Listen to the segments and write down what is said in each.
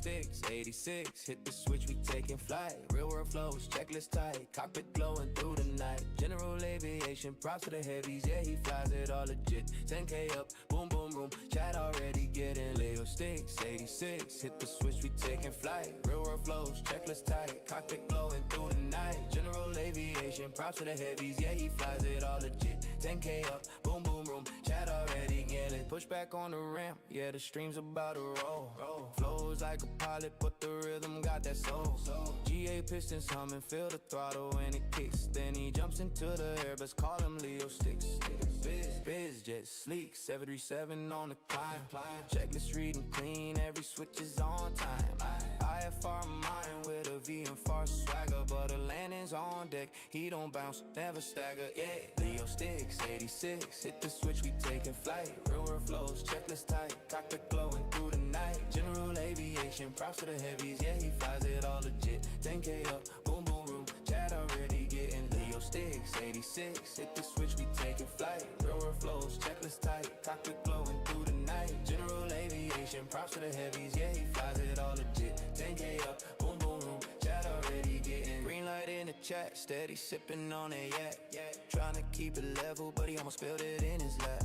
sticks, 86, hit the switch, we taking flight. Real world flows, checklist tight, cockpit glowing through the night. General aviation, props to the heavies, yeah, he flies it all legit. 10K up, boom, boom, room, chat already getting Leo sticks, 86, hit the switch, we taking flight. Real world flows, checklist tight, cockpit glowing through the night. General aviation, props to the heavies, yeah, he flies it all legit. 10K up, boom, boom, room, chat already getting. Push back on the ramp, yeah, the stream's about to roll. Flows like a pilot, but the rhythm got that soul. GA pistons humming, feel the throttle when it kicks. Then he jumps into the air, best call him Leo sticks. Biz jet sleek, 737 on the climb. Checklist reading clean, every switch is on time. IFR mind with a V and far swagger, but the landing's on deck. He don't bounce, never stagger, yeah. Leo sticks, 86, hit the switch, we taking flight. Real world flows, checklist tight, cockpit glowing through the night. General aviation, props to the heavies, yeah, he flies it all legit. 10K up, boom, boom, room, chat already getting. Leo sticks, 86, hit the switch, we taking flight. Real world flows, checklist tight, cockpit glowing through the night. General aviation, props to the heavies, yeah, he flies it all legit. 10K up, boom, boom, room, chat already getting. Green light in the chat, steady sipping on a yak. Trying to keep it level, but he almost spilled it in his lap.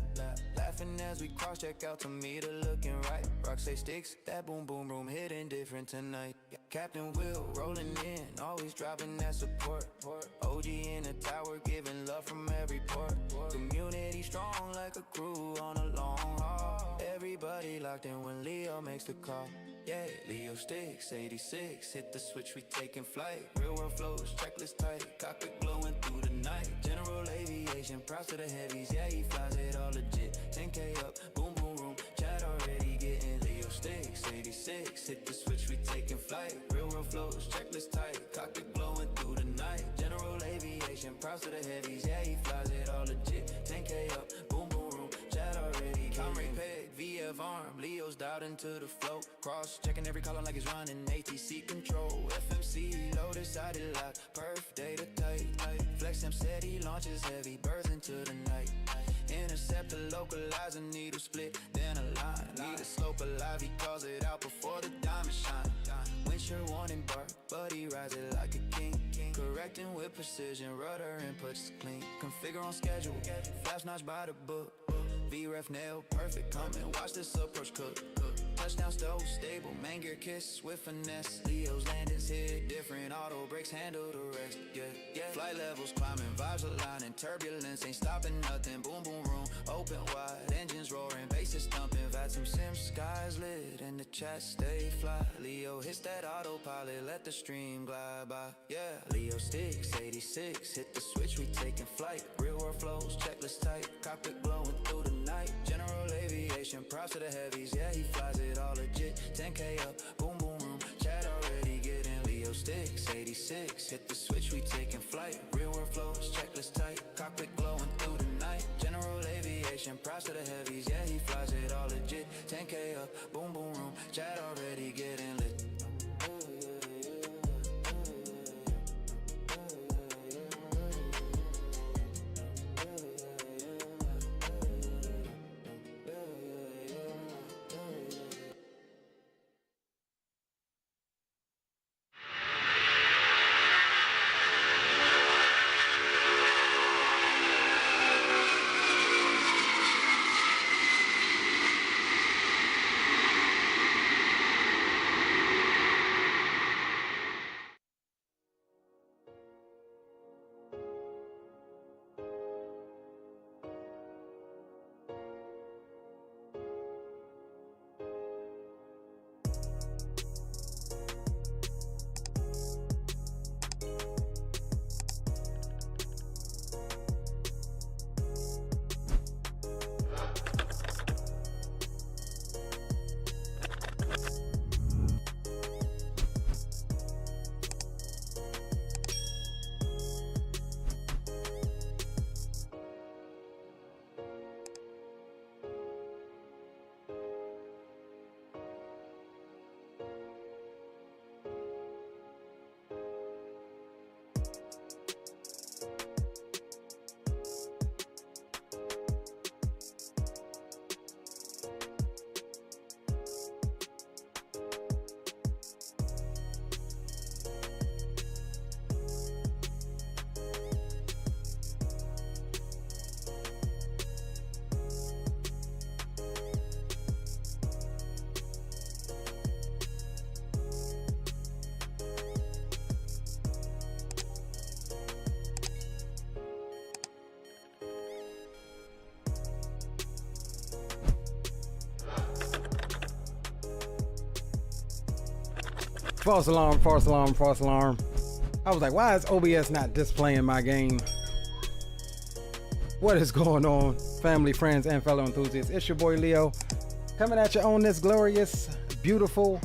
Laughing as we cross check out to meter looking right. Rock say sticks, that boom boom room hitting different tonight. Captain Will rolling in, always dropping that support. OG in the tower, giving love from every port. Community strong like a crew on a long haul. Everybody locked in when Leo makes the call. Yeah, Leo sticks, 86, hit the switch, we taking flight. Real world flows, checklist tight, cockpit glowing through the night. General aviation, props to the heavies, yeah, he flies it all legit. 10K up, boom, boom, room, chat already getting. Leo sticks, 86, hit the switch, we taking flight. Real world flows, checklist tight, cockpit glowing through the night. General aviation, props to the heavies, yeah, he flies it all legit. 10K up, boom, boom, room, chat already getting. Comrade Peg, VF arm, Leo's dialed into the flow. Cross checking every column like it's running ATC control. FMC low decided lock, perf data tight. FlexM said he launches heavy birds into the night. Interceptor localizer, needle split, then a line. Need a slope alive, he calls it out before the diamond shine. Windshield warning bark, but he rides it like a king. Correcting with precision, rudder inputs clean. Configure on schedule, flash notch by the book. VREF nail perfect, come and watch this approach cook. Touchdown stove stable, main gear kiss with finesse. Leo's landings hit different, auto brakes handle the rest. Yeah. Flight levels climbing, vibes aligning, turbulence ain't stopping nothing. Boom boom room, open wide, engines roaring, bases thumping. FTSim sim, skies lit, and the chat stay fly. Leo hits that autopilot, let the stream glide by. Yeah, Leo sticks, 86, hit the switch, we taking flight. Real world flows, checklist tight, cockpit glowing through the night. General aviation, props to the heavies, yeah, he flies it all legit. 10K up, boom boom room, chat already getting. Leo sticks, 86, hit the switch, we taking flight. Real world flows, checklist tight, cockpit glowing through the night. General aviation, props to the heavies, yeah, he flies it all legit. 10K up, boom boom room, chat already getting lit. False alarm, false alarm, false alarm. I was like, why is OBS not displaying my game? What is going on, family, friends, and fellow enthusiasts? It's your boy Leo, coming at you on this glorious, beautiful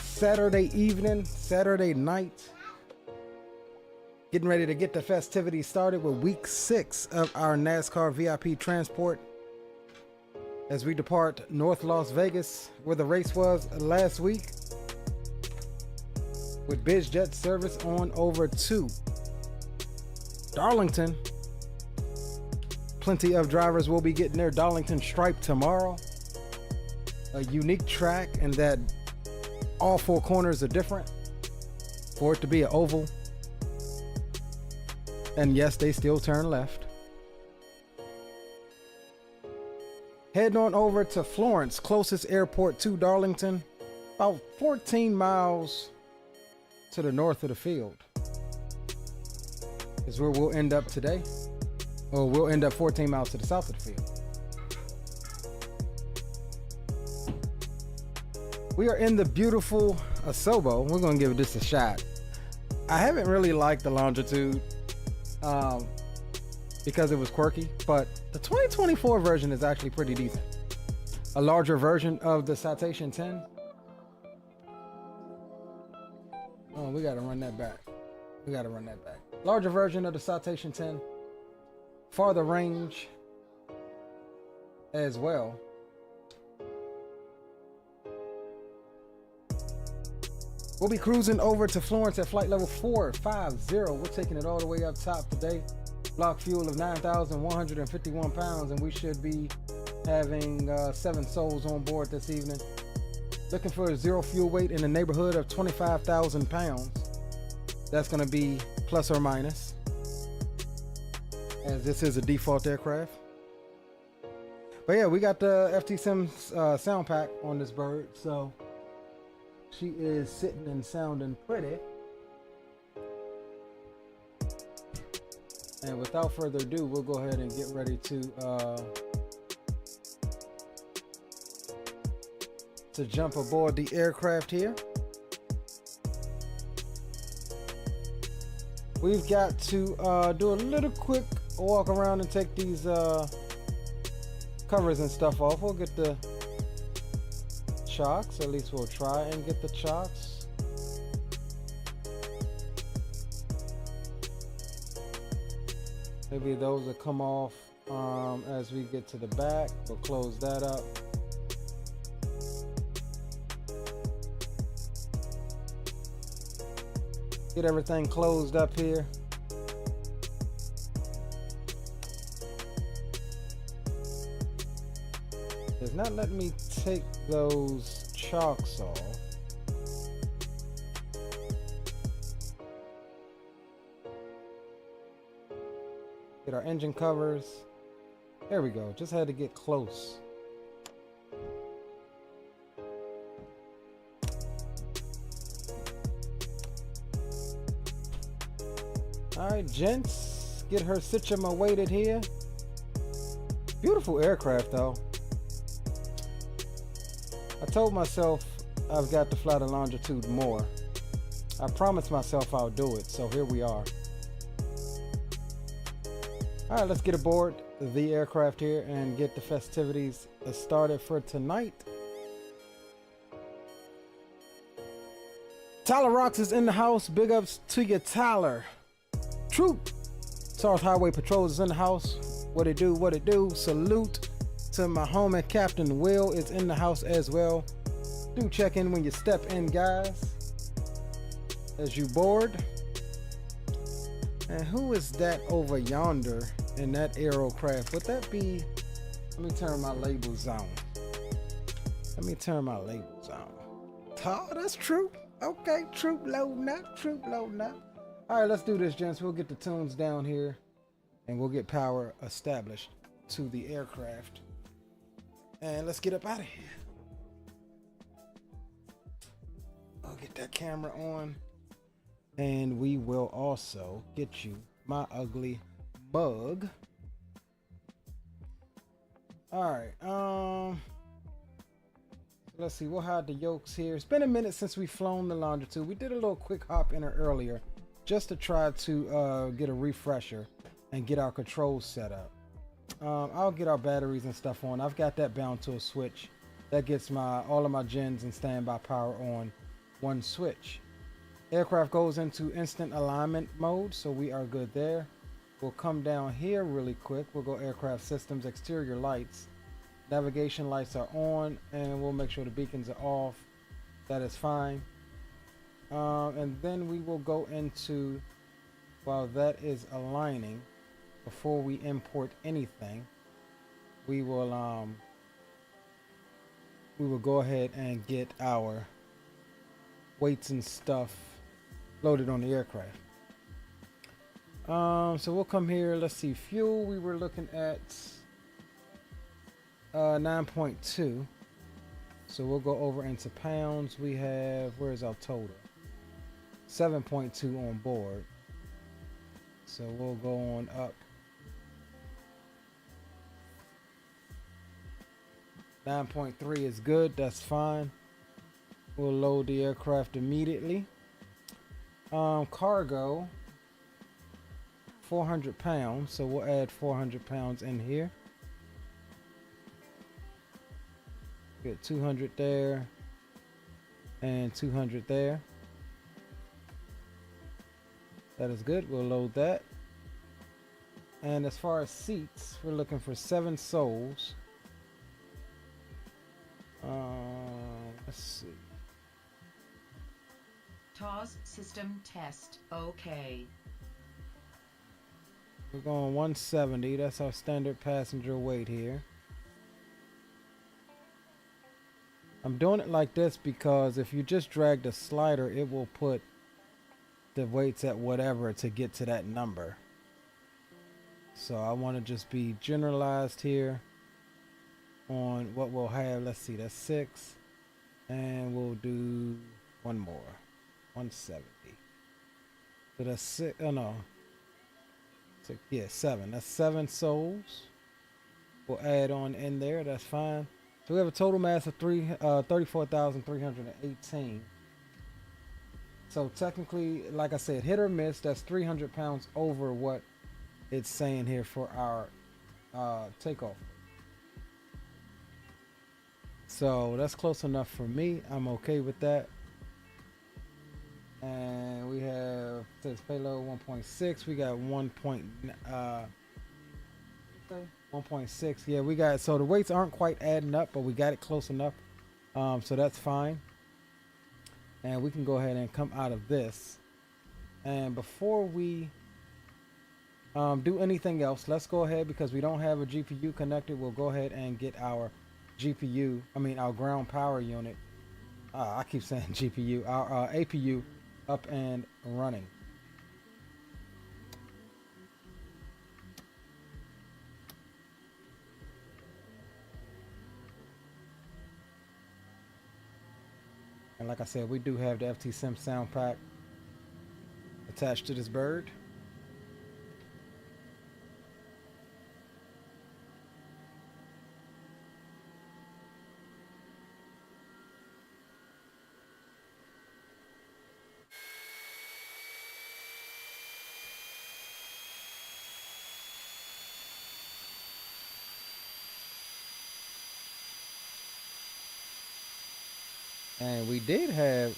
Saturday evening, Saturday night. Getting ready to get the festivities started with week 6 of our NASCAR VIP transport as we depart North Las Vegas, where the race was last week, with BizJet service on over to Darlington. Plenty of drivers will be getting their Darlington stripe tomorrow. A unique track in that all 4 corners are different for it to be an oval. And yes, they still turn left. Heading on over to Florence, closest airport to Darlington, about 14 miles to the north of the field is where we'll end up today. Or we'll end up 14 miles to the south of the field. We are in the beautiful Asobo. We're going to give this a shot. I haven't really liked the Longitude because it was quirky, but the 2024 version is actually pretty decent. A larger version of the Citation 10. Oh, we got to run that back. Larger version of the Citation 10. Farther range as well. We'll be cruising over to Florence at flight level 450. We're taking it all the way up top today. Block fuel of 9,151 pounds, and we should be having 7 souls on board this evening. Looking for a zero fuel weight in the neighborhood of 25,000 pounds. That's going to be plus or minus, as this is a default aircraft. But yeah, we got the FTSim sound pack on this bird, so she is sitting and sounding pretty. And without further ado, we'll go ahead and get ready to jump aboard the aircraft here. We've got to do a little quick walk around and take these covers and stuff off. We'll get the chocks, at least we'll try and get the chocks. Maybe those will come off as we get to the back. We'll close that up. Get everything closed up here. It's not letting me take those chocks off. Get our engine covers. There we go. Just had to get close. All right, gents, get her Citation weighted here. Beautiful aircraft though. I told myself I've got to fly the Longitude more. I promised myself I'll do it, so here we are. All right, let's get aboard the aircraft here and get the festivities started for tonight. Tyler Rocks is in the house. Big ups to you, Tyler. Troop South Highway Patrol is in the house. What it do, what it do. Salute to my homie Captain Will is in the house as well. Do check in when you step in, guys, as you board. And who is that over yonder in that aerocraft? Would that be, let me turn my labels on. Oh, that's Troop. Okay, Troop loading up. All right, let's do this, gents. We'll get the tunes down here and we'll get power established to the aircraft. And let's get up out of here. I'll get that camera on. And we will also get you my ugly bug. All right. Let's see, we'll hide the yokes here. It's been a minute since we've flown the Longitude. We did a little quick hop in her earlier just to try to get a refresher and get our controls set up. I'll get our batteries and stuff on. I've got that bound to a switch. That gets all of my gens and standby power on one switch. Aircraft goes into instant alignment mode, so we are good there. We'll come down here really quick. We'll go aircraft systems, exterior lights. Navigation lights are on, and we'll make sure the beacons are off. That is fine. And then we will go into, while that is aligning, before we import anything, we will go ahead and get our weights and stuff loaded on the aircraft. So we'll come here. Let's see, fuel. We were looking at 9.2. So we'll go over into pounds. We have, where's our total? 7.2 on board. So we'll go on up. 9.3 is good. That's fine. We'll load the aircraft immediately. Cargo, 400 pounds. So we'll add 400 pounds in here. Get 200 there and 200 there. That is good. We'll load that. And as far as seats, we're looking for 7 souls. Let's see. TOS system test. Okay. We're going 170. That's our standard passenger weight here. I'm doing it like this because if you just drag the slider, it will put the weights at whatever to get to that number. So I want to just be generalized here on what we'll have. Let's see, that's 6. And we'll do one more. 170. So that's 6. Oh no. 6, yeah, 7. That's 7 souls. We'll add on in there. That's fine. So we have a total mass of 34,318. So technically, like I said, hit or miss, that's 300 pounds over what it's saying here for our takeoff. So that's close enough for me. I'm okay with that. And we have this payload 1.6. We got 1.6. Yeah, we got, so the weights aren't quite adding up, but we got it close enough. So that's fine. And we can go ahead and come out of this. And before we do anything else, let's go ahead, because we don't have a GPU connected, we'll go ahead and get our GPU, our ground power unit. I keep saying GPU, our APU up and running. And like I said, we do have the FTSim sound pack attached to this bird. And we did have,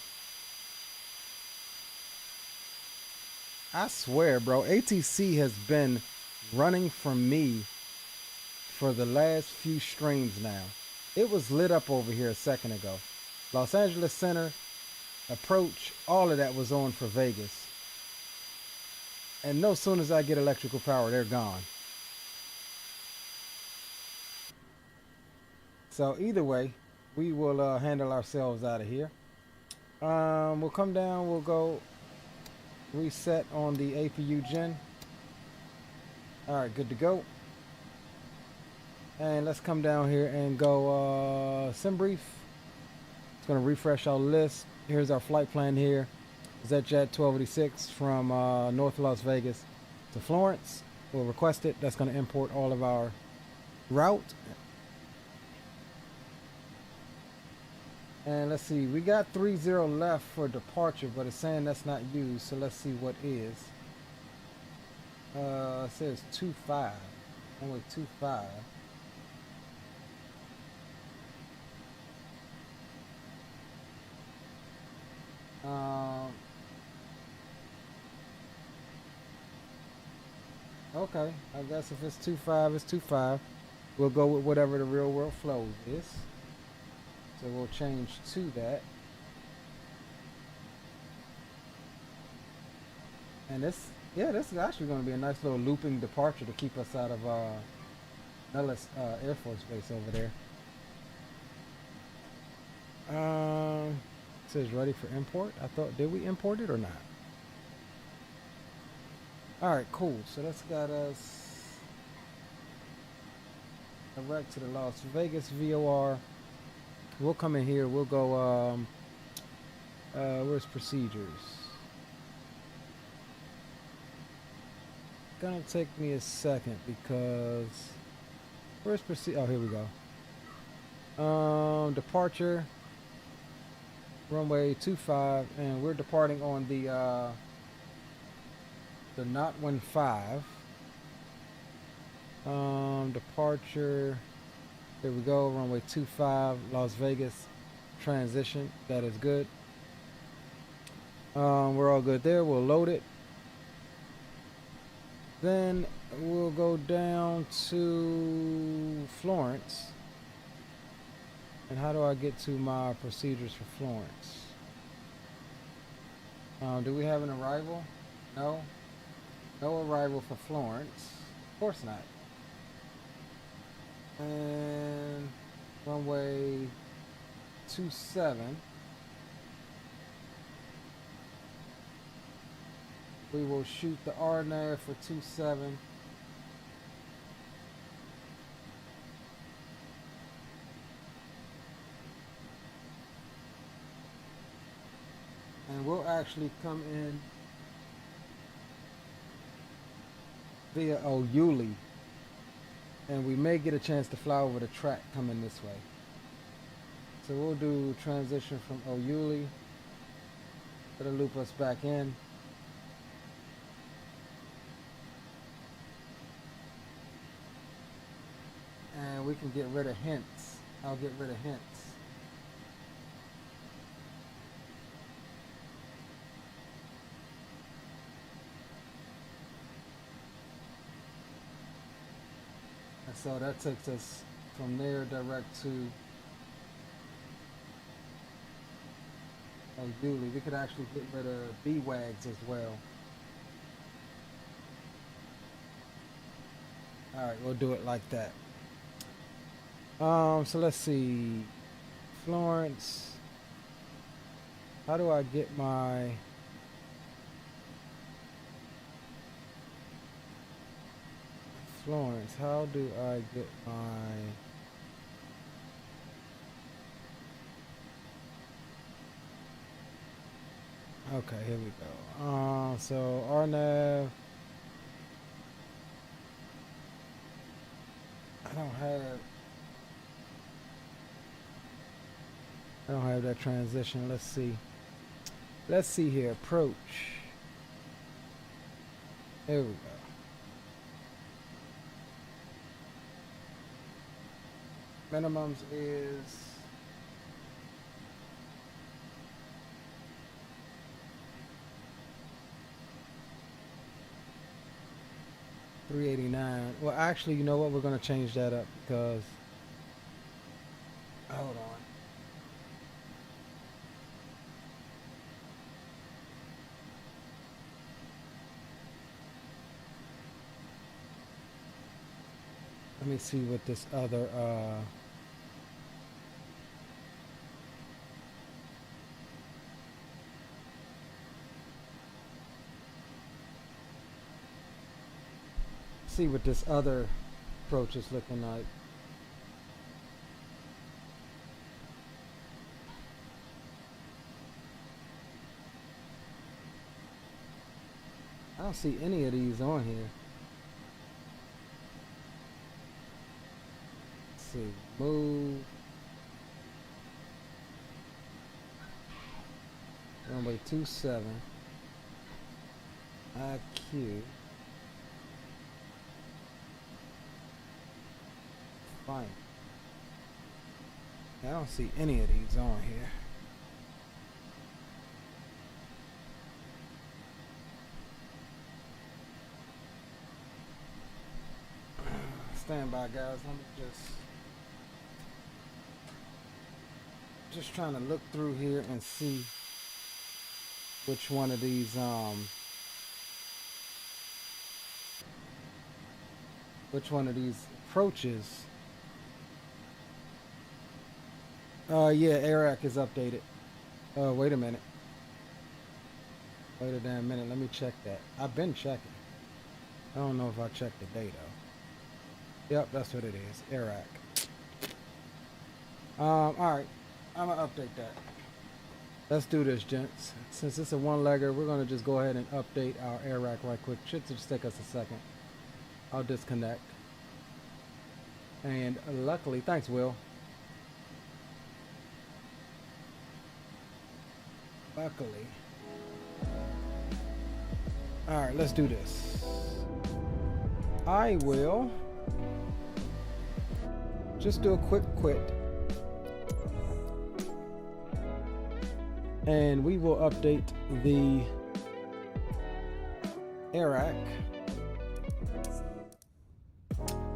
I swear, bro, ATC has been running for me for the last few streams now. It was lit up over here a second ago. Los Angeles Center, Approach, all of that was on for Vegas. And no sooner as I get electrical power, they're gone. So either way, we will handle ourselves out of here. We'll come down, we'll go reset on the APU gen. All right, good to go. And let's come down here and go sim brief. It's gonna refresh our list. Here's our flight plan here. ZJet 1286 from North Las Vegas to Florence. We'll request it. That's gonna import all of our route. And let's see, we got 30 left for departure, but it's saying that's not used, so let's see what is. It says 25. Only 25. Okay, I guess if it's 25, it's 25. We'll go with whatever the real world flows is. So we'll change to that. And this, yeah, this is actually going to be a nice little looping departure to keep us out of Nellis Air Force Base over there. It says ready for import. I thought, did we import it or not? Alright, cool. So that's got us direct to the Las Vegas VOR. We'll come in here. We'll go, where's procedures? Gonna take me a second because where's procedure? Oh, here we go. Departure, runway 25, and we're departing on the Not 15. Departure. There we go. Runway 25, Las Vegas transition. That is good. We're all good there. We'll load it. Then we'll go down to Florence. And how do I get to my procedures for Florence? Do we have an arrival? No. No arrival for Florence. Of course not. And runway 27. We will shoot the RNAV for 27. And we'll actually come in via Oyuli. And we may get a chance to fly over the track coming this way. So we'll do transition from Oyuli. It'll loop us back in. And we can get rid of hints. I'll get rid of hints. And so that takes us from there direct to Oyuli. We could actually get rid of B-Wags as well. Alright, we'll do it like that. So let's see. Florence. How do I get my Florence? How do I get my Okay, here we go. So RNAV. I don't have that transition. Let's see. Let's see here. Approach. There we go. Minimums is $389. Well, actually, you know what? We're going to change that up because hold on. Let me see what this other see what this other approach is looking like. I don't see any of these on here. Let's see, move. runway 27. IQ. Fine. I don't see any of these on here. Stand by, guys. Let me just trying to look through here and see which one of these approaches. Yeah, ARAC is updated. Wait a minute. Wait a damn minute. Let me check that. I've been checking. I don't know if I checked the data. Yep, that's what it is. ARAC. Alright. I'm gonna update that. Let's do this, gents. Since it's a one-legger, we're gonna just go ahead and update our ARAC right quick. Should just take us a second. I'll disconnect. And luckily, thanks, Will. Luckily. Alright, let's do this. I will just do a quick quit. And we will update the ARAC.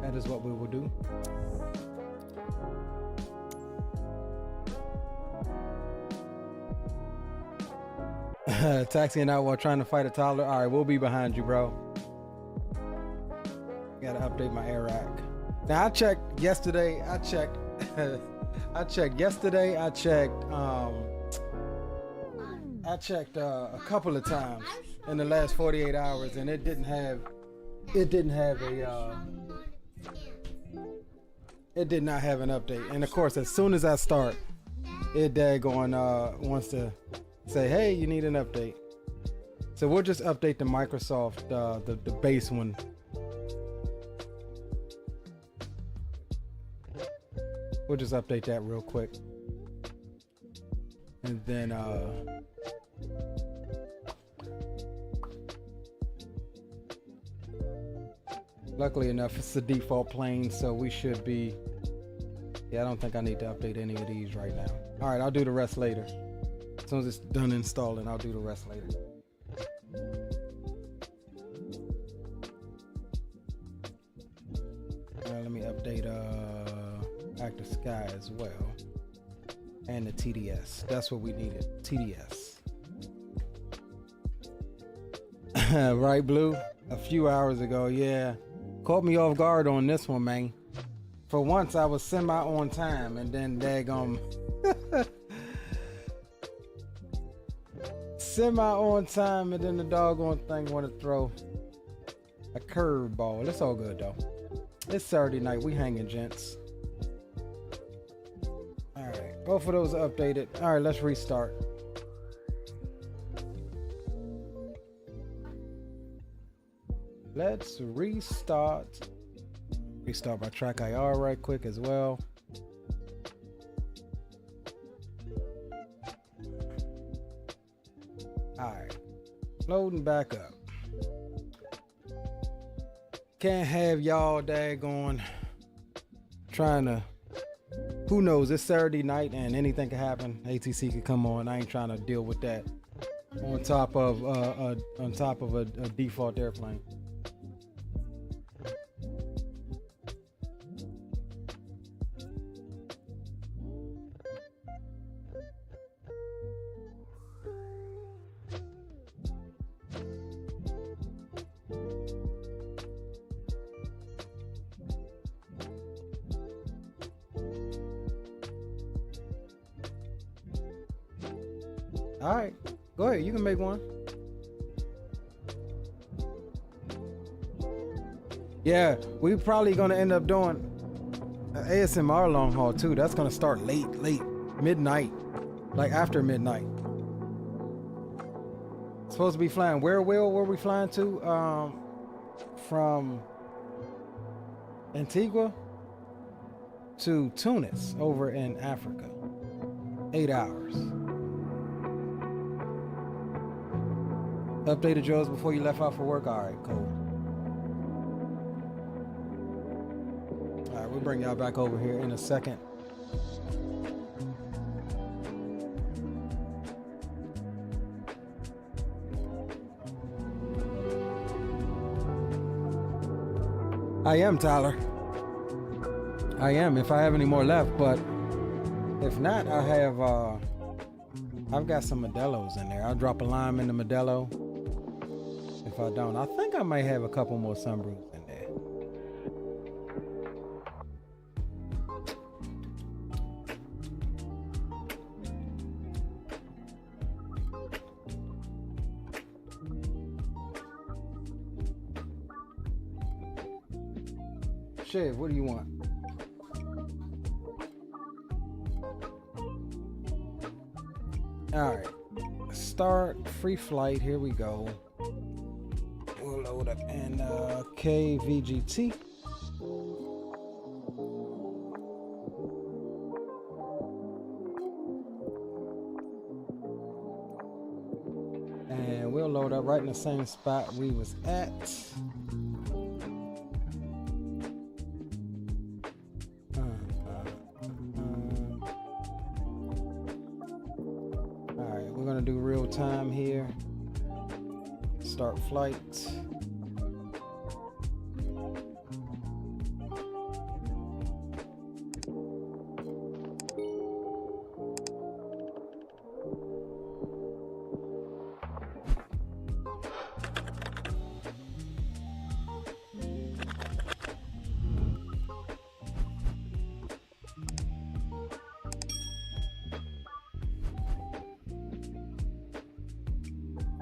That is what we will do. Taxiing out while trying to fight a toddler. All right, we'll be behind you, bro. Gotta update my ARAC. Now I checked yesterday. I checked yesterday. I checked a couple of times in the last 48 hours, and it didn't have it did not have an update. And of course, as soon as I start, it daggone wants to say, hey, you need an update. So we'll just update the Microsoft, the base one. We'll just update that real quick. And then luckily enough, it's the default plane, so we should be, yeah, I don't think I need to update any of these right now. All right, I'll do the rest later. As soon as it's done installing, I'll do the rest later. Let me update Active Sky as well. And the TDS. That's what we needed. TDS. Right, Blue? A few hours ago, yeah. Caught me off guard on this one, man. For once, I was semi on time, and then daggone semi on time, and then the doggone thing want to throw a curveball. It's all good though. It's Saturday night. We hanging, gents. All right, both of those are updated. All right, let's restart. Let's restart. Restart my track IR right quick as well. Alright, loading back up. Can't have y'all daggone trying to, who knows, it's Saturday night and anything can happen. ATC could come on. I ain't trying to deal with that on top of a default airplane. All right, go ahead. You can make one. Yeah, we probably gonna end up doing an ASMR long haul too. That's gonna start late, midnight, like after midnight. Supposed to be flying. Where were we flying to? From Antigua to Tunis over in Africa. 8 hours. Updated yours before you left out for work? All right, cool. All right, we'll bring y'all back over here in a second. I am, Tyler. I am, if I have any more left, but if not, I have, I've got some Modelo's in there. I'll drop a lime in the Modelo. If I don't, I think I might have a couple more Sunbrews in there. Shiv, what do you want? All right, start free flight. Here we go. We'll load up in KVGT. And we'll load up right in the same spot we was at. Do real time here. Start flight.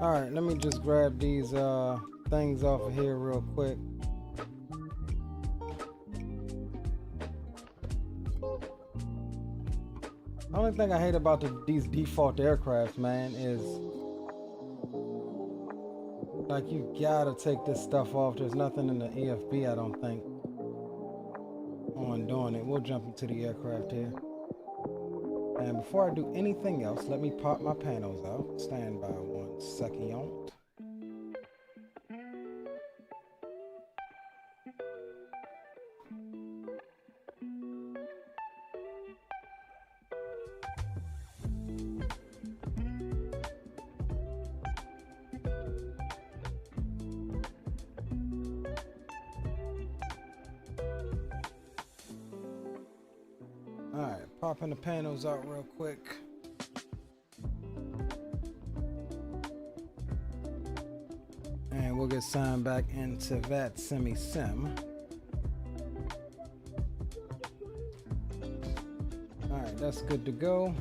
All right, let me just grab these things off of here real quick. The only thing I hate about these default aircrafts, man, is like you gotta take this stuff off. There's nothing in the EFB, I don't think, on doing it. We'll jump into the aircraft here. And before I do anything else, let me pop my panels out. Stand by 1 second. Alright, popping the panels out real quick. And we'll get signed back into that FTSim. Alright, that's good to go.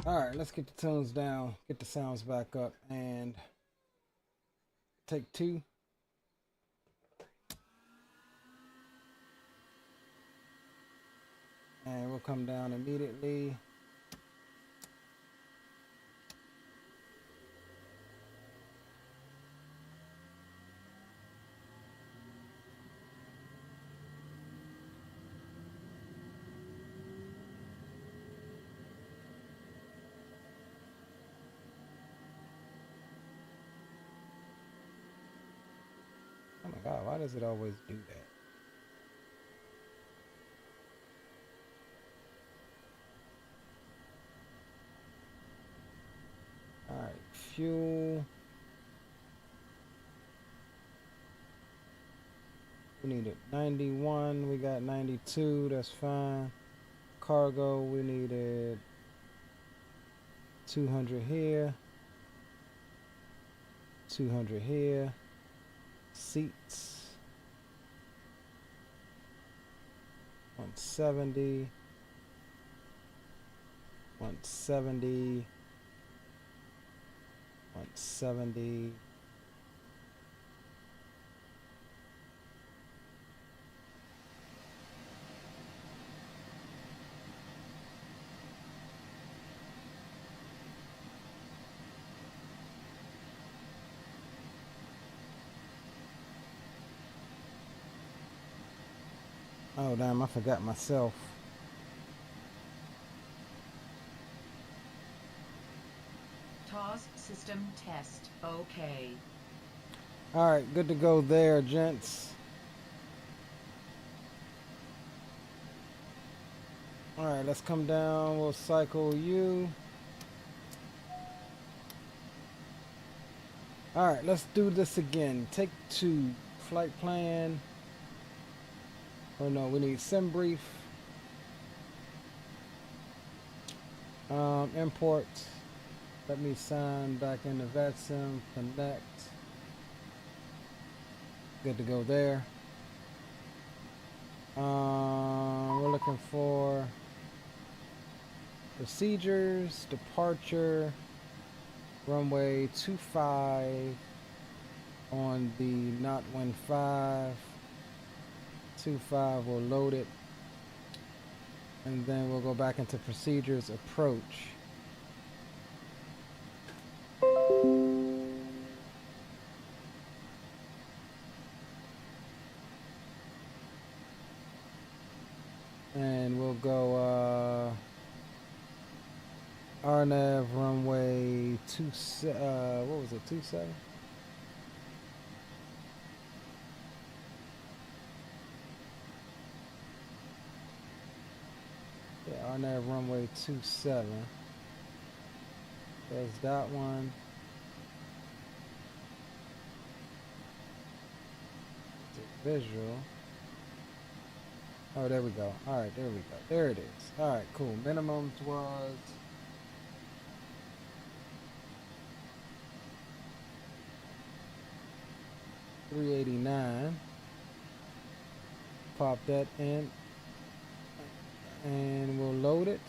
All right, let's get the tunes down, get the sounds back up, and take 2. And we'll come down immediately. Oh my God, why does it always do that? All right, fuel. We needed 91, we got 92, that's fine. Cargo, we needed 200 here, 200 here. Seats 170, 170, 170. Oh damn, I forgot myself. TOS system test. Okay. Alright, good to go there, gents. Alright, let's come down. We'll cycle you. Alright, let's do this again. Take 2. Flight plan. Oh no, we need sim brief. Import. Let me sign back into FTSim. Connect. Good to go there. We're looking for procedures, departure, runway 25 on the not wind 5. 25, we'll load it. And then we'll go back into procedures, approach. And we'll go RNAV runway 27, what was it, 27? Yeah, RNAV runway 27. There's that one. Visual. Oh, there we go. All right, there we go. There it is. All right, cool. Minimums was $389. Pop that in, and we'll load it.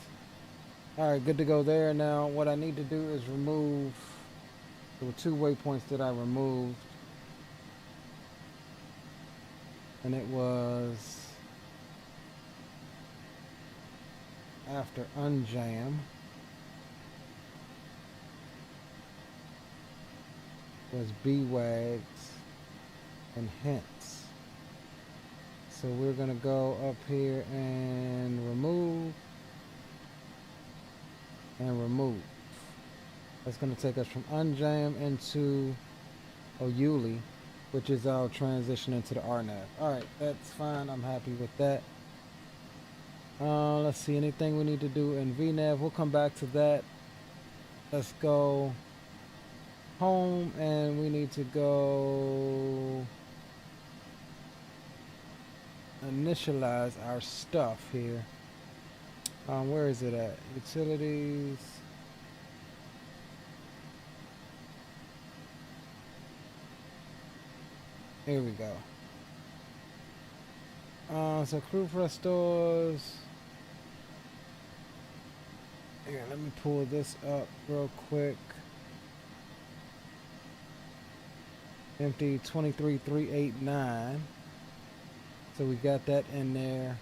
All right, good to go there. Now, what I need to do is remove. There were 2 waypoints that I removed, and it was after unjam was BWAGs and hints. So we're gonna go up here and remove and remove. That's gonna take us from unjam into Oyuli, which is our transition into the RNAV. All right, that's fine. I'm happy with that. Let's see, anything we need to do in VNAV. We'll come back to that. Let's go home, and we need to go initialize our stuff here. Where is it at? Utilities. Here we go. So crew restores. Here, let me pull this up real quick. Empty 23389. So we got that in there.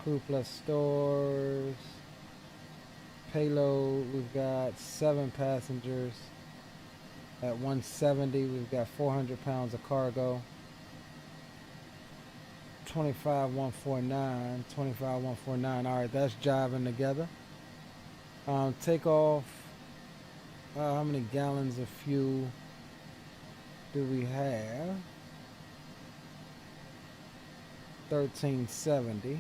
Crew plus stores. Payload, we've got 7 passengers. At 170, we've got 400 pounds of cargo. 25,149, 25,149. All right, that's jiving together. Takeoff. How many gallons of fuel do we have? 1370.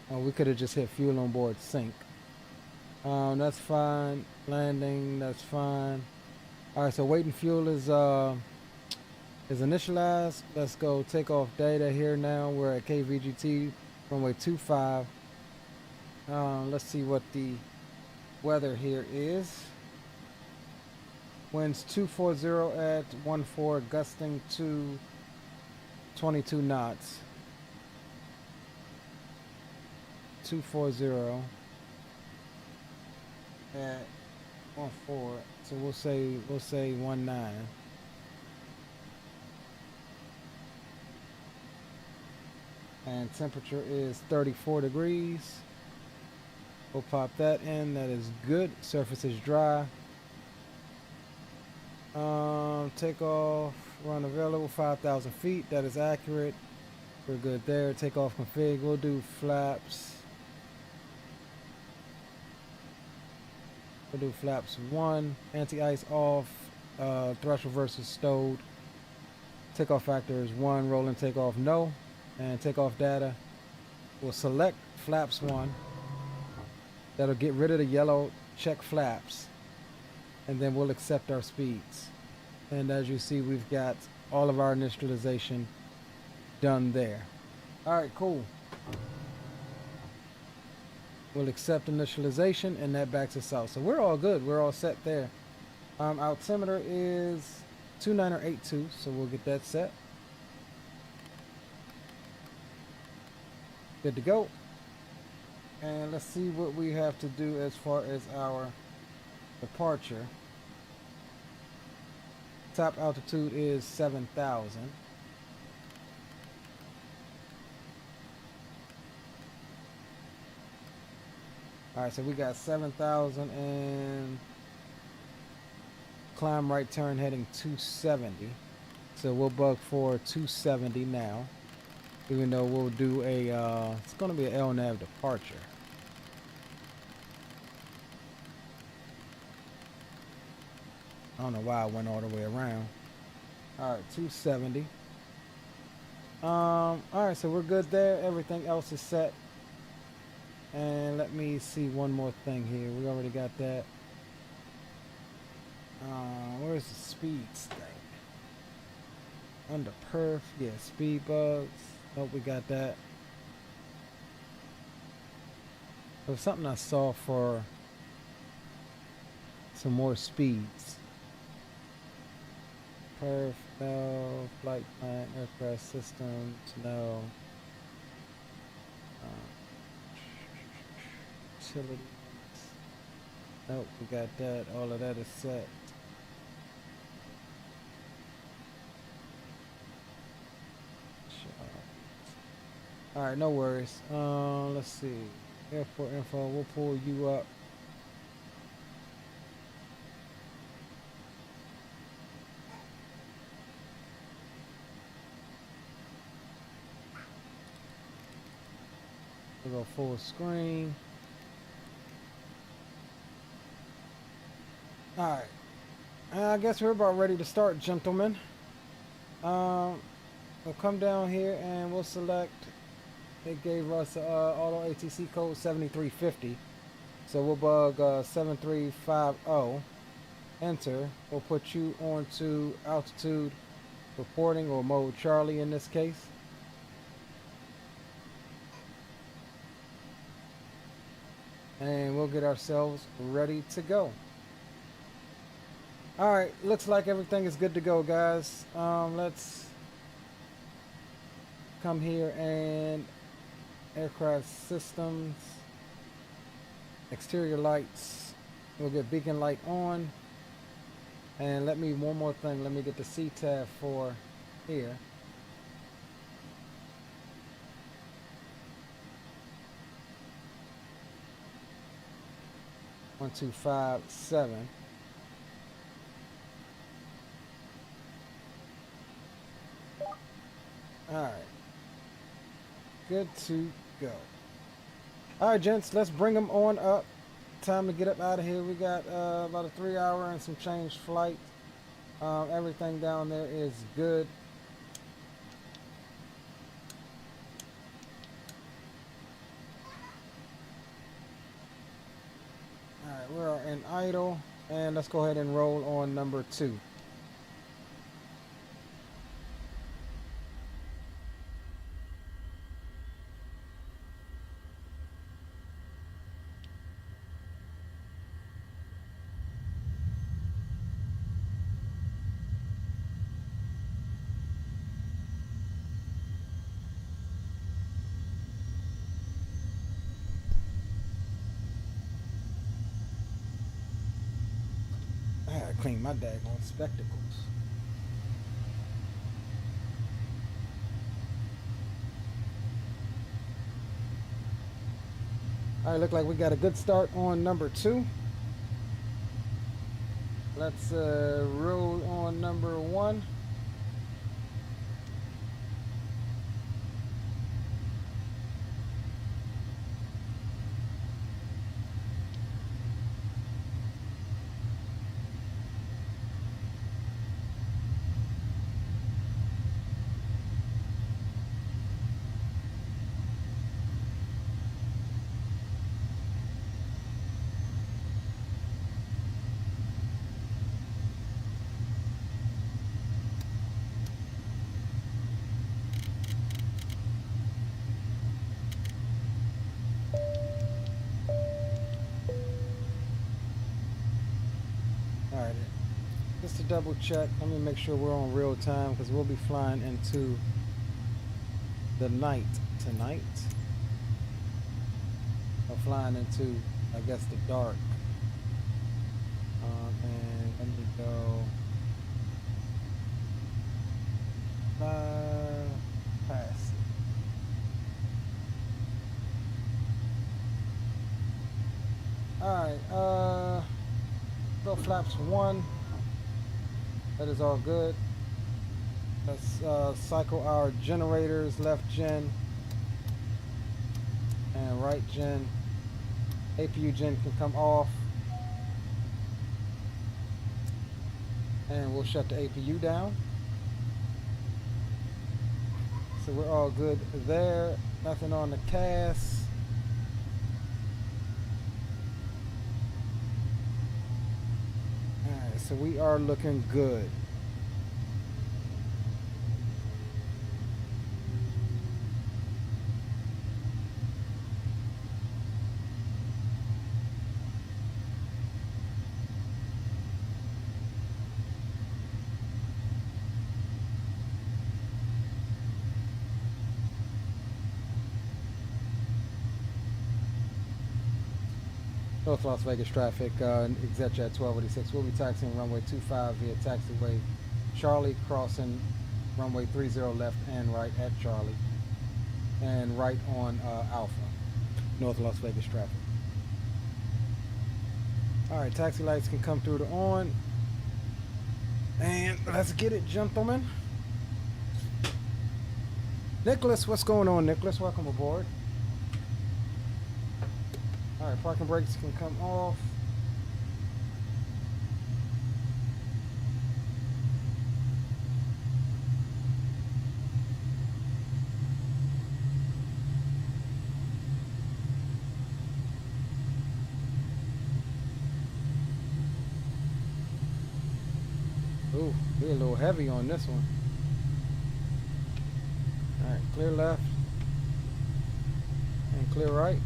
Oh, we could have just hit fuel on board sink. That's fine. Landing, that's fine. All right, so waiting fuel is initialized. Let's go take off data here now. We're at KVGT runway 25. Let's see what the weather here is. Winds 240 at 14, gusting to 22 knots. 240 at 14. So we'll say 19. And temperature is 34 degrees. We'll pop that in. That is good. Surface is dry. Takeoff run available 5,000 feet. That is accurate. We're good there. Takeoff config. We'll do flaps. We'll do flaps 1. Anti-ice off. Thrust reverser stowed. Takeoff factor is 1. Rolling takeoff no. And takeoff data. We'll select flaps 1. That'll get rid of the yellow check flaps. And then we'll accept our speeds. And as you see, we've got all of our initialization done there. All right, cool. We'll accept initialization and that backs us out. So we're all good. We're all set there. Altimeter is 2982, so we'll get that set. Good to go. And let's see what we have to do as far as our departure. Top altitude is 7,000. Alright, so we got 7,000 and climb right turn heading 270. So we'll bug for 270 now. Even though we'll do a, it's going to be an LNAV departure. I don't know why I went all the way around. Alright, 270. Alright, so we're good there. Everything else is set. And let me see one more thing here. We already got that. Where's the speeds thing? Under perf, yeah, speed bugs. Nope, we got that. There's something I saw for some more speeds. Perf, no. Flight plan, aircraft systems, no. Utilities. Nope, we got that. All of that is set. Alright, no worries. Let's see. Airport info, we'll pull you up. We'll go full screen. Alright. I guess we're about ready to start, gentlemen. We'll come down here and we'll select. It gave us auto ATC code 7350. So we'll bug 7350. Enter. We'll put you onto altitude reporting or mode Charlie in this case. And we'll get ourselves ready to go. Alright, looks like everything is good to go, guys. Let's come here and aircraft systems, exterior lights. We'll get beacon light on. And let me, one more thing, let me get the C tab for here. One, two, five, seven. Alright. Good to go. Alright, gents, let's bring them on up. Time to get up out of here. We got about a 3-hour and some change flight. Everything down there is good. Alright, we're in idle. And let's go ahead and roll on number 2. Clean my daggone spectacles. Alright, look like we got a good start on number 2. Let's roll on number 1. Alright, just to double check, let me make sure we're on real time because we'll be flying into the night tonight. Or flying into, I guess, the dark. And let me go past it. Alright, go flaps 1. That is all good. Let's cycle our generators, left gen and right gen. APU gen can come off. And we'll shut the APU down. So we're all good there. Nothing on the CAS. Alright, so we are looking good. North Las Vegas traffic, Exec at 1286. We'll be taxiing runway 25 via taxiway Charlie, crossing runway 30 left and right at Charlie, and right on Alpha, North Las Vegas traffic. Alright, taxi lights can come through to on. And let's get it, gentlemen. Nicholas, what's going on, Nicholas? Welcome aboard. Alright, parking brakes can come off. Ooh, we're a little heavy on this one. Alright, clear left and clear right.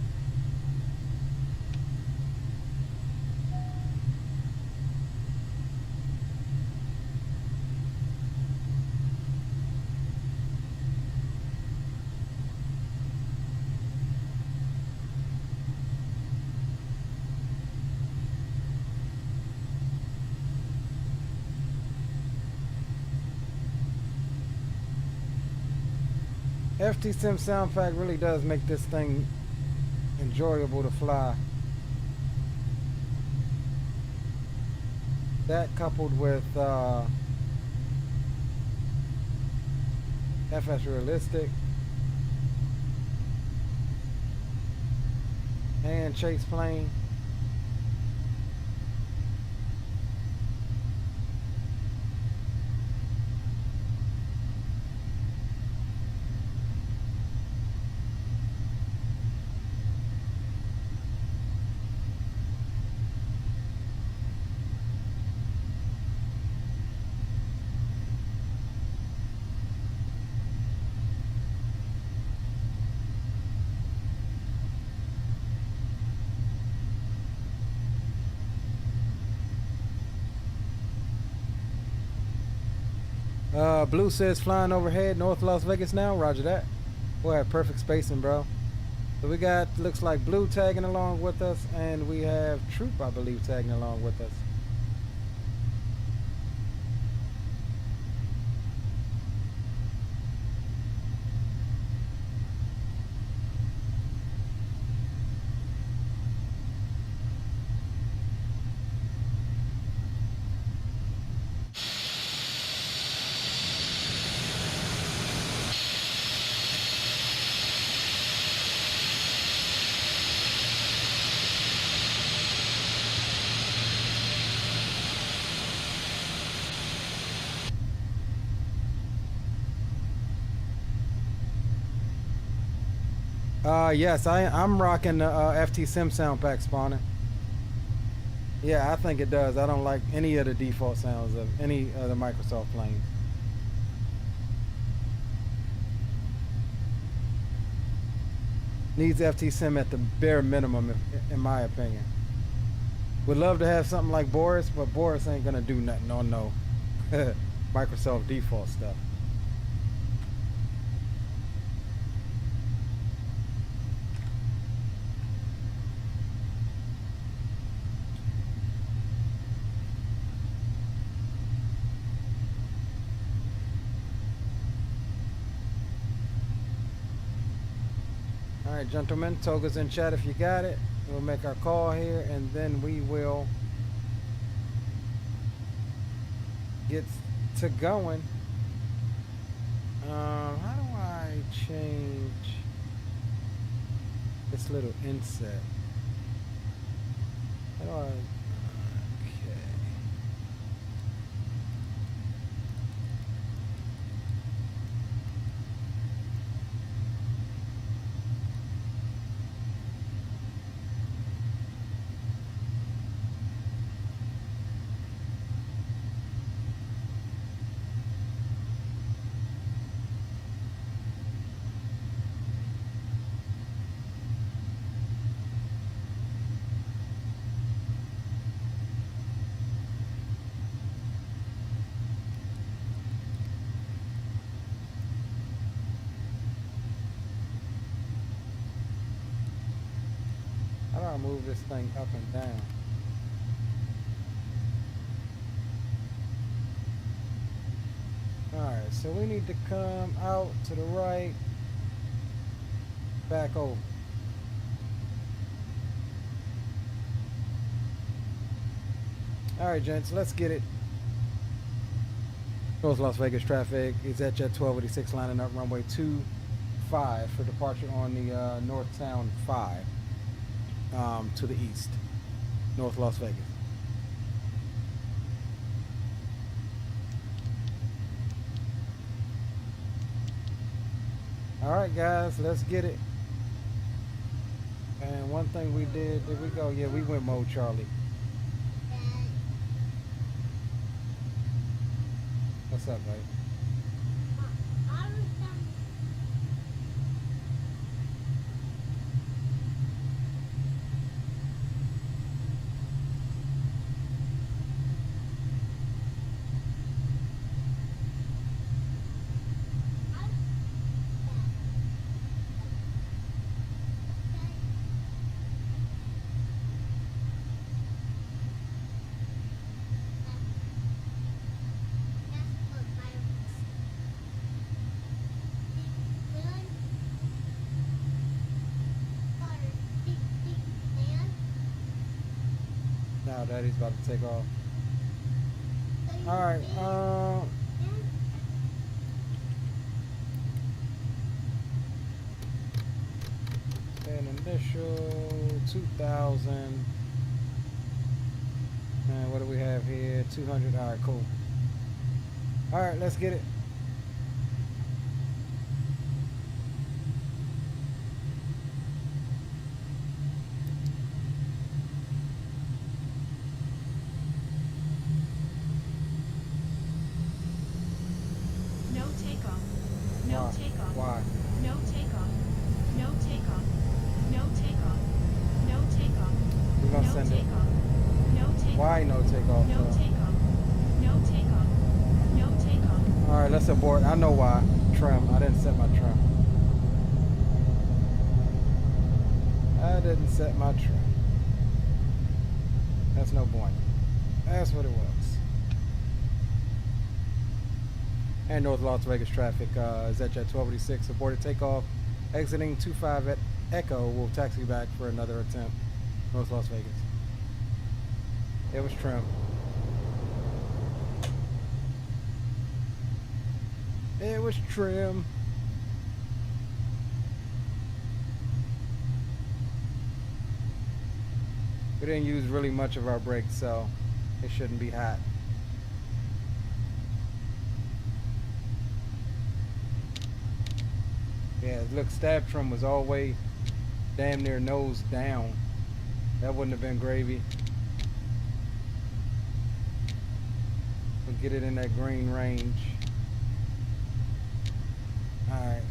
FTSim sound pack really does make this thing enjoyable to fly. That coupled with FS Realistic and Chase Plane. Blue says flying overhead North Las Vegas now. Roger that. We'll have perfect spacing, bro. So we got, looks like Blue tagging along with us, and we have Troop, I believe, tagging along with us. Yes, I'm rocking the FTSim sound pack spawner. Yeah, I think it does. I don't like any of the default sounds of any of the Microsoft planes. Needs FTSim at the bare minimum, in my opinion. Would love to have something like Boris, but Boris ain't gonna do nothing on no Microsoft default stuff. Alright, gentlemen, Toga's in chat if you got it. We'll make our call here and then we will get to going. How do I change this little inset? How do I... Okay. How do I move this thing up and down? Alright, so we need to come out to the right, back over. Alright, gents, let's get it. North Las Vegas traffic is at Jet 1286 lining up runway 25 for departure on the North Town 5 to the east, North Las Vegas. Alright guys, let's get it. And one thing we did we go? Yeah, we went mode Charlie. What's up, babe? Now Daddy's about to take off. Alright, an initial 2,000. And what do we have here? 200. Alright, cool. Alright, let's get it. Let's abort. I know why. Trim. I didn't set my trim. I didn't set my trim. That's no point. That's what it was. And North Las Vegas traffic is at Jet 1286. Aborted takeoff. Exiting 25 at Echo. Will taxi back for another attempt. North Las Vegas. It was trim. It was trim. We didn't use really much of our brakes, so it shouldn't be hot. Yeah, look, stab trim was always damn near nose down. That wouldn't have been gravy. We'll get it in that green range. Alright.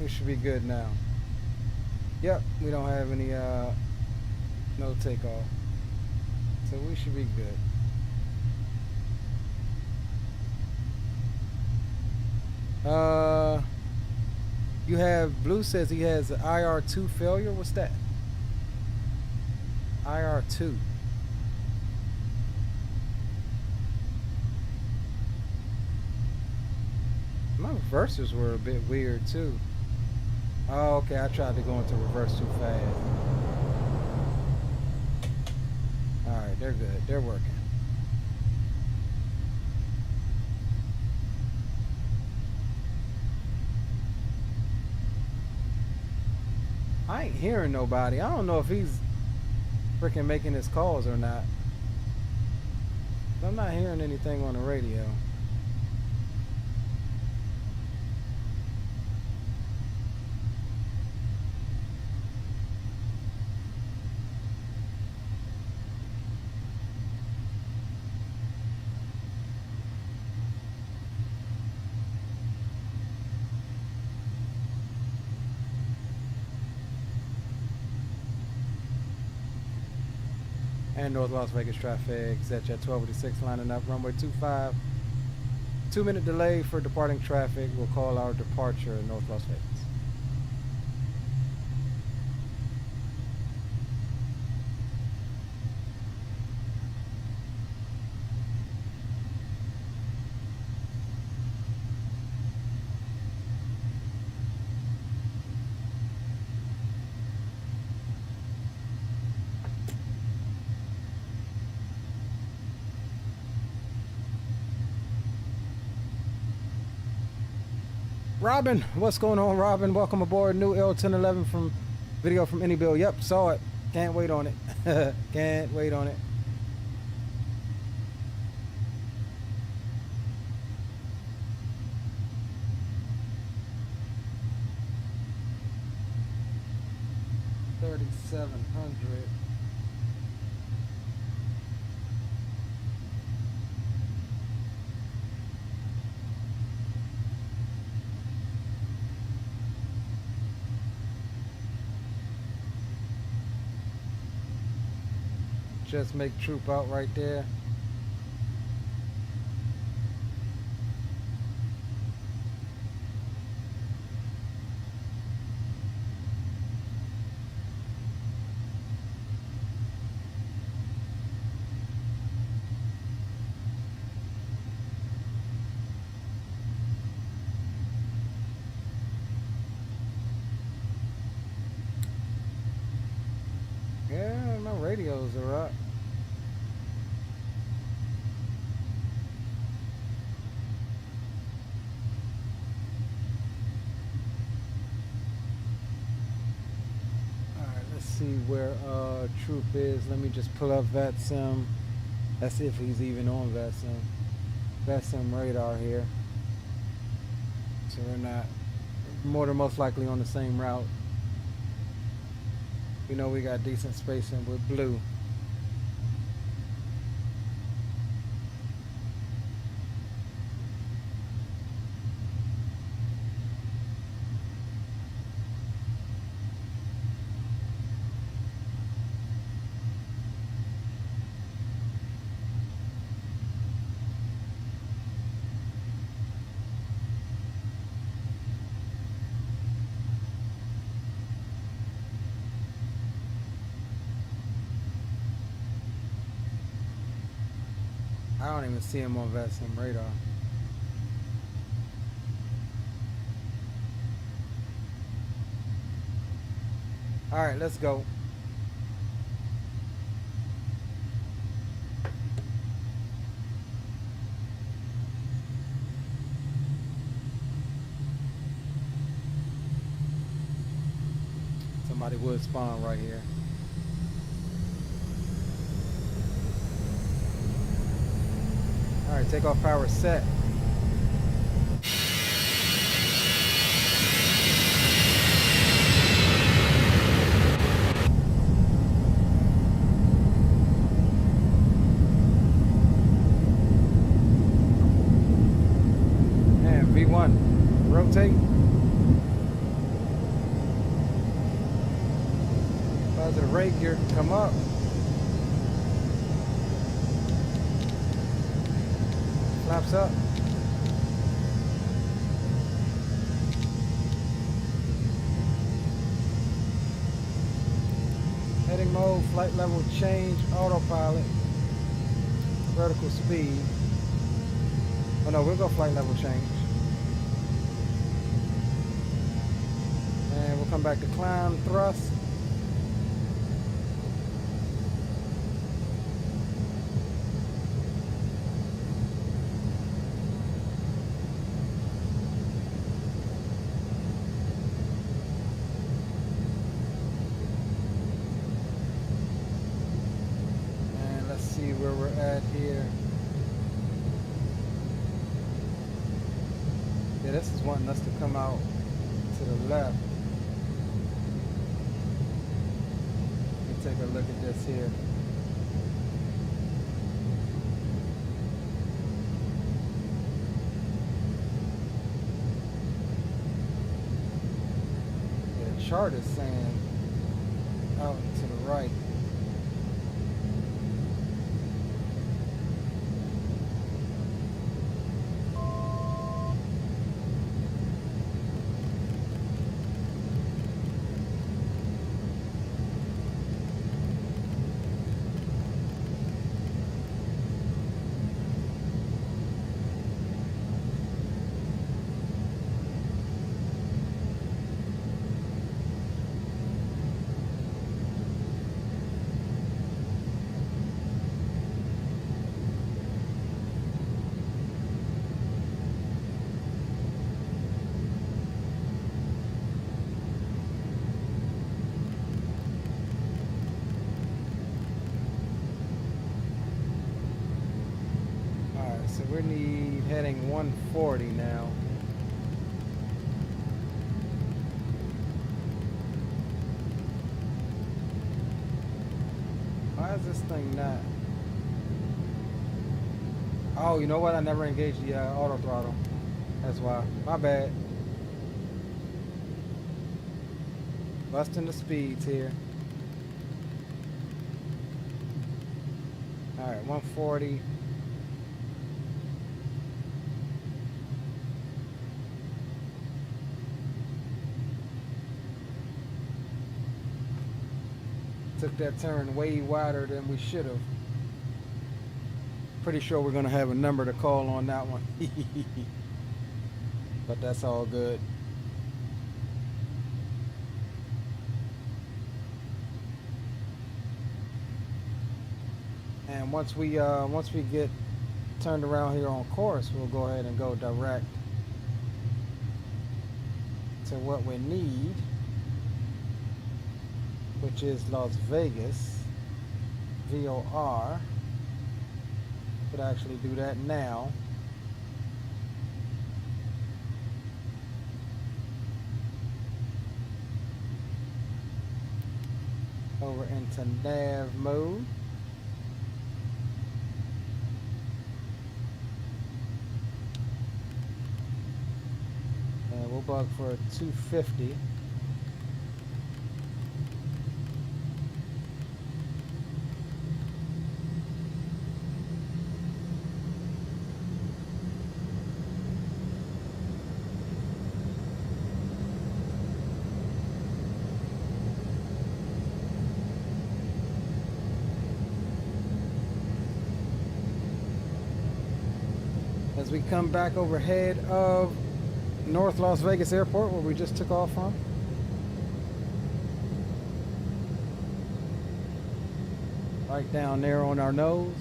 We should be good now. Yep, we don't have any no takeoff. So we should be good. You have Blue says he has an IR2 failure. What's that? IR2. My reversers were a bit weird too. Oh, okay, I tried to go into reverse too fast. Alright, they're good. They're working. I ain't hearing nobody. I don't know if he's freaking making his calls or not. I'm not hearing anything on the radio. And North Las Vegas traffic, Exec at 1286 lining up, runway 25. 2-minute delay for departing traffic. We'll call our departure in North Las Vegas. Robin, what's going on, Robin? Welcome aboard. New L1011 from video from AnyBuild. Yep, saw it. Can't wait on it. Can't wait on it. $3,700. Just make troop out right there. Yeah, my radios are up. See where Troop is. Let me just pull up FTSim. Let's see if he's even on FTSim. FTSim radar here. So we're not more than most likely on the same route. We know we got decent spacing with Blue. I don't even see him on FTSim radar. All right, let's go. Somebody would spawn right here. All right, takeoff power set. rotate. Positive rate gear can come up. Flaps up. Heading mode, flight level change, autopilot, vertical speed. Oh no, we'll go flight level change. And we'll come back to climb, thrust. Where we're at here. Yeah, this is wanting us to come out to the left. Let me take a look at this here. Yeah, the chart is saying out to the right. So we need heading 140 now. Why is this thing not? Oh, you know what? I never engaged the auto throttle. That's why. My bad. Busting the speeds here. All right, 140. Took that turn way wider than we should have. Pretty sure we're going to have a number to call on that one. But that's all good. And once we get turned around here on course, we'll go ahead and go direct to what we need, which is Las Vegas, VOR. Could actually do that now. Over into nav mode. And we'll bug for a 250. As we come back overhead of North Las Vegas Airport, where we just took off from. Right down there on our nose.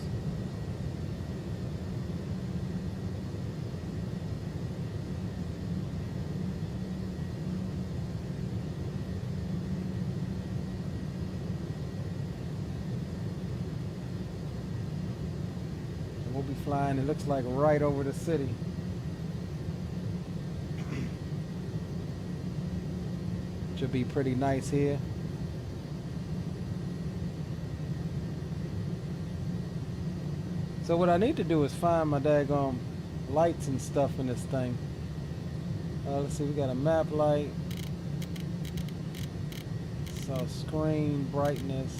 We'll be flying, it looks like right over the city. Should be pretty nice here. So what I need to do is find my daggone lights and stuff in this thing. Let's see, we got a map light. So screen brightness.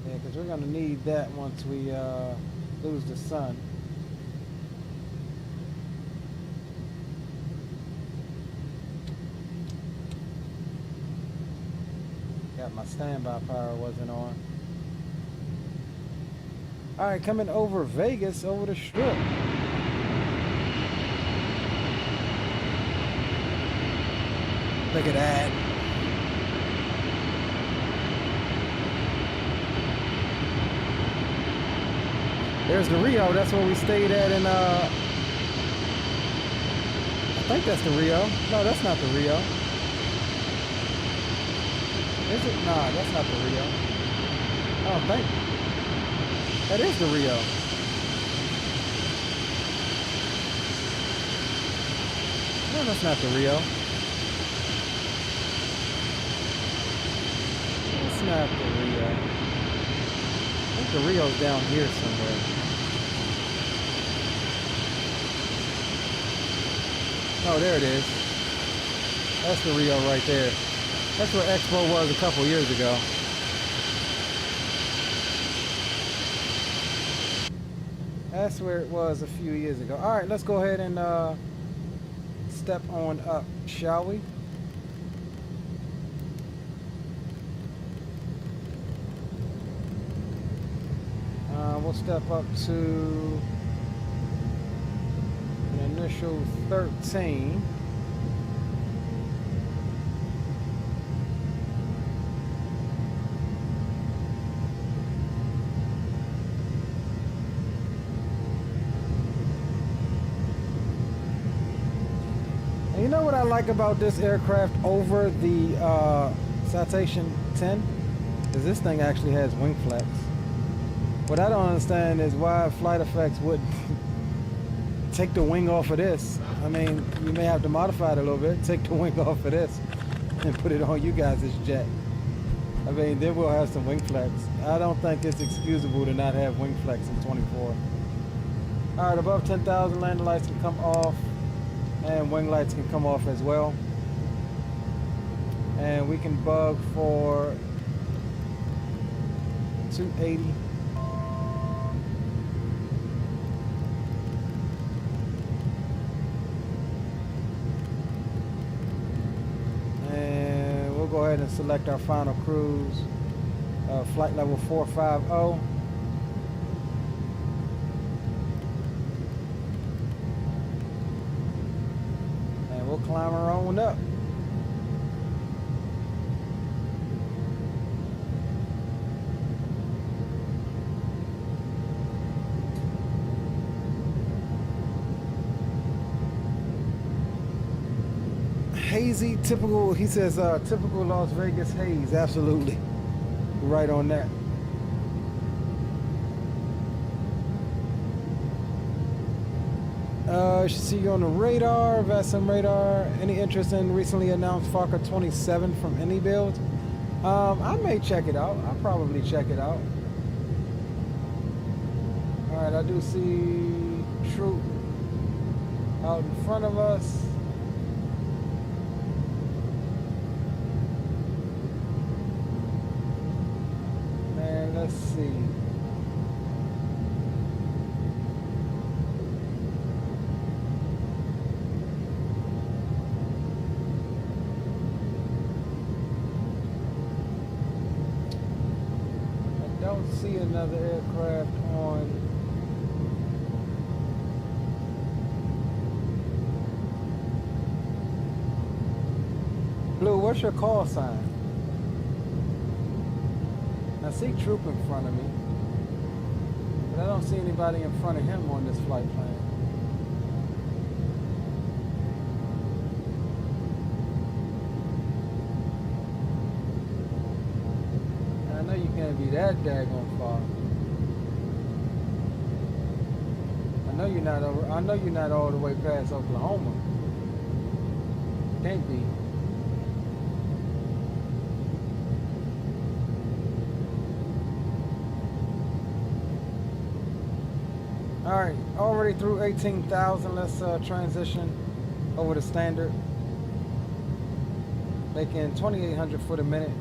Yeah, because we're gonna need that once we lose the sun. My standby power wasn't on. All right, coming over Vegas, over the strip. Look at that. There's the Rio. That's where we stayed at in, I think that's the Rio. No, that's not the Rio. Is it? Nah, that's not the Rio. I don't think. That is the Rio. No, that's not the Rio. That's not the Rio. I think the Rio's down here somewhere. Oh, there it is. That's the Rio right there. That's where Expo was a couple years ago. That's where it was a few years ago. All right, let's go ahead and step on up, shall we? We'll step up to an initial 13. You know what I like about this aircraft over the Citation 10 is this thing actually has wing flaps. What I don't understand is why Flight Effects wouldn't take the wing off of this. I mean, you may have to modify it a little bit, take the wing off of this and put it on you guys' jet. I mean, then we'll have some wing flaps. I don't think it's excusable to not have wing flaps in 24. All right, above 10,000, landing lights can come off. And wing lights can come off as well. And we can bug for 280. And we'll go ahead and select our final cruise, flight level 450. We'll climb our own up. Hazy, typical, he says, typical Las Vegas haze. Absolutely. Right on that. Should see you on the radar, VASM radar. Any interest in recently announced Fokker 27 from any build? I may check it out. I'll probably check it out. All right, I do see Troop out in front of us. Man, let's see. See another aircraft on Blue. What's your call sign? I see Troop in front of me, but I don't see anybody in front of him on this flight plan. I know you can't be that daggone far. I know you're not all the way past Oklahoma. Can't be. All right, already through 18,000. Let's transition over to standard. Making 2,800 foot a minute.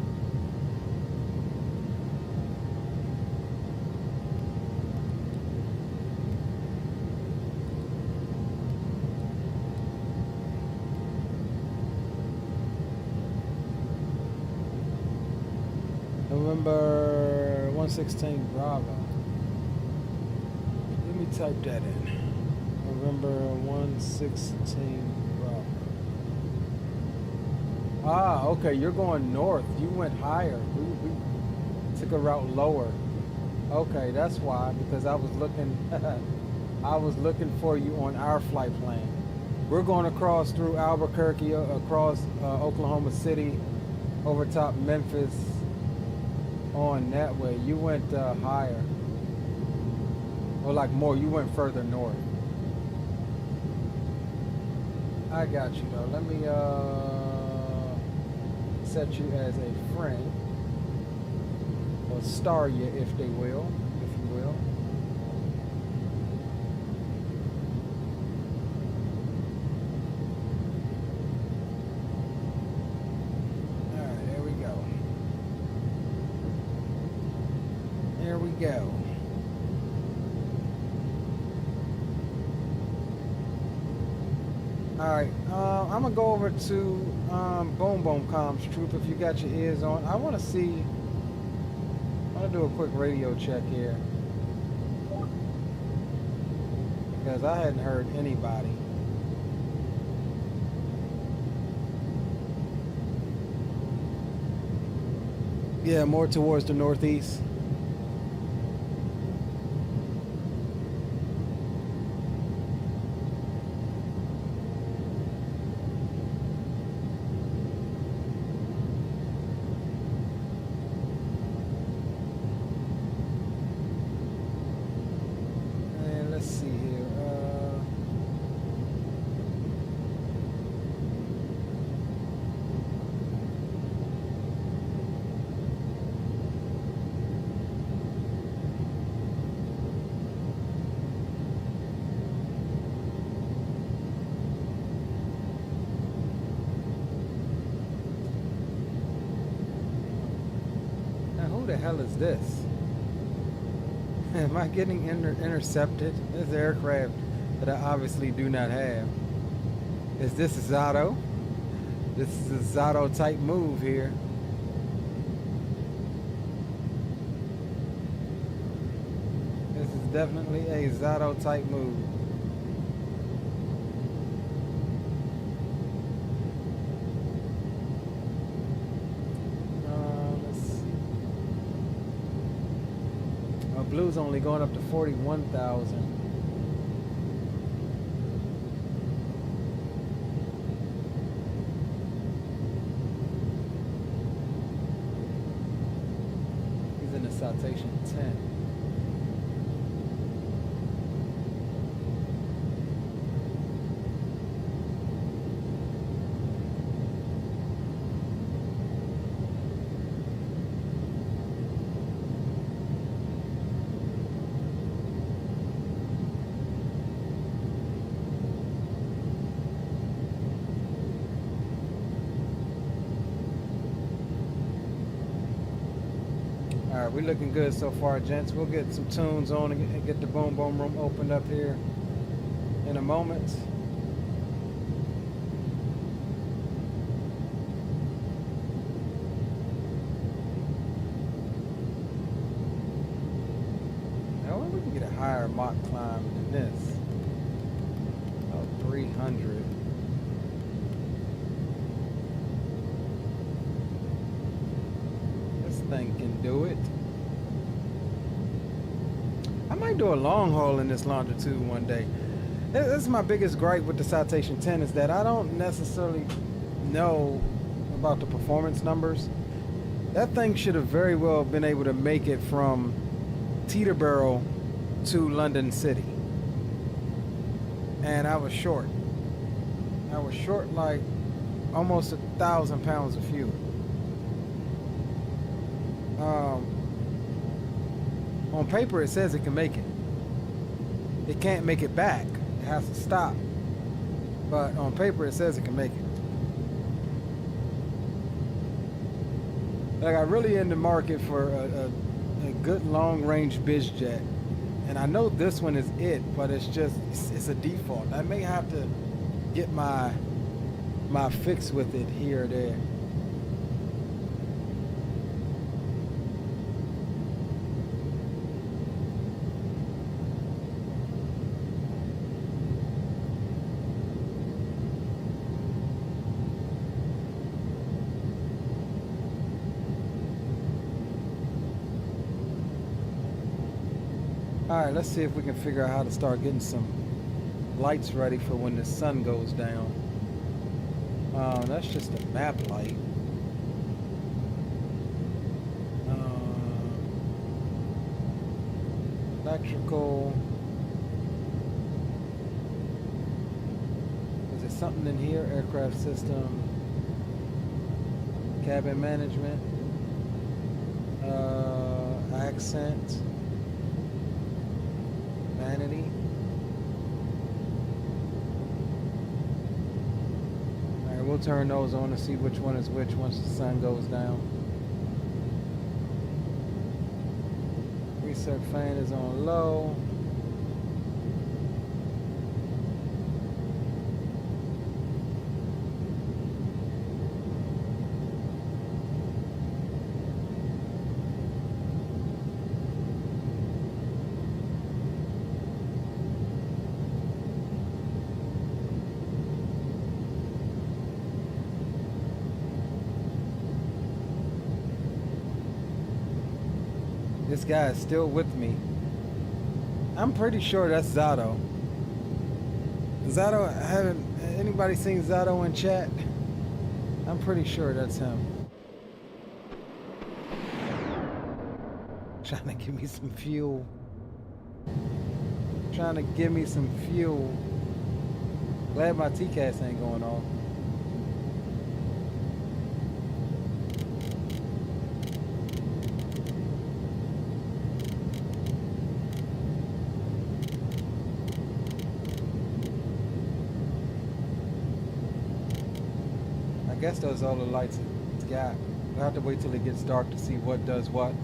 November 116 Bravo. Let me type that in. November 116 Bravo. Ah, okay, you're going north. You went higher. We took a route lower. Okay, that's why, because I was looking I was looking for you on our flight plan. We're going across through Albuquerque, across Oklahoma City, over top Memphis, on that way. You went higher, or like more, you went further north. I got you though. Let me set you as a friend, or star you if you will. Go. Alright, I'm gonna go over to Boom Boom Comms Troop if you got your ears on. I want to do a quick radio check here, because I hadn't heard anybody. Yeah, more towards the northeast. Who the hell is this? Am I getting intercepted? This is aircraft that I obviously do not have. Is this a Zato? This is a Zato type move here. This is definitely a Zato type move. Blue's only going up to 41,000. He's in the Citation 10. We're looking good so far, gents. We'll get some tunes on and get the Boom Boom Room opened up here in a moment. Now we can get a higher Mach climb than this. About 300. This thing can do it. I might do a long haul in this longitude one day. This is my biggest gripe with the Citation 10, is that I don't necessarily know about the performance numbers. That thing should have very well been able to make it from Teterboro to London City. And I was short. I was short like almost 1,000 pounds of fuel. On paper, it says it can make it. It can't make it back. It has to stop. But on paper, it says it can make it. Like, I really in the market for a good long-range biz jet. And I know this one is it, but it's just, it's a default. I may have to get my fix with it here or there. Alright, let's see if we can figure out how to start getting some lights ready for when the sun goes down. That's just a map light. Electrical. Is there something in here? Aircraft system. Cabin management. Accent. Vanity. Alright, we'll turn those on to see which one is which once the sun goes down. Reset fan is on low. This guy is still with me. I'm pretty sure that's Zato. Zato, haven't anybody seen Zato in chat? I'm pretty sure that's him. Trying to give me some fuel. Trying to give me some fuel. Glad my TCAS ain't going off. I guess those are all the lights it's got. We'll have to wait till it gets dark to see what does what.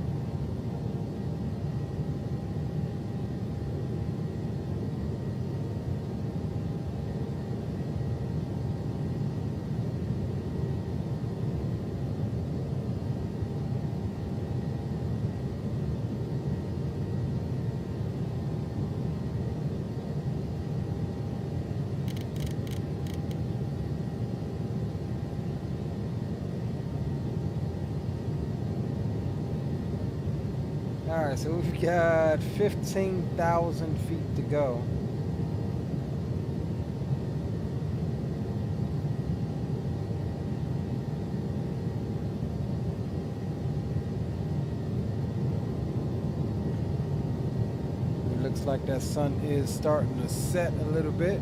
Alright, so we've got 15,000 feet to go. It looks like that sun is starting to set a little bit.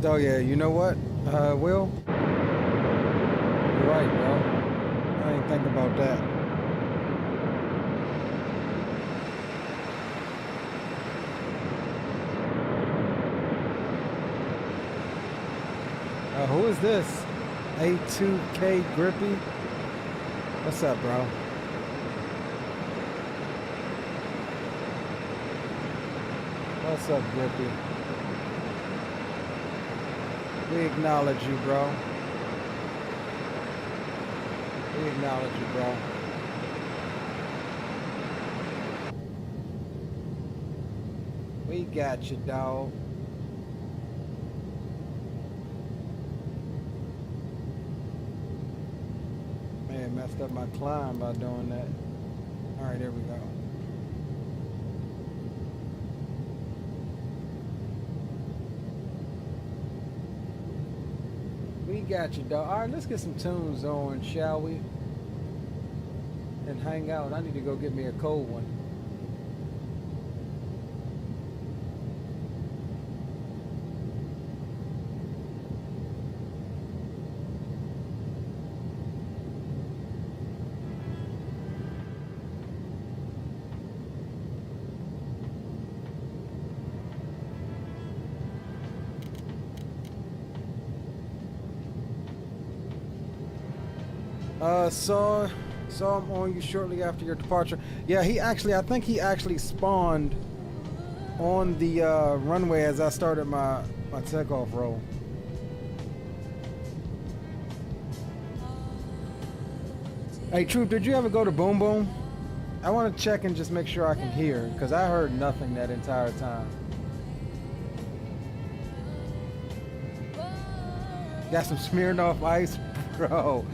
Oh yeah, you know what, Will? You're right, bro. I ain't think about that. Who is this? A2K Grippy? What's up, bro? What's up, Grippy? We acknowledge you, bro. We acknowledge you, bro. We got you, dog. Man, messed up my climb by doing that. All right, there we go. We got you, dog. All right, let's get some tunes on, shall we? And hang out. I need to go get me a cold one. Saw him on you shortly after your departure. Yeah, I think he actually spawned on the runway as I started my takeoff roll. Hey, Troop, did you ever go to Boom Boom? I want to check and just make sure I can hear, because I heard nothing that entire time. Got some Smirnoff Ice, bro.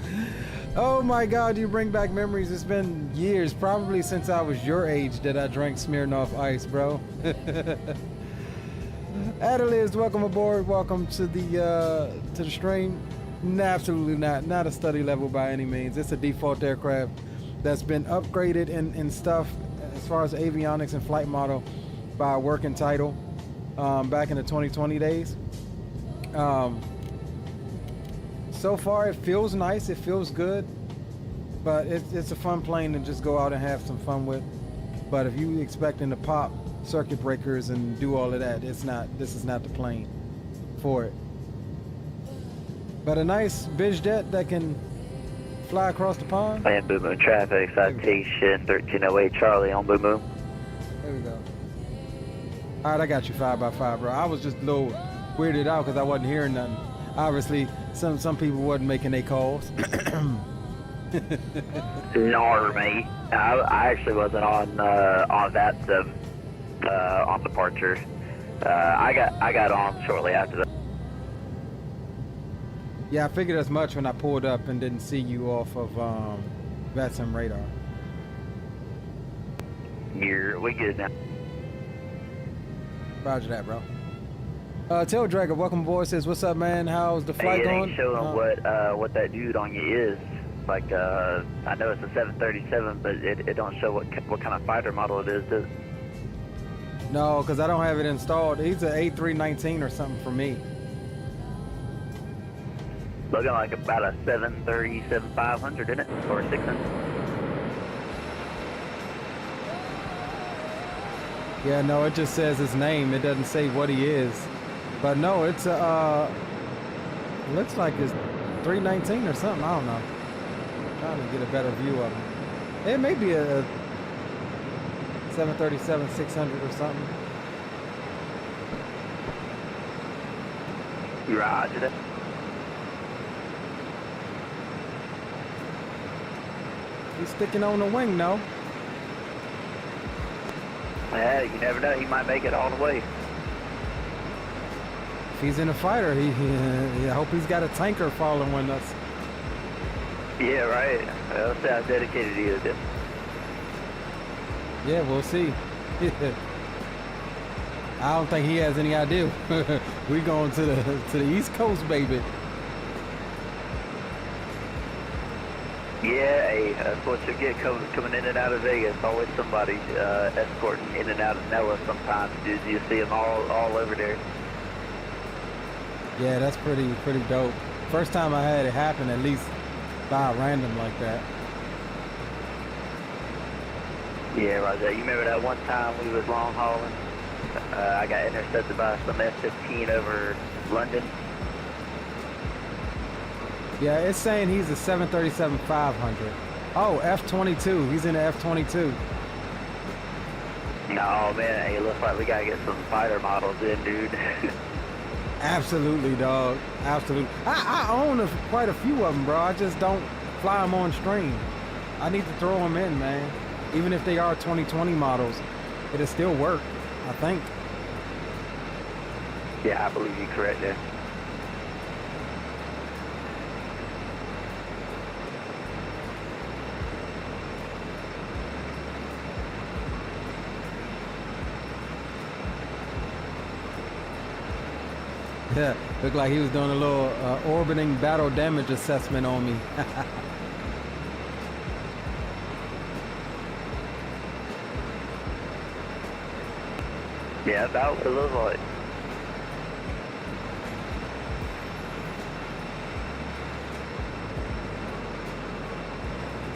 Oh my God, you bring back memories. It's been years, probably since I was your age that I drank Smirnoff Ice, bro. Adeliz, welcome aboard. Welcome to the stream. No, absolutely not a study level by any means. It's a default aircraft that's been upgraded in stuff as far as avionics and flight model by a working title back in the 2020 days. So far, it feels nice. It feels good, but it's a fun plane to just go out and have some fun with. But if you expecting to pop circuit breakers and do all of that, this is not the plane for it. But a nice biz jet that can fly across the pond. Land Boom Boom traffic, citation 1308 Charlie on Boom Boom. There we go. All right, I got you 5x5, bro. I was just a little weirded out because I wasn't hearing nothing. Obviously, some people wasn't making their calls. Nor me. I actually wasn't on FTSim on departure. I got on shortly after that. Yeah, I figured as much when I pulled up and didn't see you off of FTSim radar. We good now. Roger that, bro. Tail Dragger, welcome aboard. Says, what's up, man? How's the flight going? It ain't showing what that dude on you is. Like, I know it's a 737, but it don't show what kind of fighter model it is, does it? No, because I don't have it installed. He's an A319 or something for me. Looking like about a 737-500, isn't it? Or 600? Yeah, no, it just says his name. It doesn't say what he is. But no, it's looks like it's 319 or something. I don't know. I'm trying to get a better view of him. It may be a 737-600 or something. Roger that. He's sticking on the wing, no? Yeah, you never know. He might make it all the way. If he's in a fighter, I hope he's got a tanker following us. Yeah, right. Let's see how dedicated he is. Yeah, we'll see. I don't think he has any idea. We going to the East Coast, baby. Yeah, hey, that's what you get coming in and out of Vegas. Always somebody escorting in and out of Nella sometimes. You see them all over there. Yeah, that's pretty dope. First time I had it happen, at least by random like that. Yeah, Roger. You remember that one time we was long hauling? I got intercepted by some F-15 over London. Yeah, it's saying he's a 737-500. Oh, F-22. He's in the F-22. No, man, hey, it looks like we gotta get some fighter models in, dude. Absolutely, dog. Absolutely. I own quite a few of them, bro. I just don't fly them on stream. I need to throw them in, man. Even if they are 2020 models, it'll still work, I think. Yeah, I believe you're correct there. Yeah, looked like he was doing a little orbiting battle damage assessment on me. Yeah, that was a lot.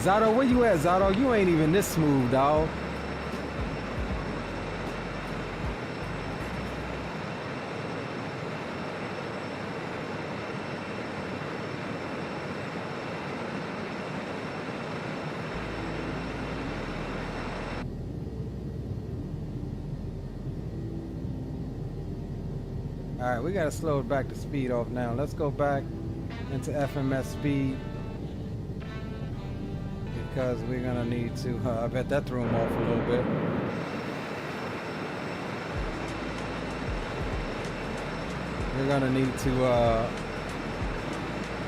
Zato, where you at, Zato? You ain't even this smooth, dog. All right, we gotta slow it back to speed off now. Let's go back into FMS speed because we're gonna need to, I bet that threw him off a little bit. We're gonna need to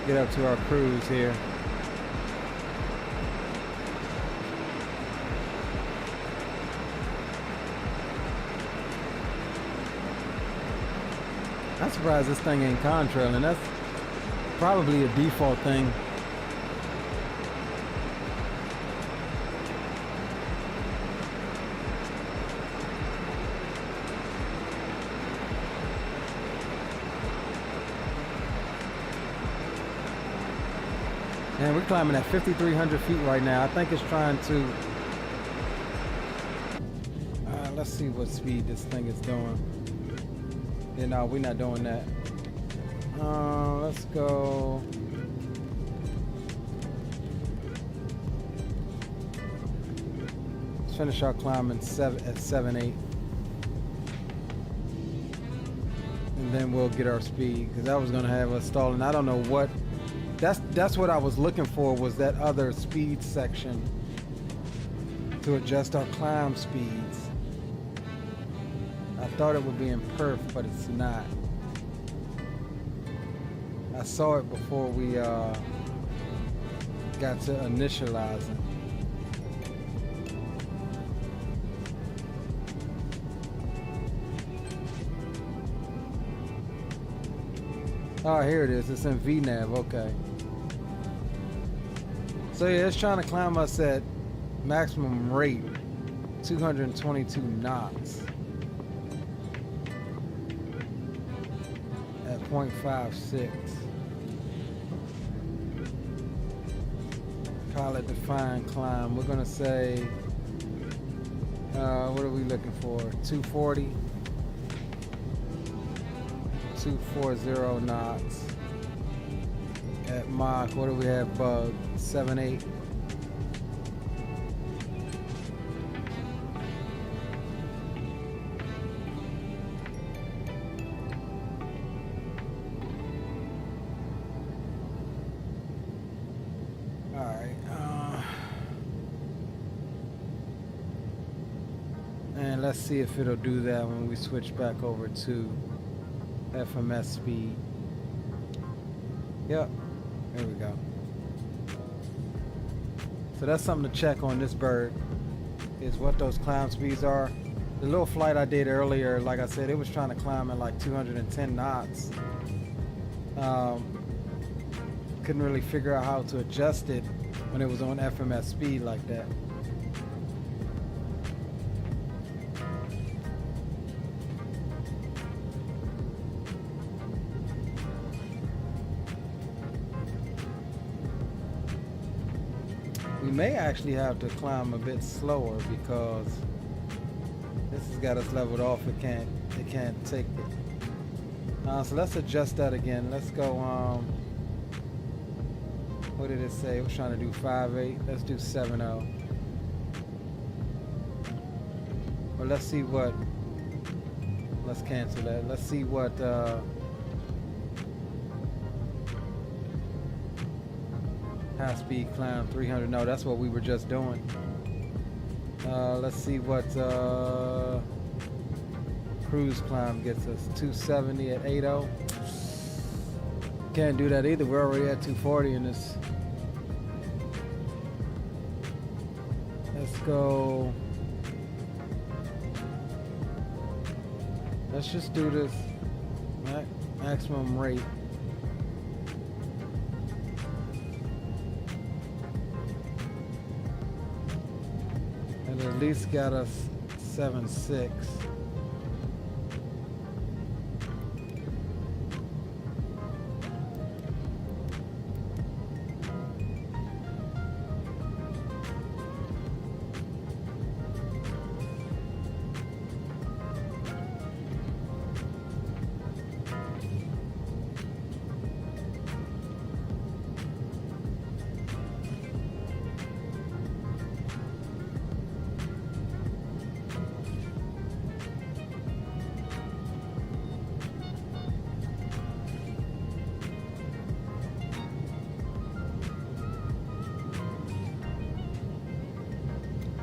get up to our cruise here. I'm surprised this thing ain't contrailing. That's probably a default thing. Man, we're climbing at 5,300 feet right now. I think it's trying to... let's see what speed this thing is doing. Yeah, no, we're not doing that. Let's go. Let's finish our climb at 7.8. And then we'll get our speed, because that was gonna have us stalling. I don't know what, that's what I was looking for, was that other speed section to adjust our climb speeds. I thought it would be in perf, but it's not. I saw it before we got to initializing. Oh, here it is. It's in VNAV. Okay. So yeah, it's trying to climb us at maximum rate, 222 knots. 0.56. Pilot defined climb. We're gonna say, what are we looking for? 240. 240 knots. At Mach, what do we have? Bug 7.8. Let's see if it'll do that when we switch back over to FMS speed. Yep, there we go. So that's something to check on this bird, is what those climb speeds are. The little flight I did earlier, like I said, it was trying to climb at like 210 knots. Couldn't really figure out how to adjust it when it was on FMS speed like that. We may actually have to climb a bit slower because this has got us leveled off. It can't take it. So let's adjust that again. Let's go. What did it say? It was trying to do 5.8. Let's do 7.0. Well, let's see what. Let's cancel that. Let's see what. High speed climb 300. No, that's what we were just doing. Let's see what cruise climb gets us. 270 at 8.0. Can't do that either. We're already at 240 in this. Let's go. Let's just do this. All right. maximum rate. And at least got us 7.6.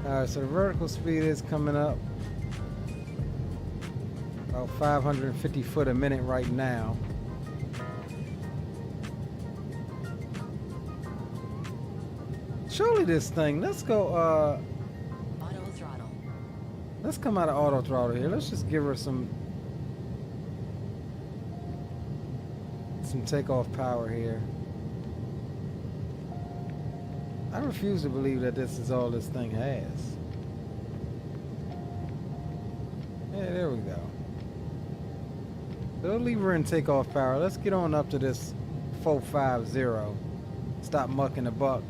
Alright, so the vertical speed is coming up about 550 foot a minute right now. Surely this thing, let's go, Auto throttle. let's come out of auto throttle here. Let's just give her some takeoff power here. I refuse to believe that this is all this thing has. Yeah, there we go. They'll leave her in takeoff power. Let's get on up to this 450. Stop mucking about.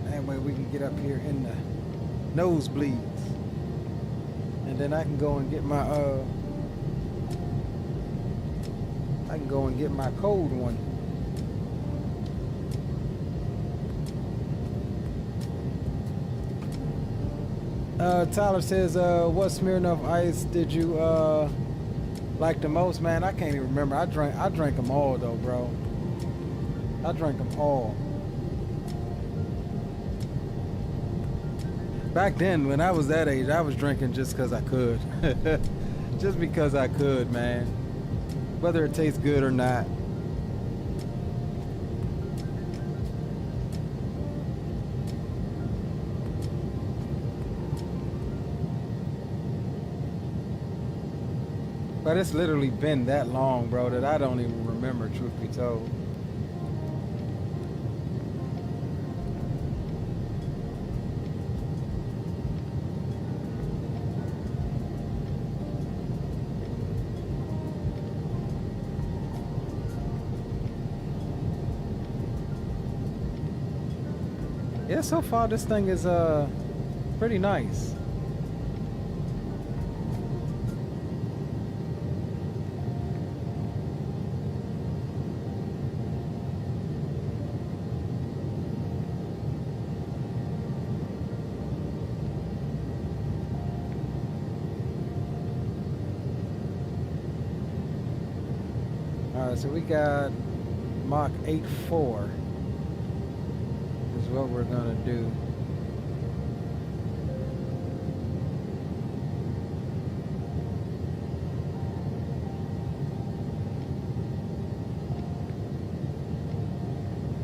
That way we can get up here in the nosebleeds. And then I can go and get my cold one. Tyler says, what Smirnoff Ice did you like the most? Man, I can't even remember. I drank them all though, bro. I drank them all. Back then, when I was that age, I was drinking just because I could. Just because I could, man. Whether it tastes good or not. But it's literally been that long, bro, that I don't even remember, truth be told. Yeah, so far this thing is pretty nice. Alright, so we got Mach 8.4 is what we're gonna do.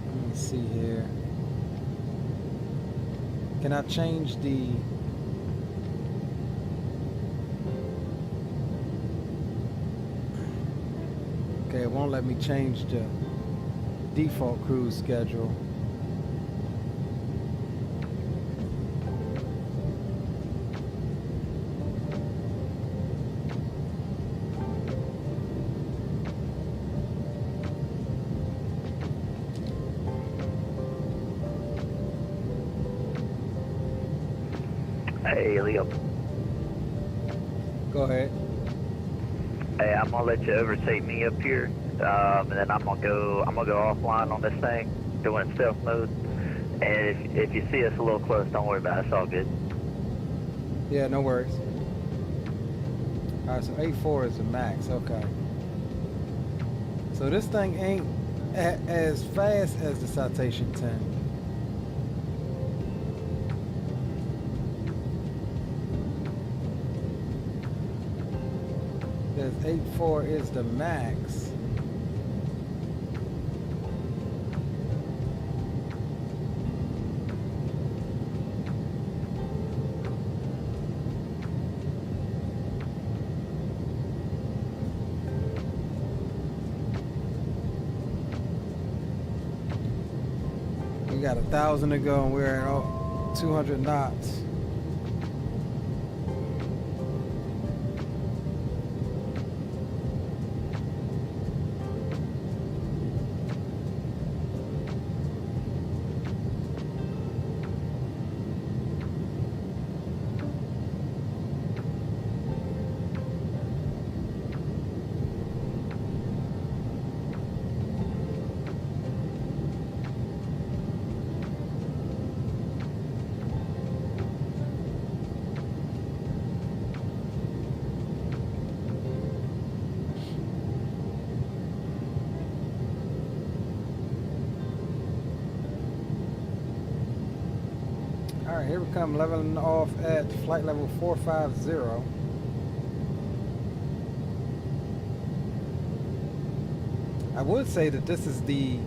Let me see here. Can I change the Okay, it won't let me change the default cruise schedule. Hey, Liam. Go ahead. Hey, I'm gonna let you overtake me up here, and then I'm gonna go offline on this thing, go in stealth mode. And if you see us a little close, don't worry about it. It's all good. Yeah, no worries. All right, so 8.4 is the max. Okay. So this thing ain't as fast as the Citation 10. Because 8.4 is the max. We got 1,000 to go and we're at 200 knots. All right, here we come, leveling off at flight level 450. I would say that this is the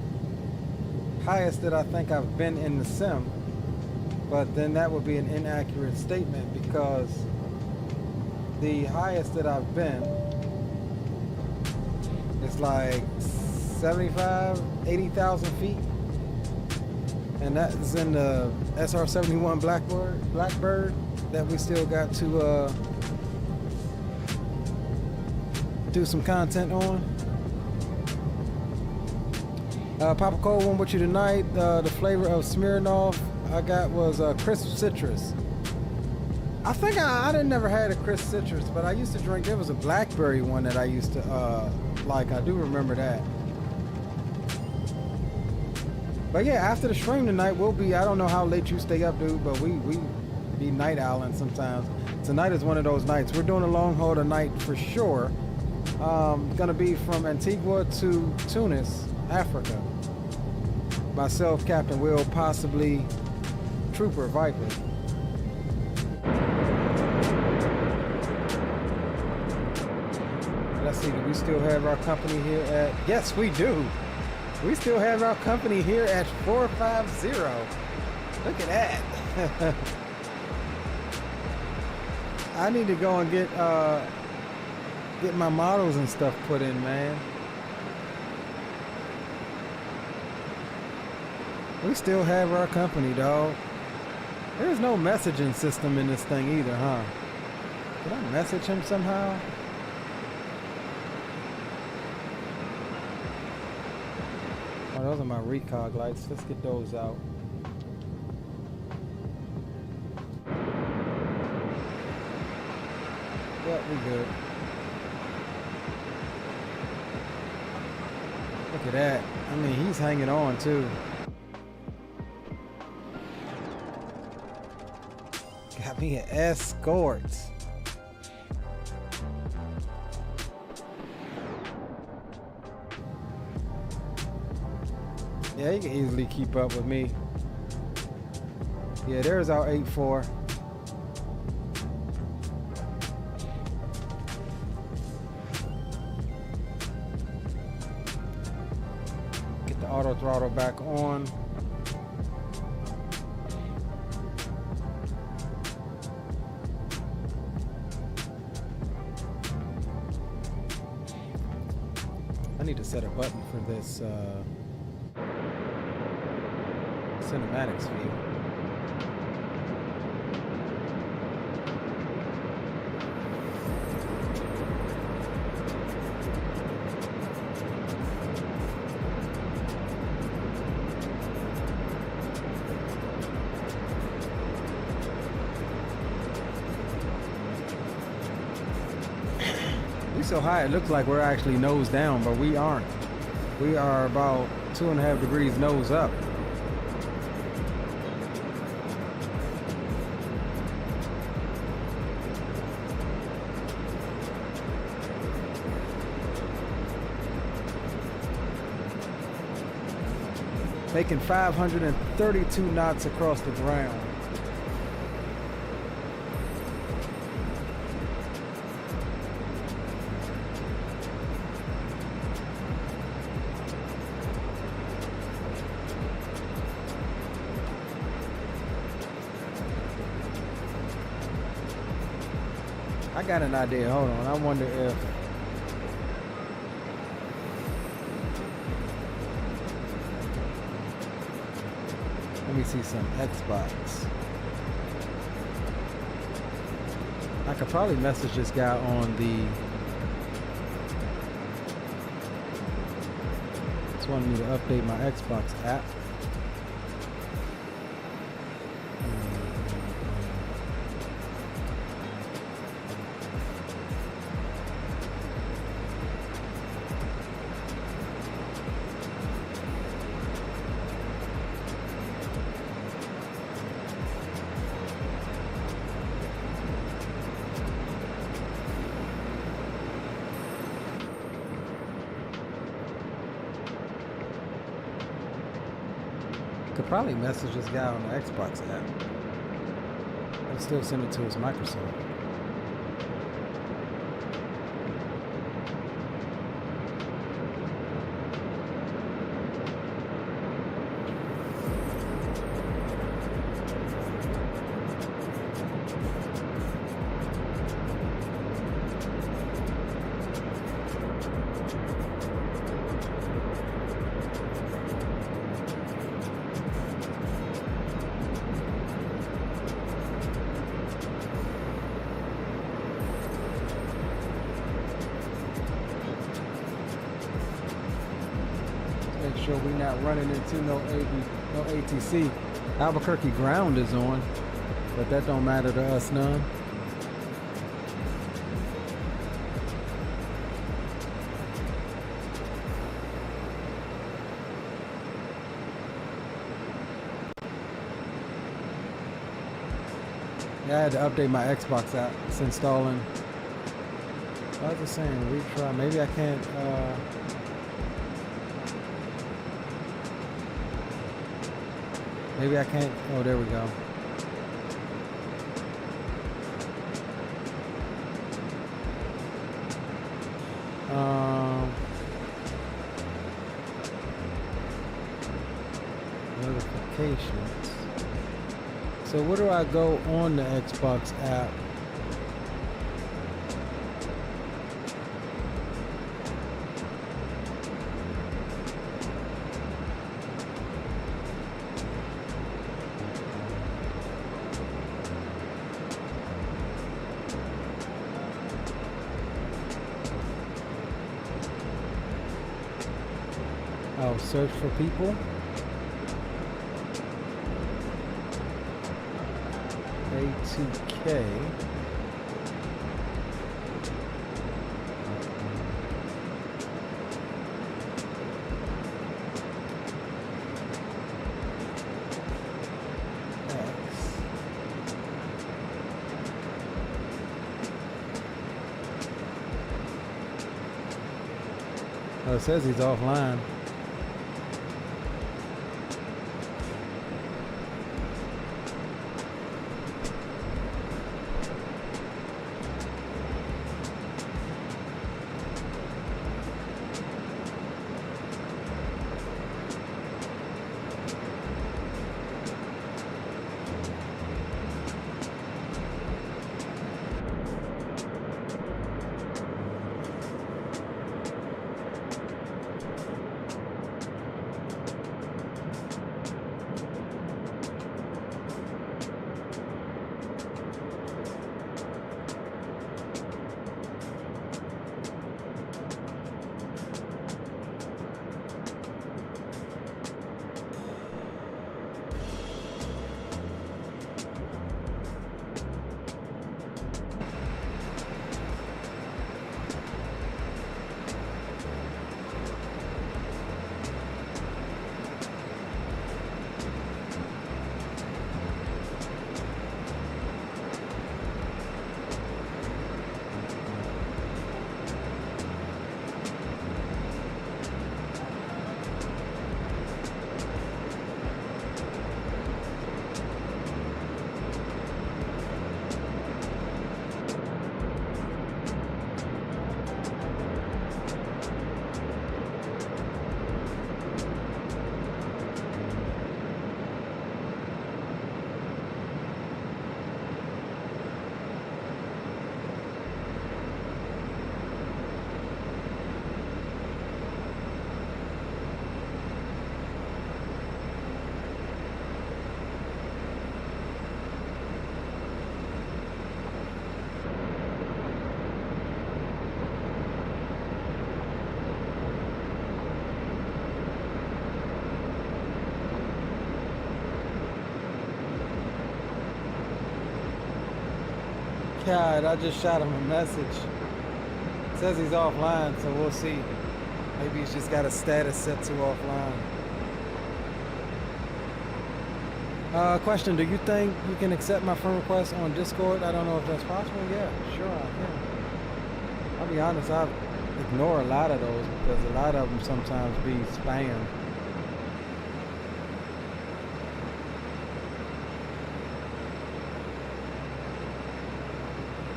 highest that I think I've been in the sim, but then that would be an inaccurate statement because the highest that I've been is like 75, 80,000 feet. And that is in the SR-71 Blackbird that we still got to do some content on. Pop a cold one with you tonight. The flavor of Smirnoff I got was crisp citrus. I think I didn't never had a crisp citrus, but I used to drink. There was a blackberry one that I used to like. I do remember that. But yeah, after the stream tonight, we'll be, I don't know how late you stay up, dude, but we be night owling sometimes. Tonight is one of those nights. We're doing a long haul tonight for sure. Gonna be from Antigua to Tunis, Africa. Myself, Captain Will, possibly Trooper Viper. Let's see, do we still have our company here at, yes we do. We still have our company here at 450. Look at that. I need to go and get my models and stuff put in, man. We still have our company, dog. There's no messaging system in this thing either, huh? Did I message him somehow? Oh, those are my recog lights. Let's get those out. Yeah, we good. Look at that. I mean, he's hanging on too. Got me an escort. Yeah, he can easily keep up with me. Yeah, there's our 8-4. Get the auto throttle back on. I need to set a button for this cinematics view. We're so high it looks like we're actually nose down, but we aren't. We are about 2.5 degrees nose up. Making 532 knots across the ground. I got an idea. Hold on. I wonder if Let me see some Xbox. I could probably message this guy on the. Just wanted me to update my Xbox app. Could probably message this guy on the Xbox app. I'll still send it to his Microsoft. Make sure we're not running into no ATC. Albuquerque ground is on, but that don't matter to us none. Yeah, I had to update my Xbox app. It's installing. I was just saying, retry. Maybe I can't. Maybe I can't. Oh, there we go. Notifications. So where do I go on the Xbox app? I'll search for people. A2K. Oh, it says he's offline. God, I just shot him a message. It says he's offline, so we'll see. Maybe he's just got a status set to offline. Question, do you think you can accept my friend request on Discord? I don't know if that's possible. Yeah, sure I can. I'll be honest, I ignore a lot of those because a lot of them sometimes be spam.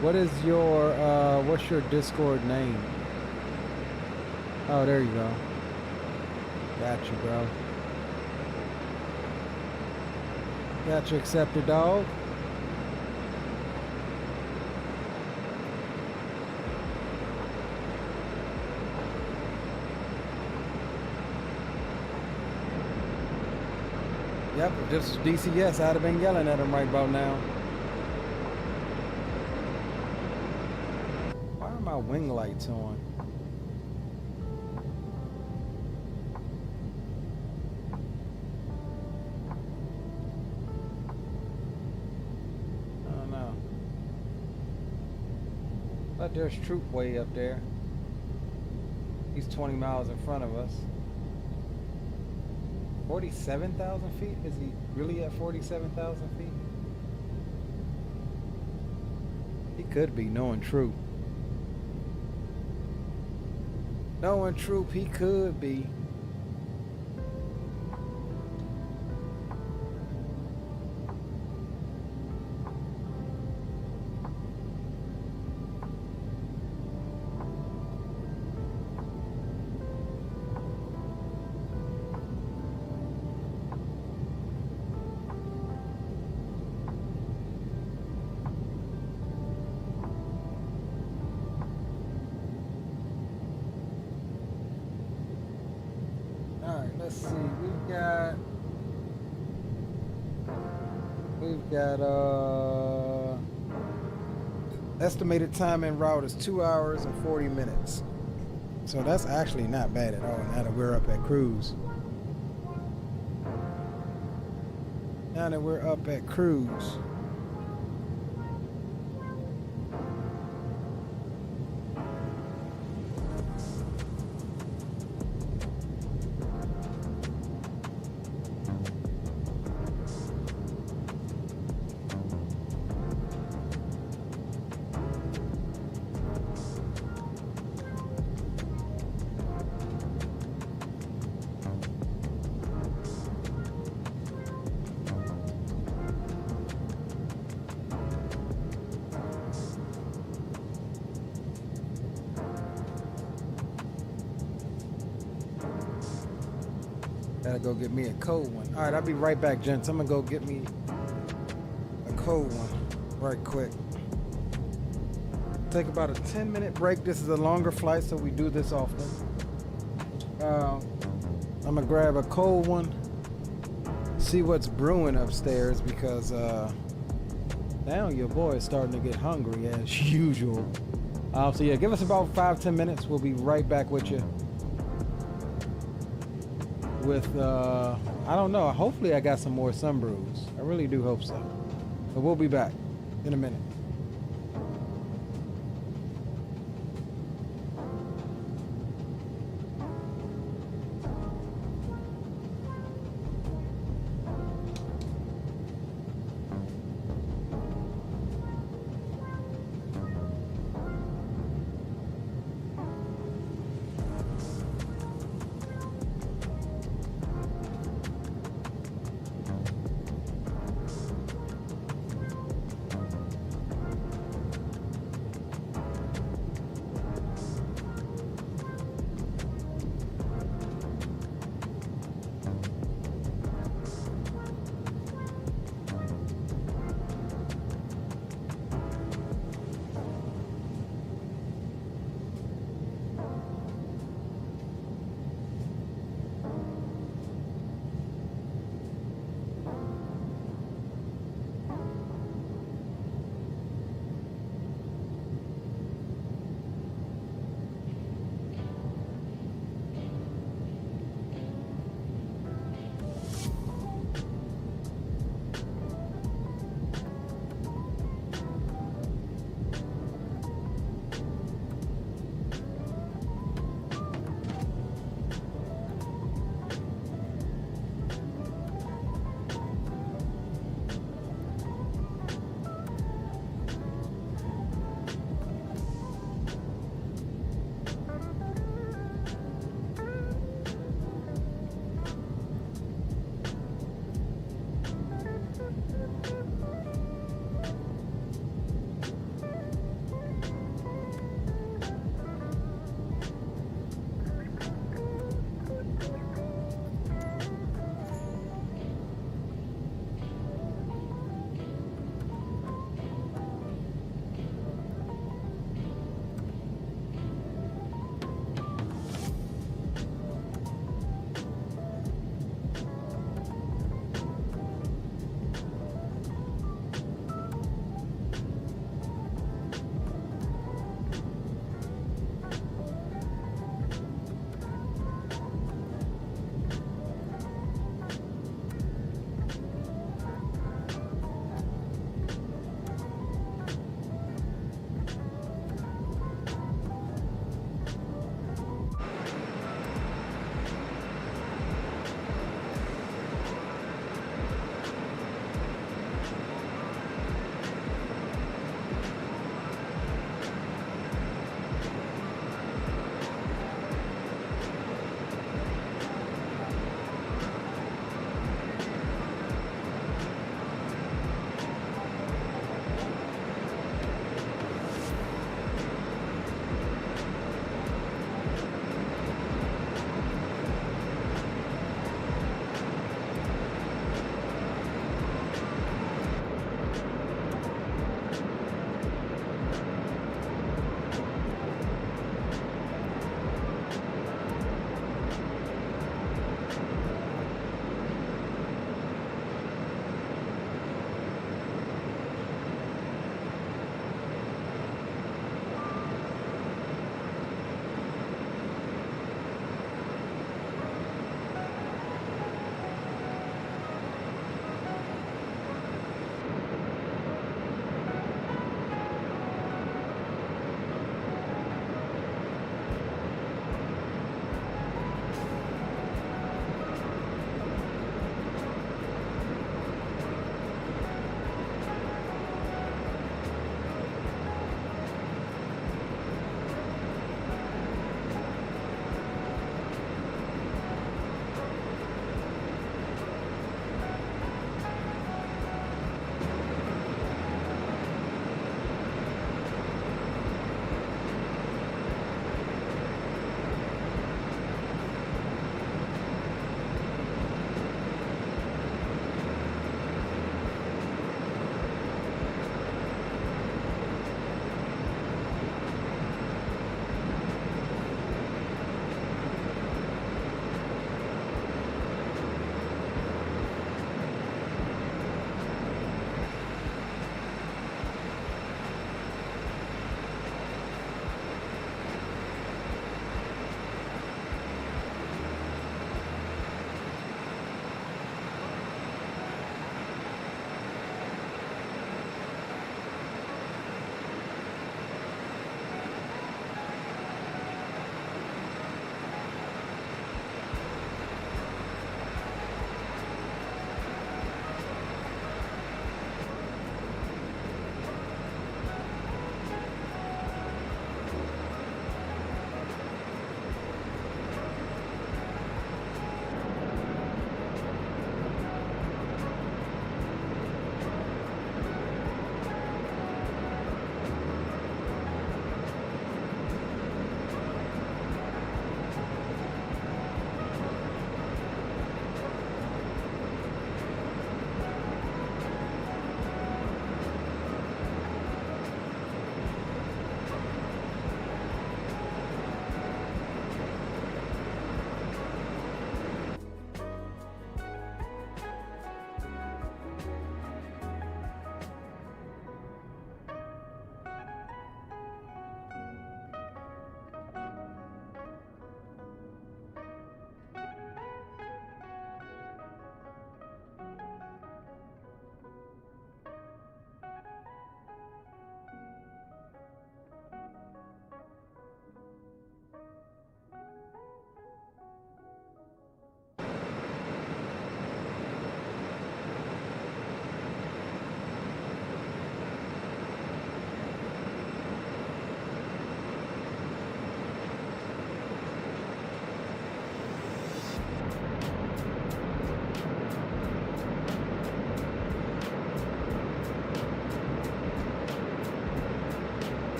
What is your, what's your Discord name? Oh, there you go. Got you, bro. Got you accepted, dog. Yep, if this was DCS, I'd have been yelling at him right about now. Why are my wing lights on? I don't know. But there's Troop way up there. He's 20 miles in front of us. 47,000 feet? Is he really at 47,000 feet? He could be, knowing Troop. Knowing Troop, he could be. We've got estimated time en route is 2 hours and 40 minutes. So that's actually not bad at all now that we're up at cruise. Gotta go get me a cold one. All right, I'll be right back, gents. I'm gonna go get me a cold one right quick. Take about a 10-minute break. This is a longer flight, so we do this often. I'm gonna grab a cold one, see what's brewing upstairs, because now your boy is starting to get hungry as usual. So yeah, give us about 5-10 minutes. We'll be right back with you. With I don't know, hopefully I got some more sun brews. I really do hope so. But we'll be back in a minute.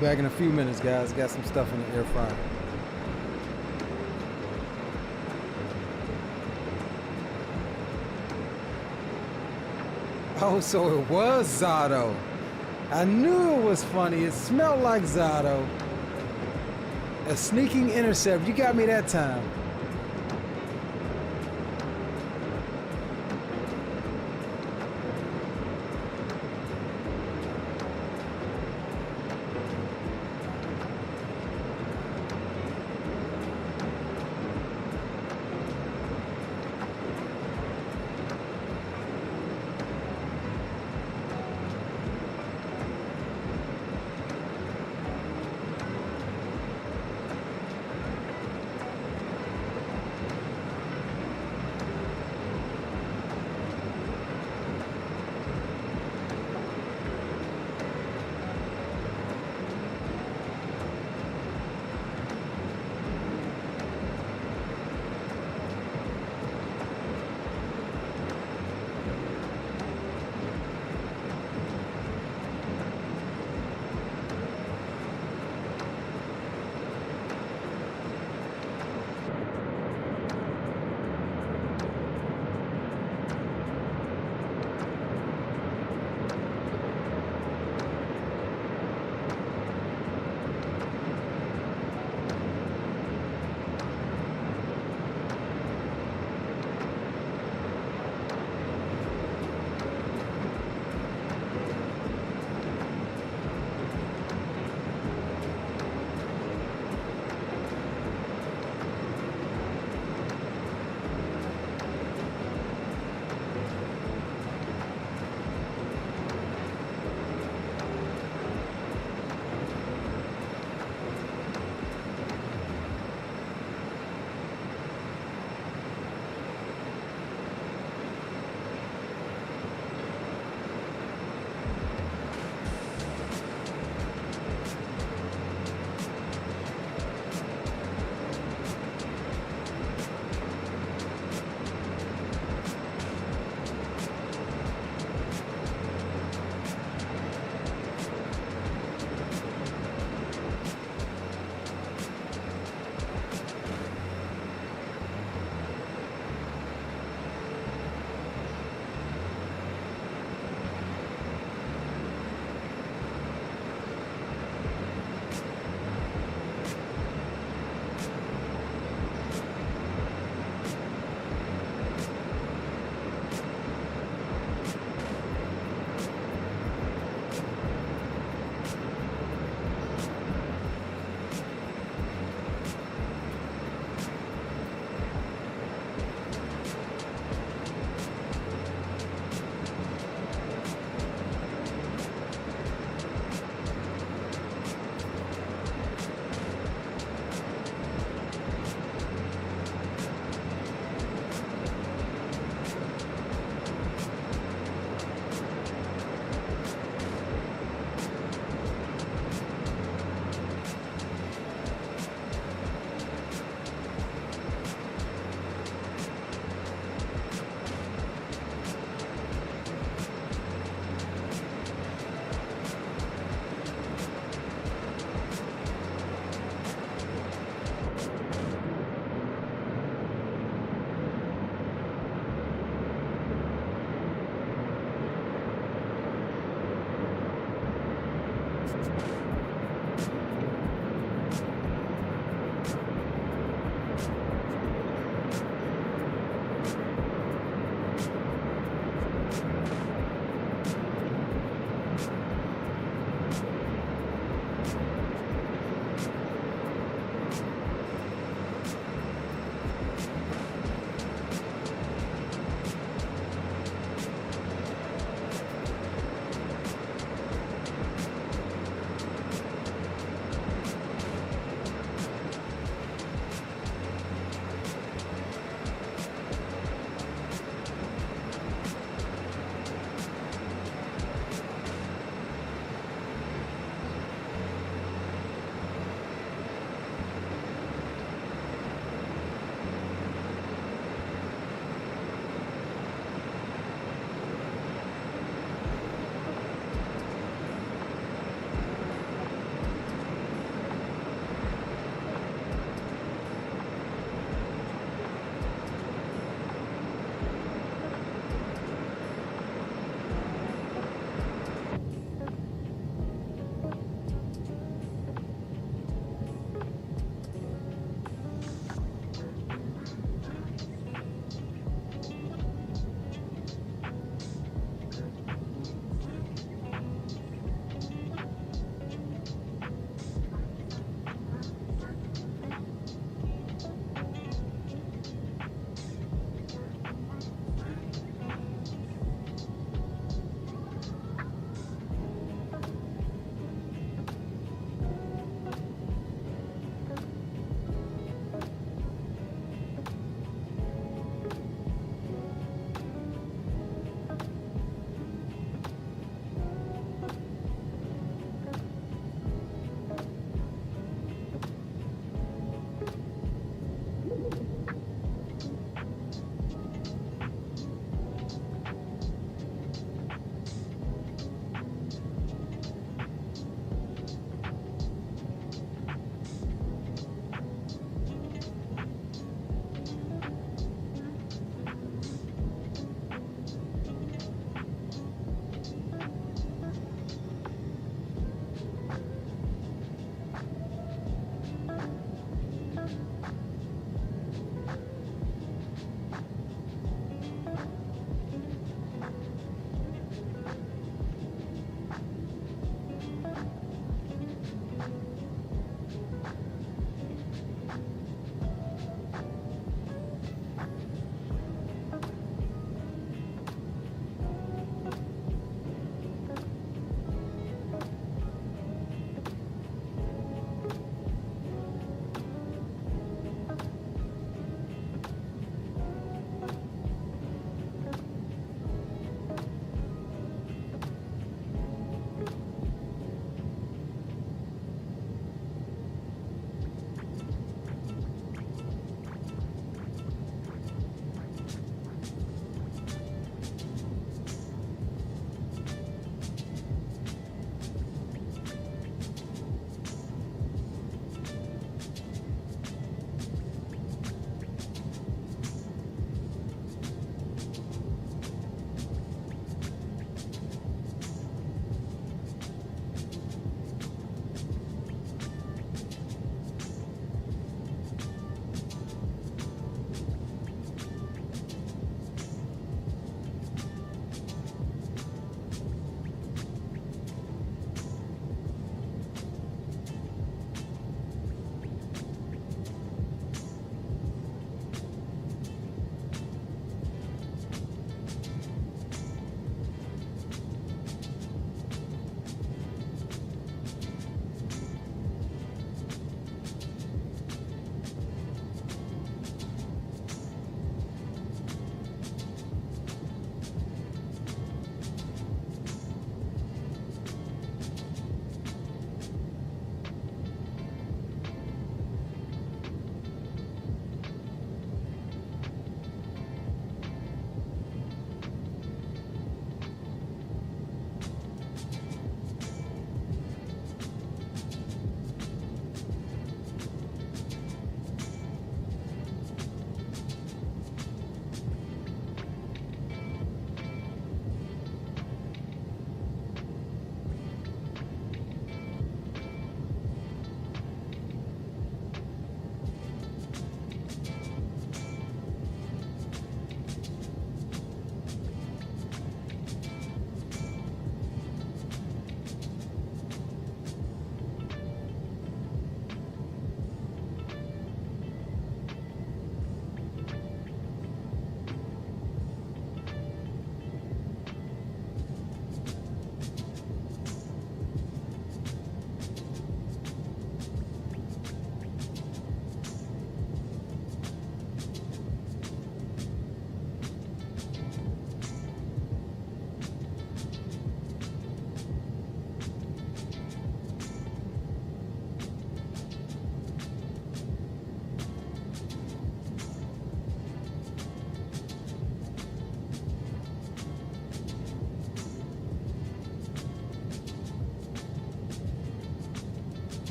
back in a few minutes, guys. Got some stuff in the air fryer. Oh, so it was Zato. I knew it was funny. It smelled like Zato. A sneaking intercept. You got me that time.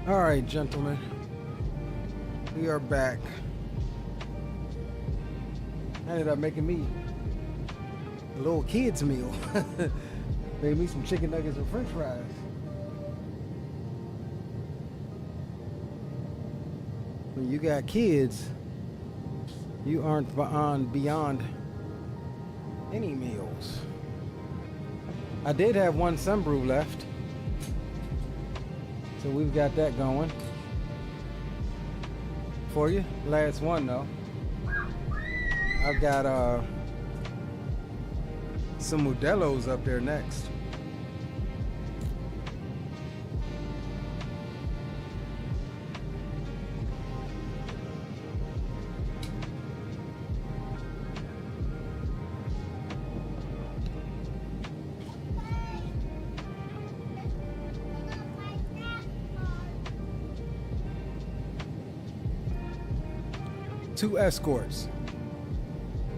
All right, gentlemen, we are back. I ended up making me a little kid's meal. Made me some chicken nuggets and french fries. When you got kids, you aren't beyond any meals. I did have one sunbrew left, so we've got that going for you. Last one though. I've got some Modelo's up there next. Two escorts.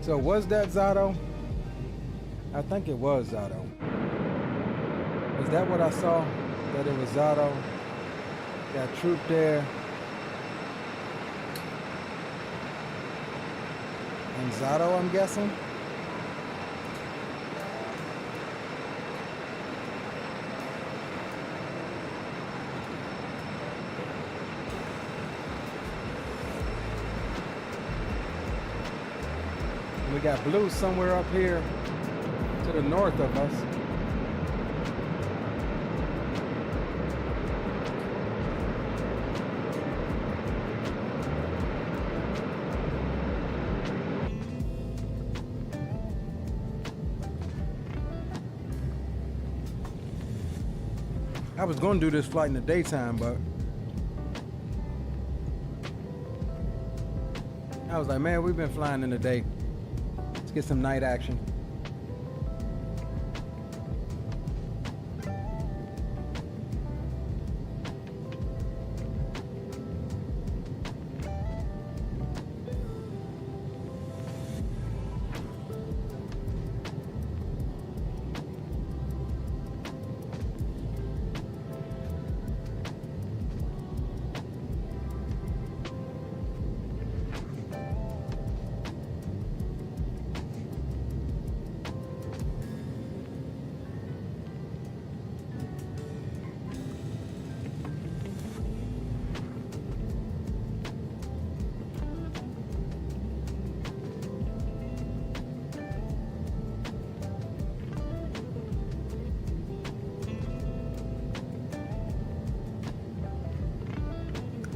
So was that Zato? I think it was Zato. Is that what I saw? That it was Zato? Got troop there. And Zato, I'm guessing? We got blue somewhere up here to the north of us. I was going to do this flight in the daytime, but I was like, man, we've been flying in the day. Get some night action.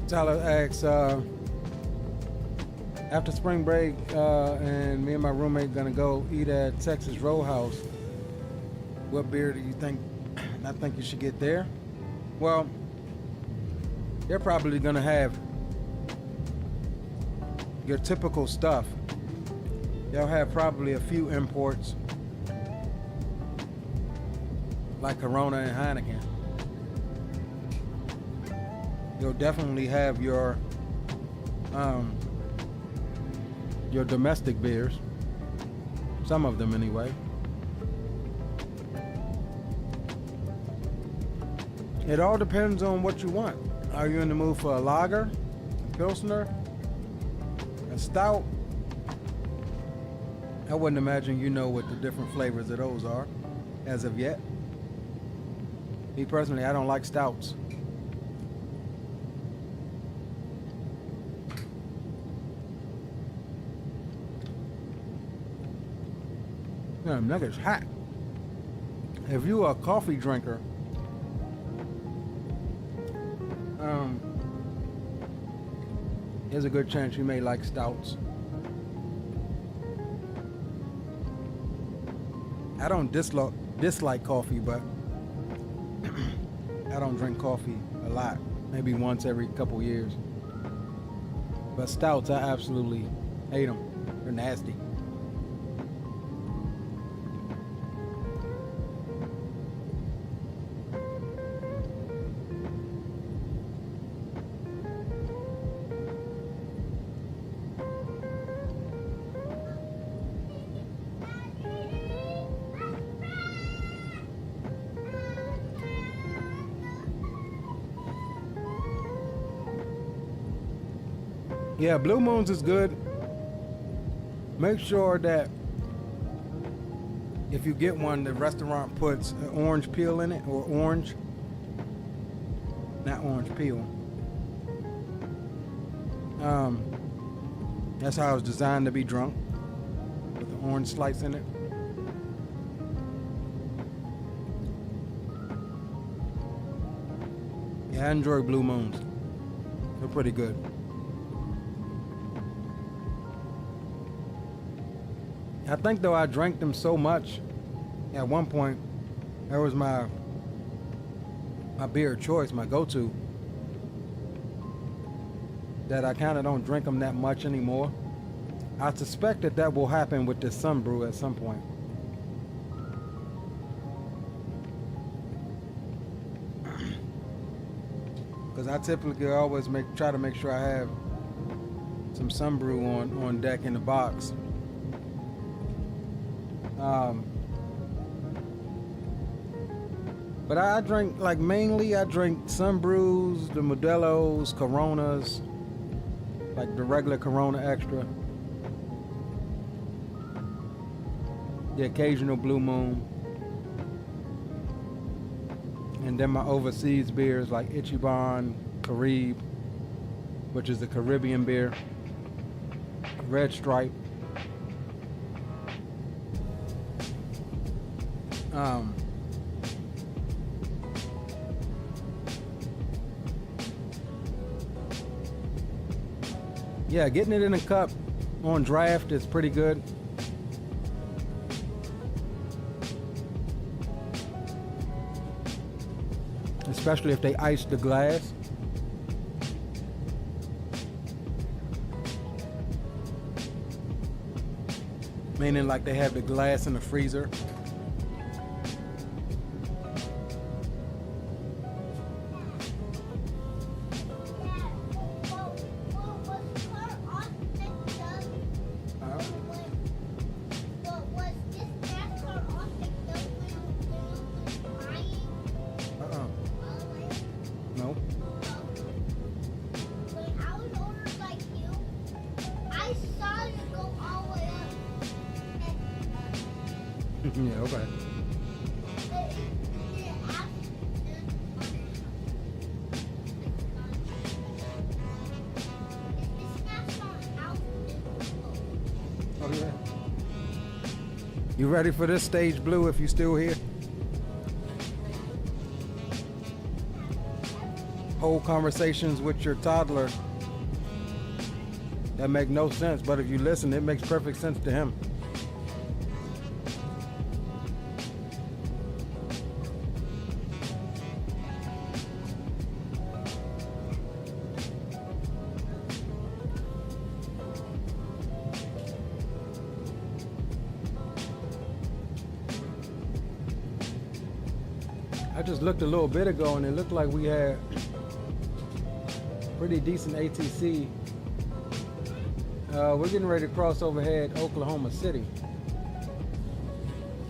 Tyler asks, after spring break, and me and my roommate gonna go eat at Texas Roadhouse, what beer do you think I think you should get there? Well, they're probably gonna have your typical stuff. They'll have probably a few imports like Corona and Heineken. You'll definitely have your domestic beers. Some of them anyway. It all depends on what you want. Are you in the mood for a lager, a pilsner, a stout? I wouldn't imagine you know what the different flavors of those are as of yet. Me personally, I don't like stouts. Nuggets hot. If you are a coffee drinker, there's a good chance you may like stouts. I don't dislike coffee, but I don't drink coffee a lot. Maybe once every couple years. But stouts, I absolutely hate them. They're nasty. Yeah, Blue Moons is good. Make sure that if you get one, the restaurant puts an orange peel in it, or orange, not orange peel. That's how it's designed to be drunk, with the orange slice in it. Yeah, I enjoy Blue Moons. They're pretty good. I think though I drank them so much at one point, that was my beer of choice, my go-to, that I kind of don't drink them that much anymore. I suspect that that will happen with this Sun Brew at some point. Because I typically always try to make sure I have some Sun Brew on deck in the box. But I drink, like, mainly I drink Sun Brews, the Modelo's, Coronas, like the regular Corona Extra, the occasional Blue Moon, and then my overseas beers like Ichiban, Caribe, which is the Caribbean beer, Red Stripe. Yeah, getting it in a cup on draft is pretty good. Especially if they ice the glass. Meaning like they have the glass in the freezer. Yeah, okay. Oh yeah. You ready for this stage blue if you still here? Whole conversations with your toddler that make no sense, but if you listen, it makes perfect sense to him. I just looked a little bit ago and it looked like we had pretty decent ATC. We're getting ready to cross overhead Oklahoma City.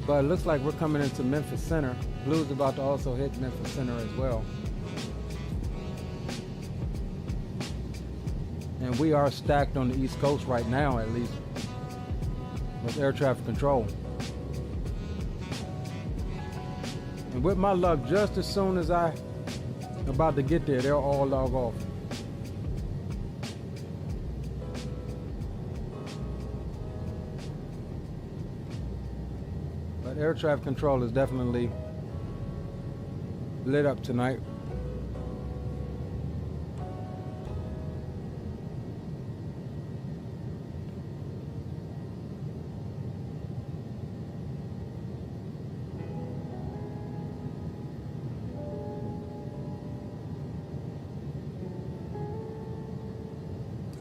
But it looks like we're coming into Memphis Center. Blue's about to also hit Memphis Center as well. And we are stacked on the East Coast right now, at least, with air traffic control. And with my luck, just as soon as I'm about to get there, they'll all log off. But air traffic control is definitely lit up tonight.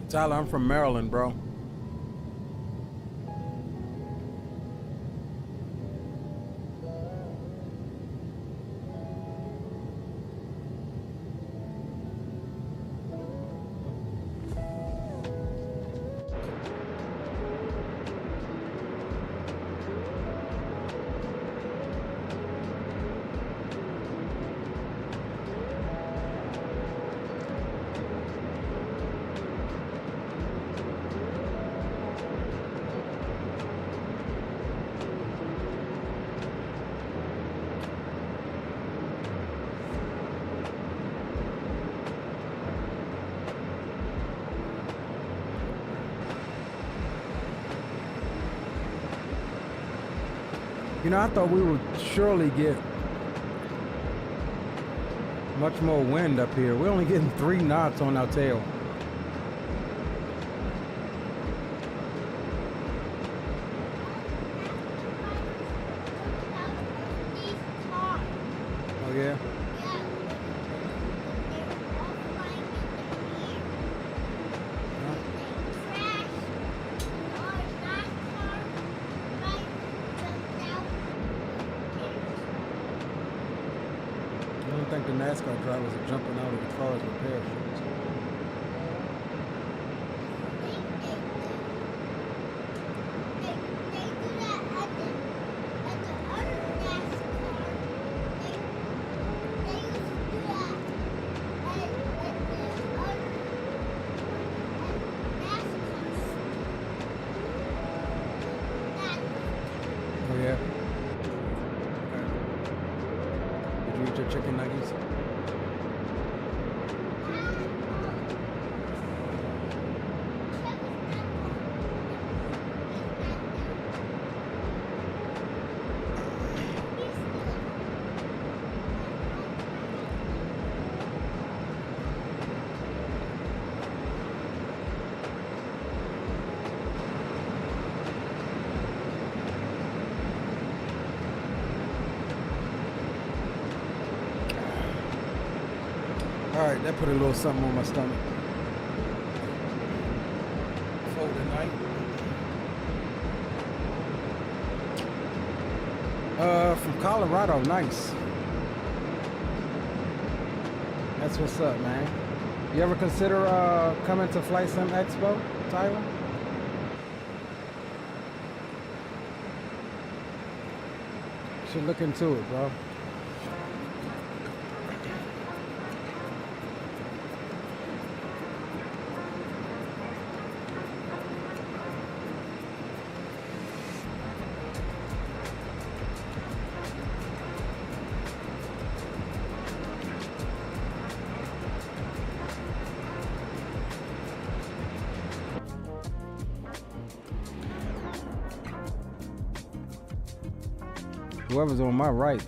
Tyler, I'm from Maryland, bro. You know, I thought we would surely get much more wind up here. We're only getting 3 knots on our tail. Oh yeah? I think the NASCAR drivers are jumping out of the cars with parachutes. Oh yeah? Did you eat your chicken nuggets? Alright, that put a little something on my stomach. For the night. From Colorado, nice. That's what's up, man. You ever consider coming to FTSim Expo, Tyler? Should look into it, bro. Whoever's on my right,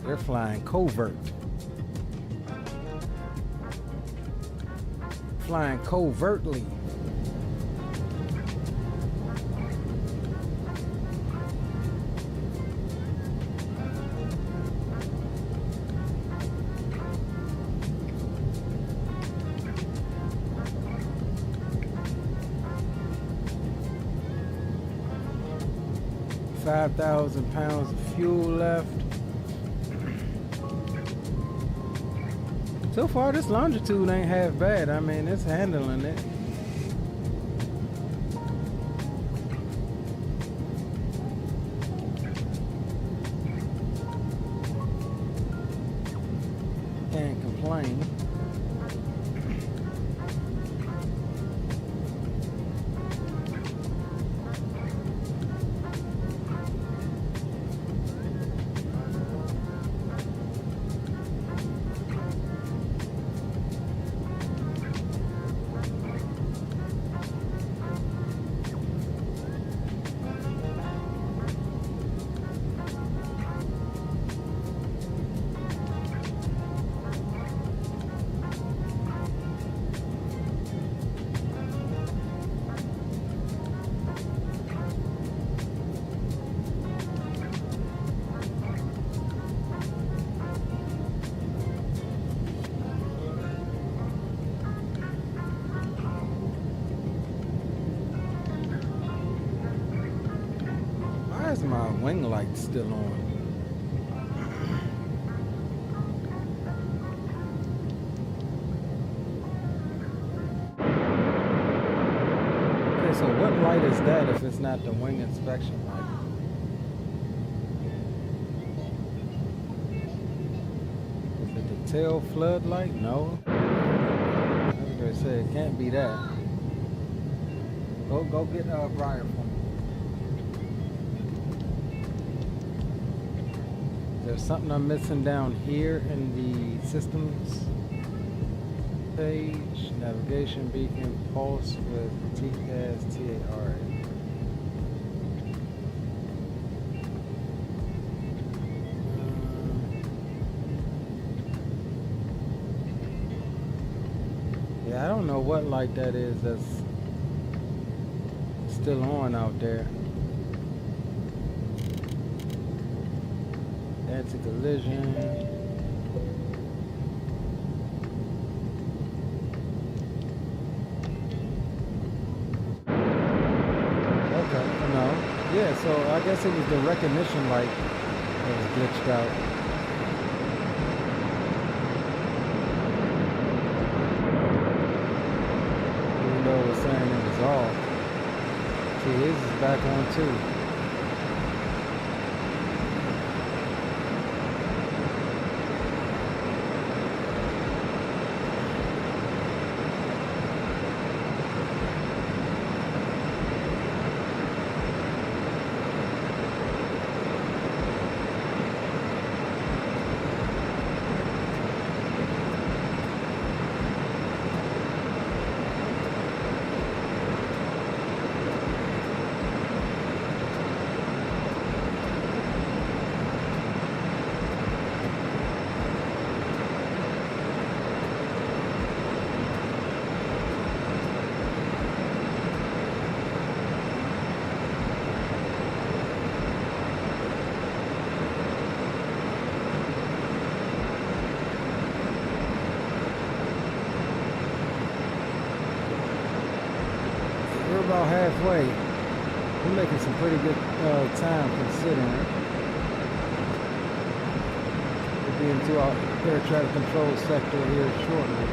they're flying covert. Flying covertly. $5,000 pounds of fuel left. So far, this longitude ain't half bad. I mean, it's handling it. Can't complain. My wing light's still on. Okay, so what light is that if it's not the wing inspection light? Is it the tail flood light? No. I was gonna say it can't be that. Go get Briar for me. There's something I'm missing down here in the systems page. Navigation beacon pulse with TCAS TAR. Yeah, I don't know what light that is that's still on out there. That's a collision. Okay, no. Yeah, so I guess it was the recognition light that was glitched out. Even though it was saying it was off. See, his is back on too. About halfway. We're making some pretty good time considering. We'll be into our air traffic control sector here shortly.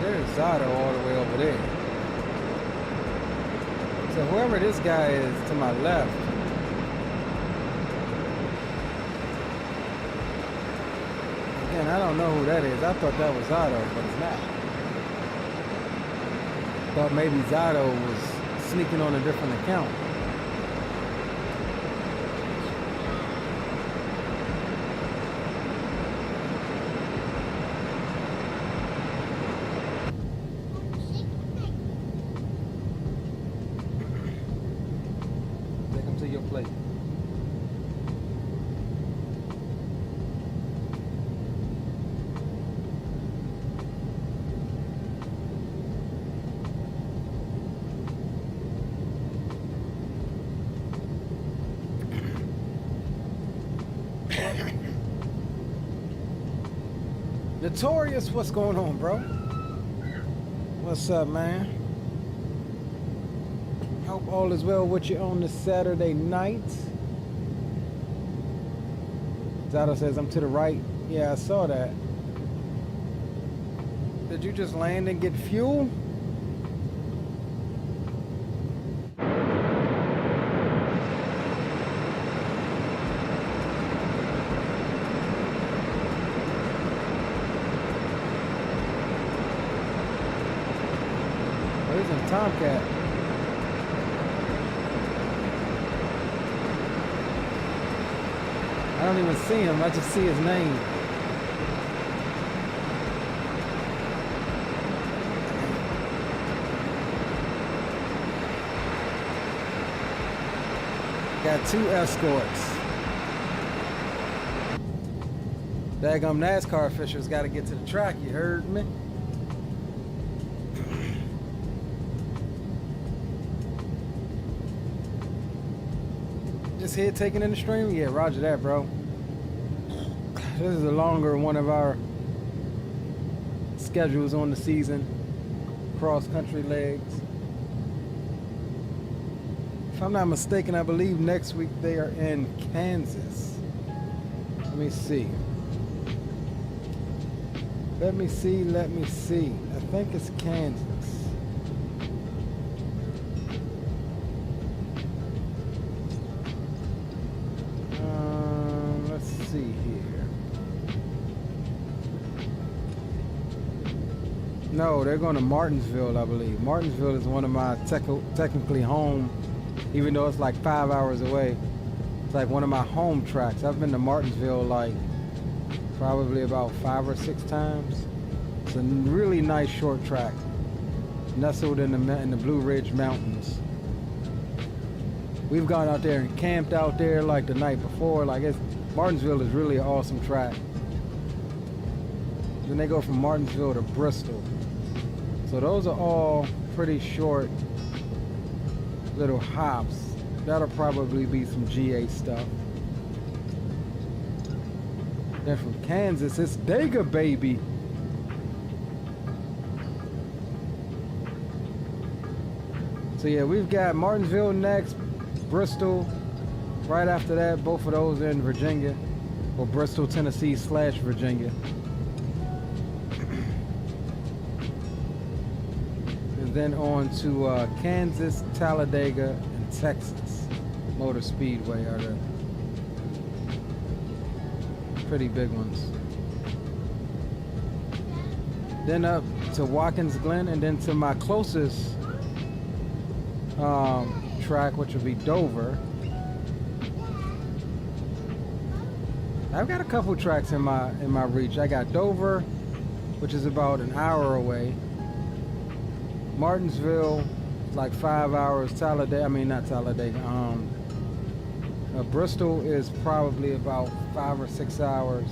There's Zato all the way over there. So whoever this guy is to my left, again, I don't know who that is. I thought that was Zato, but it's not. Thought maybe Zato was sneaking on a different account. Notorious, what's going on, bro? What's up, man? Hope all is well with you on this Saturday night. Zato says I'm to the right. Yeah, I saw that. Did you just land and get fuel? Tomcat. I I don't even see him. I just see his name. Got 2 escorts. Daggum NASCAR officials got to get to the track, you heard me? Just here taking in the stream? Yeah, roger that, bro. This is a longer one of our schedules on the season. Cross-country legs. If I'm not mistaken, I believe next week they are in Kansas. Let me see. Let me see. I think it's Kansas. Let's see here. No, they're going to Martinsville, I believe. Martinsville is one of my technically home, even though it's like 5 hours away. It's like one of my home tracks. I've been to Martinsville like probably about 5 or 6 times. It's a really nice short track, nestled in the Blue Ridge Mountains. We've gone out there and camped out there like the night before. Like Martinsville is really an awesome track. Then they go from Martinsville to Bristol. So those are all pretty short little hops. That'll probably be some GA stuff. Then from Kansas, it's Dega, baby. So yeah, we've got Martinsville next, Bristol right after that. Both of those are in Virginia, or Bristol, Tennessee / Virginia. And then on to Kansas, Talladega, and Texas. Motor Speedway are the pretty big ones. Then up to Watkins Glen, and then to my closest track, which would be Dover. I've got a couple tracks in my reach. I got Dover, which is about an hour away. Martinsville, like 5 hours. Talladega, I mean not Talladega. Bristol is probably about 5 or 6 hours.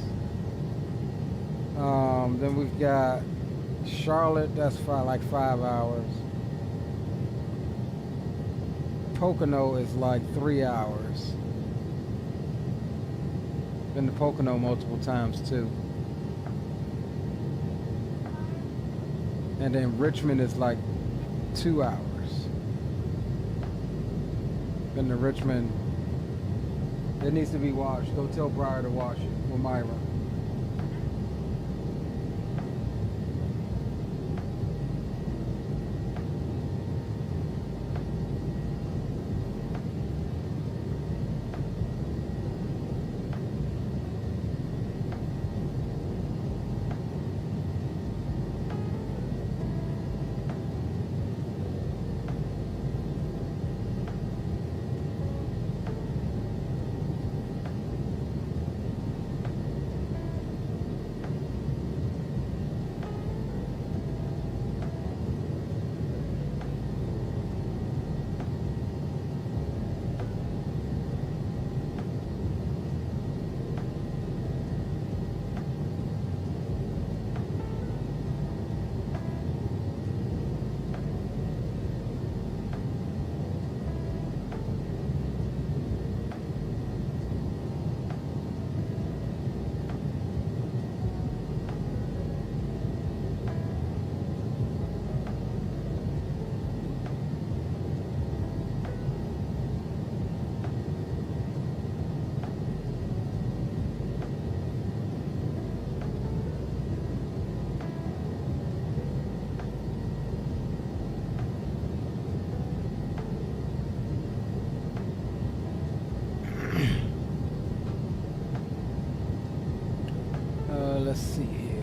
Then we've got Charlotte, that's like 5 hours. Pocono is like 3 hours. Been to Pocono multiple times too. And then Richmond is like 2 hours. Been to Richmond. It needs to be washed. Go tell Briar to wash it, or Myra. Let's see here.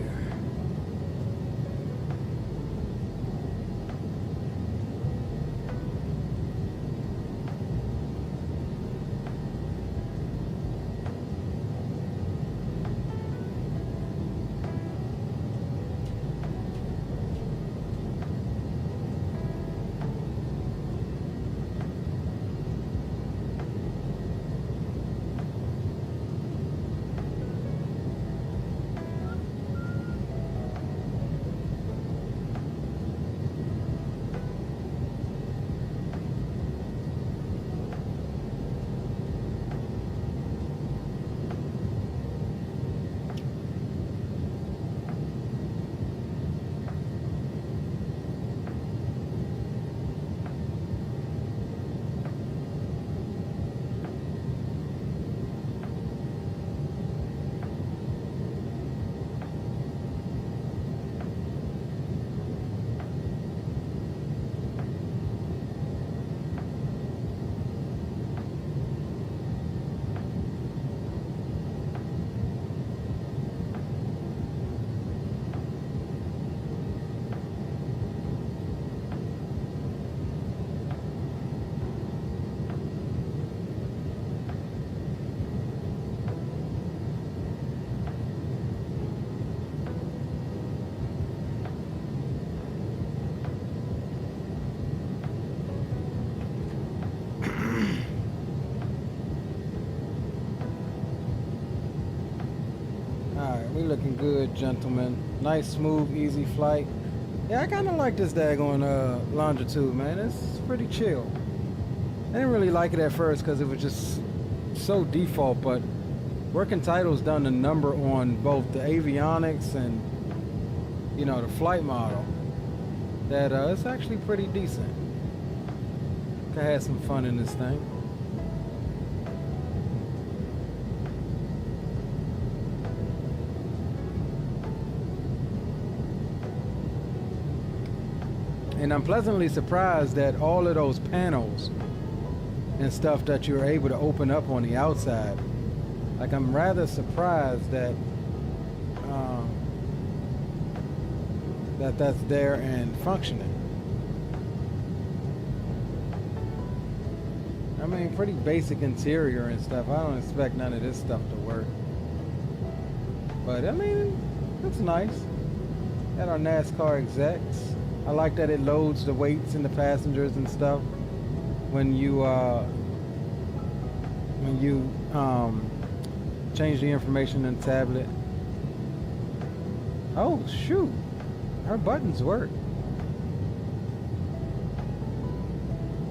Alright, we looking good, gentlemen. Nice, smooth, easy flight. Yeah, I kind of like this daggone Longitude, man. It's pretty chill. I didn't really like it at first because it was just so default, but Working Title's done a number on both the avionics and, you know, the flight model that it's actually pretty decent. Could have some fun in this thing. And I'm pleasantly surprised that all of those panels and stuff that you're able to open up on the outside, like I'm rather surprised that that's there and functioning. I mean, pretty basic interior and stuff. I don't expect none of this stuff to work. But I mean, it's nice. Got our NASCAR execs. I like that it loads the weights and the passengers and stuff when you change the information in the tablet. Oh shoot, our buttons work.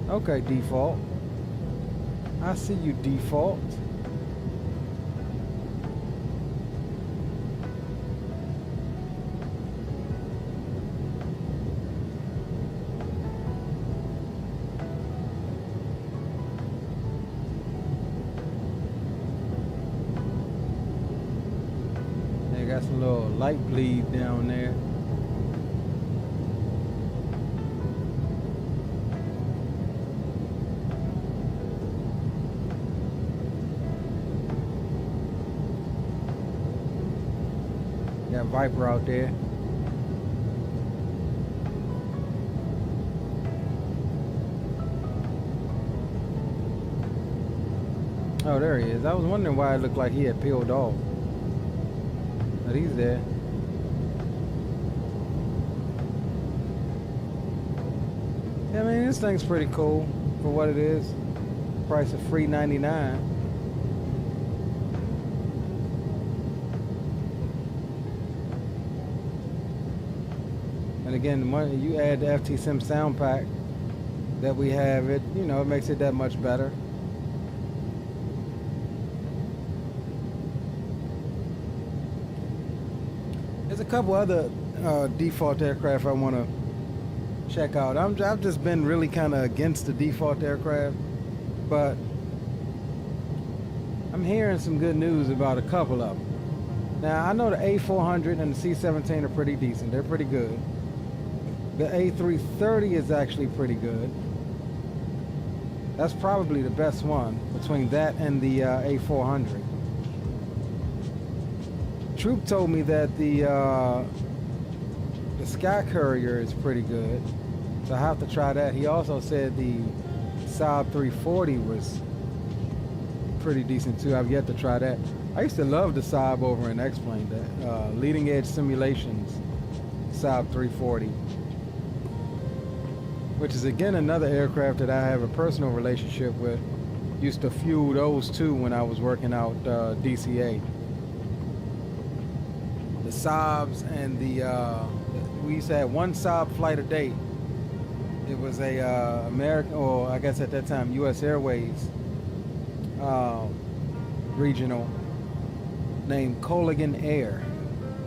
Okay, default. I see you, default. They got some little light bleed down there. Got Viper out there. Oh, there he is. I was wondering why it looked like he had peeled off. But he's there. Yeah, I mean, this thing's pretty cool for what it is. Price of $399. And again, when you add the FTSim sound pack that we have, it, you know, it makes it that much better. There's a couple other default aircraft I want to check out. I've just been really kind of against the default aircraft, but I'm hearing some good news about a couple of them. Now, I know the A400 and the C-17 are pretty decent. They're pretty good. The A330 is actually pretty good. That's probably the best one between that and the A400. Troop told me that the Sky Courier is pretty good, so I have to try that. He also said the Saab 340 was pretty decent too. I've yet to try that. I used to love the Saab over in X-Plane, that Leading Edge Simulations Saab 340, which is again another aircraft that I have a personal relationship with. Used to fuel those too when I was working out DCA. The Saabs and we used to have one Saab flight a day. It was a American, or I guess at that time U.S. Airways regional named Colligan Air.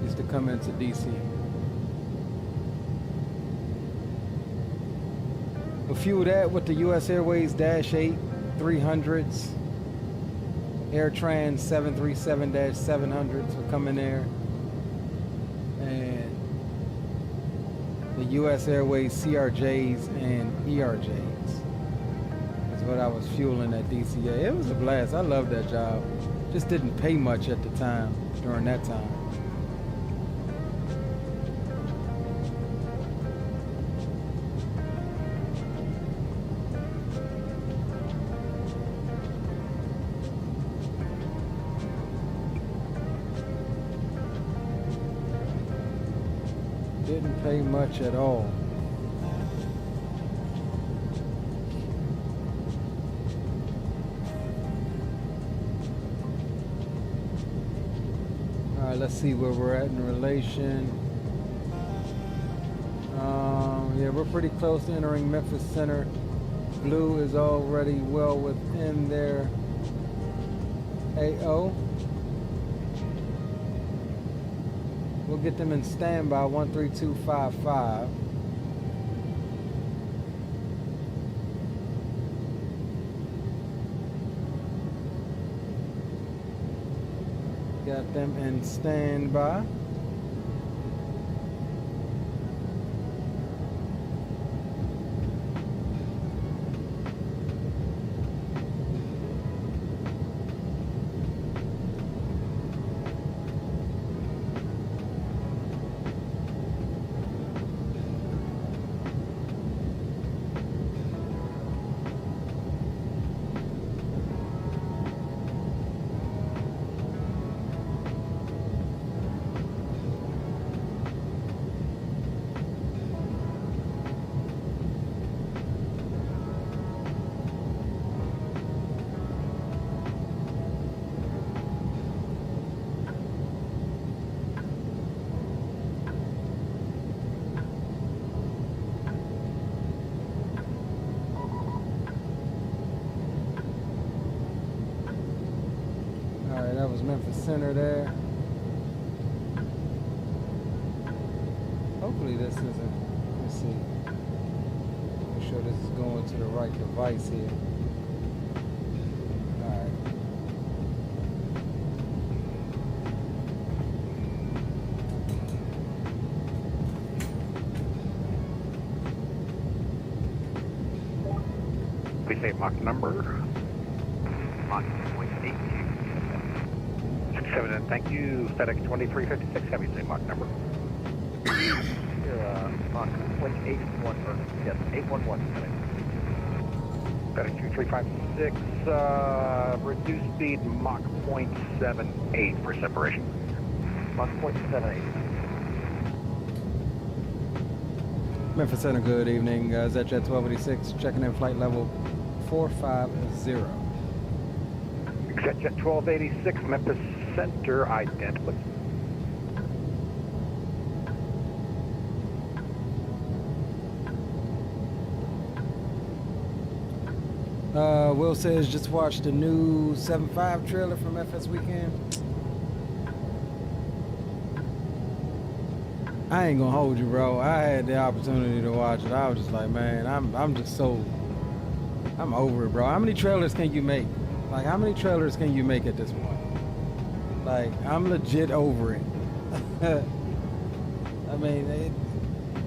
Used to come into DC. A few of that with the U.S. Airways Dash 8 300s, AirTrans 737-700s would come in there, and the U.S. Airways CRJs and ERJs is what I was fueling at DCA. It was a blast. I loved that job. Just didn't pay much at the time, during that time. Didn't pay much at all. right, let's see where we're at in relation. Yeah, we're pretty close to entering Memphis Center. Blue is already well within their AO. We'll get them in standby 13255. Got them in standby. That was Memphis Center there. Hopefully this isn't, let's see. Make sure this is going to the right device here. Alright. We say Mach number. Mach 0.8. 67, thank you. FedEx 2356, have you say Mach number? Mach 0.81, or yes, 811. FedEx 2356, reduce speed Mach 0.78 for separation. Mach 0.78. Memphis Center, good evening. ZJet 1286, checking in flight level 450. Exec 1286, Memphis Center, ident, please. Will says just watched the new 7.5 trailer from FS Weekend. I ain't gonna hold you, bro. I had the opportunity to watch it. I was just like, man, I'm over it, bro. How many trailers can you make? Like, how many trailers can you make at this point? Like, I'm legit over it. I mean,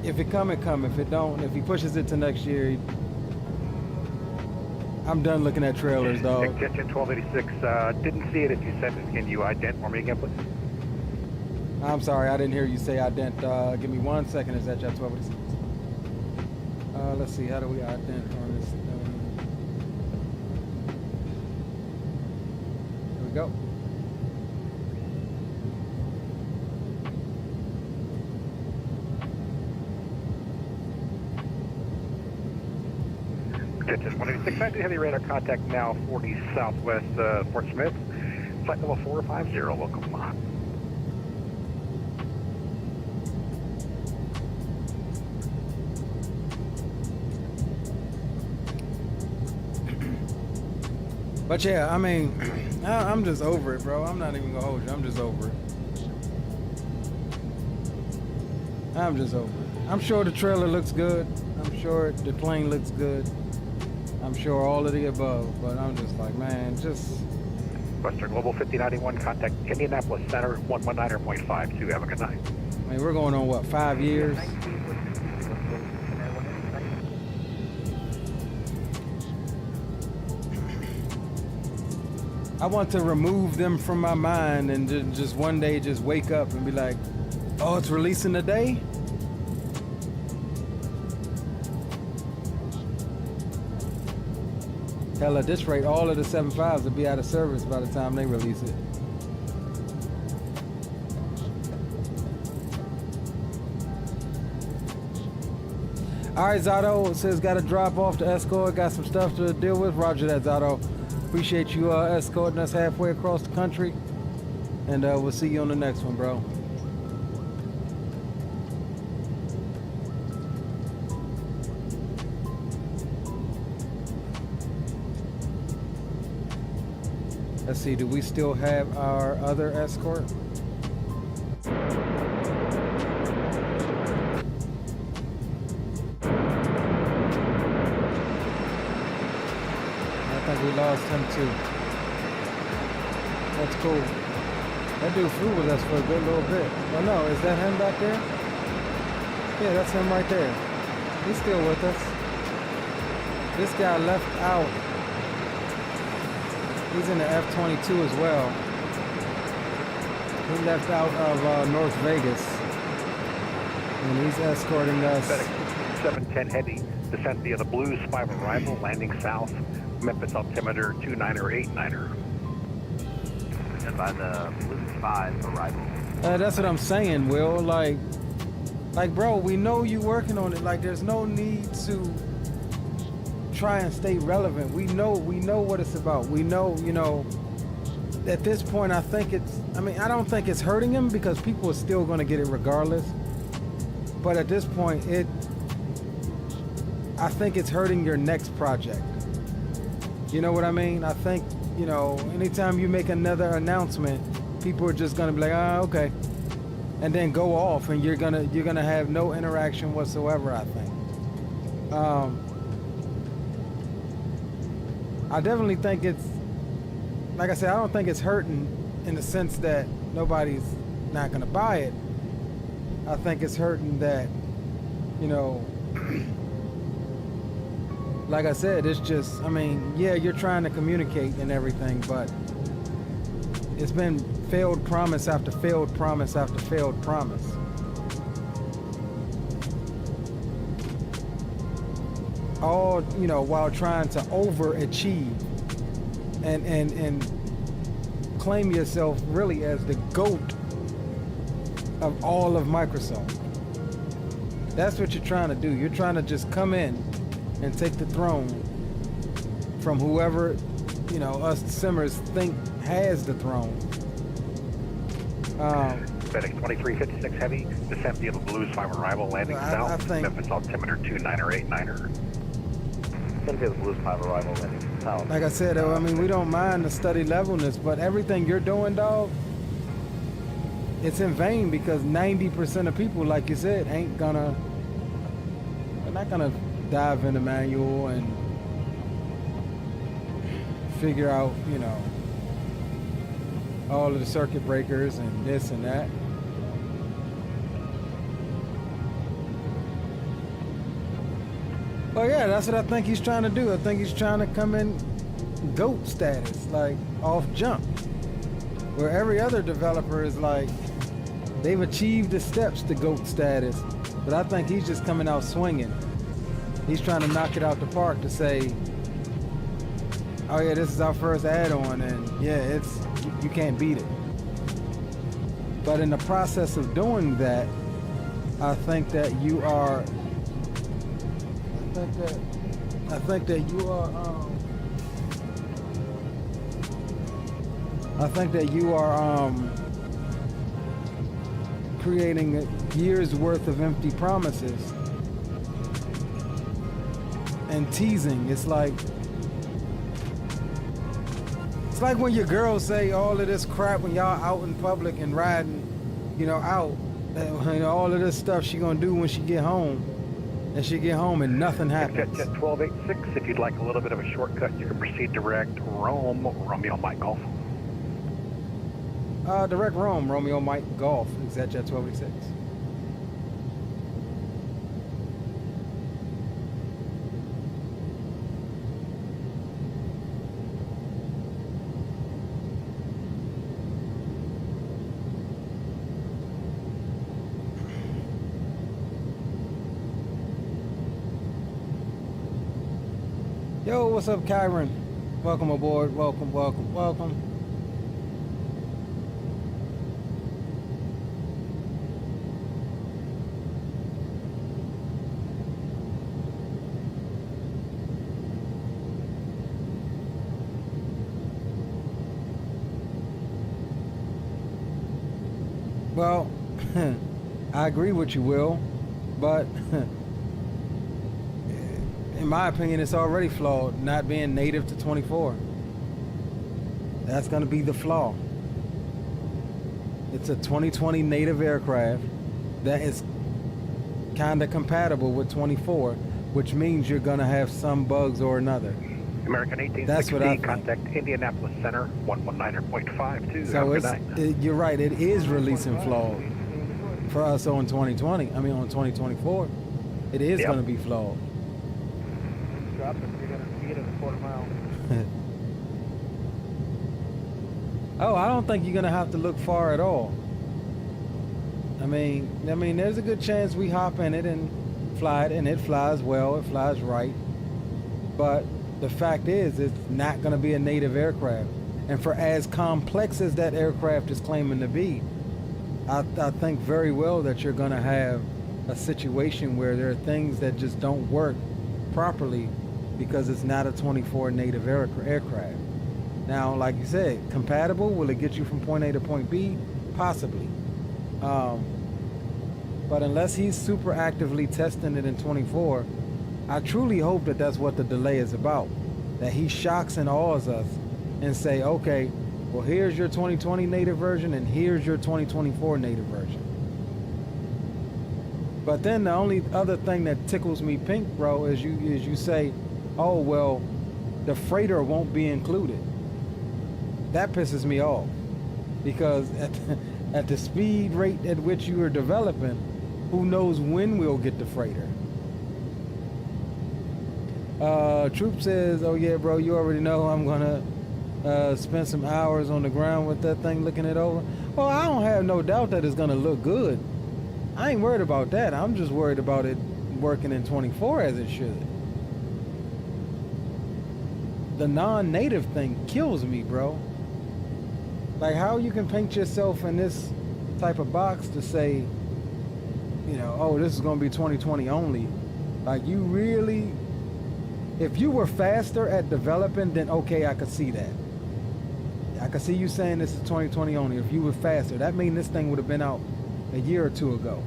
if it come, it come. If it don't, if he pushes it to next year, I'm done looking at trailers, dog. Exec 1286, didn't see it. If you sent it, can you ident for me again, please? I'm sorry, I didn't hear you say ident. Give me 1 second. Is that Jet 1286? Let's see, how do we ident on this thing? Here we go. Just 186, I do have your radar contact now, 40 Southwest Fort Smith, flight level 450, welcome. But yeah, I mean, I'm just over it, bro. I'm not even gonna hold you. I'm just over it. I'm just over it. I'm sure the trailer looks good. I'm sure the plane looks good. I'm sure all of the above, but I'm just like, man, just... Western Global 5091, contact Indianapolis Center, 119.52. Have a good night. I mean, we're going on, what, 5 years? I want to remove them from my mind and just one day just wake up and be like, oh, it's releasing today? Hell, at this rate, all of the 7.5s will be out of service by the time they release it. All right, Zato says got to drop off the escort. Got some stuff to deal with. Roger that, Zato. Appreciate you escorting us halfway across the country. And we'll see you on the next one, bro. Let's see, do we still have our other escort? I think we lost him too. That's cool. That dude flew with us for a good little bit. Oh no, is that him back there? Yeah, that's him right there. He's still with us. This guy left out. He's in the F-22 as well. He left out of North Vegas. And he's escorting us. 710 Heavy, descent via the Blues 5 arrival, landing south, Memphis altimeter 29er. And by the Blues 5 arrival. That's what I'm saying, Will. Like, bro, we know you working on it. Like, there's no need to try and stay relevant. We know what it's about. We know, you know, at this point, I don't think it's hurting him because people are still going to get it regardless. But at this point, I think it's hurting your next project. You know what I mean? I think, you know, anytime you make another announcement, people are just going to be like, ah, okay. And then go off and you're going to have no interaction whatsoever, I think. I definitely think it's, like I said, I don't think it's hurting in the sense that nobody's not going to buy it. I think it's hurting that, you know, like I said, it's just, I mean, yeah, you're trying to communicate and everything, but it's been failed promise after failed promise after failed promise. All, you know, while trying to overachieve and claim yourself really as the GOAT of all of Microsoft. That's what you're trying to do. You're trying to just come in and take the throne from whoever, you know, us simmers think has the throne. FedEx 2356 Heavy, descent via the Blues 5 arrival, landing south, Memphis altimeter 29er. Descent via the Blues 5 arrival, landing south. Like I said, I mean, we don't mind the study levelness, but everything you're doing, dog, it's in vain because 90% of people, like you said, they're not gonna dive in the manual and figure out, you know, all of the circuit breakers and this and that. Well, yeah, that's what I think he's trying to do. I think he's trying to come in GOAT status, like off jump, where every other developer is like, they've achieved the steps to GOAT status, but I think he's just coming out swinging. He's trying to knock it out the park to say, oh yeah, this is our first add-on, and yeah, you can't beat it. But in the process of doing that, I think that you are creating a year's worth of empty promises and teasing. It's like when your girls say all of this crap when y'all out in public and riding, you know, out, and all of this stuff she gonna do when she get home, and she get home and nothing happens. Jet 1286, if you'd like a little bit of a shortcut, you can proceed direct Rome, Romeo Mike Golf. Direct Rome, Romeo Mike Golf, Exec Jet 1286. Yo, what's up, Kyron? Welcome aboard. Welcome, welcome, welcome. Well, I agree with you, Will, but in my opinion, it's already flawed not being native to 24. That's going to be the flaw. It's a 2020 native aircraft that is kind of compatible with 24, which means you're going to have some bugs or another. American 1860, That's what I think. contact Indianapolis Center, 119.52. So you're right, it is releasing flawed for us on 2020. I mean, on 2024, it is Yep. going to be flawed. Drop it 300 feet at a quarter mile. Oh, I don't think you're going to have to look far at all. I mean, there's a good chance we hop in it and fly it, and it flies well, it flies right. But the fact is, it's not going to be a native aircraft. And for as complex as that aircraft is claiming to be, I think very well that you're going to have a situation where there are things that just don't work properly because it's not a 24 native aircraft. Now, like you said, compatible, will it get you from point A to point B? Possibly. But unless he's super actively testing it in 24, I truly hope that that's what the delay is about. That he shocks and awes us and say, okay, well, here's your 2020 native version and here's your 2024 native version. But then the only other thing that tickles me pink, bro, is you say, oh, well, the freighter won't be included. That pisses me off because at the speed rate at which you are developing, who knows when we'll get the freighter. Troop says, oh yeah, bro, you already know I'm gonna spend some hours on the ground with that thing looking it over. Well, I don't have no doubt that it's gonna look good. I ain't worried about that. I'm just worried about it working in 24 as it should. The non-native thing kills me, bro. Like how you can paint yourself in this type of box to say, you know, oh, this is gonna be 2020 only. Like you really, if you were faster at developing, then okay, I could see that. I could see you saying this is 2020 only. If you were faster, that means this thing would have been out a year or two ago.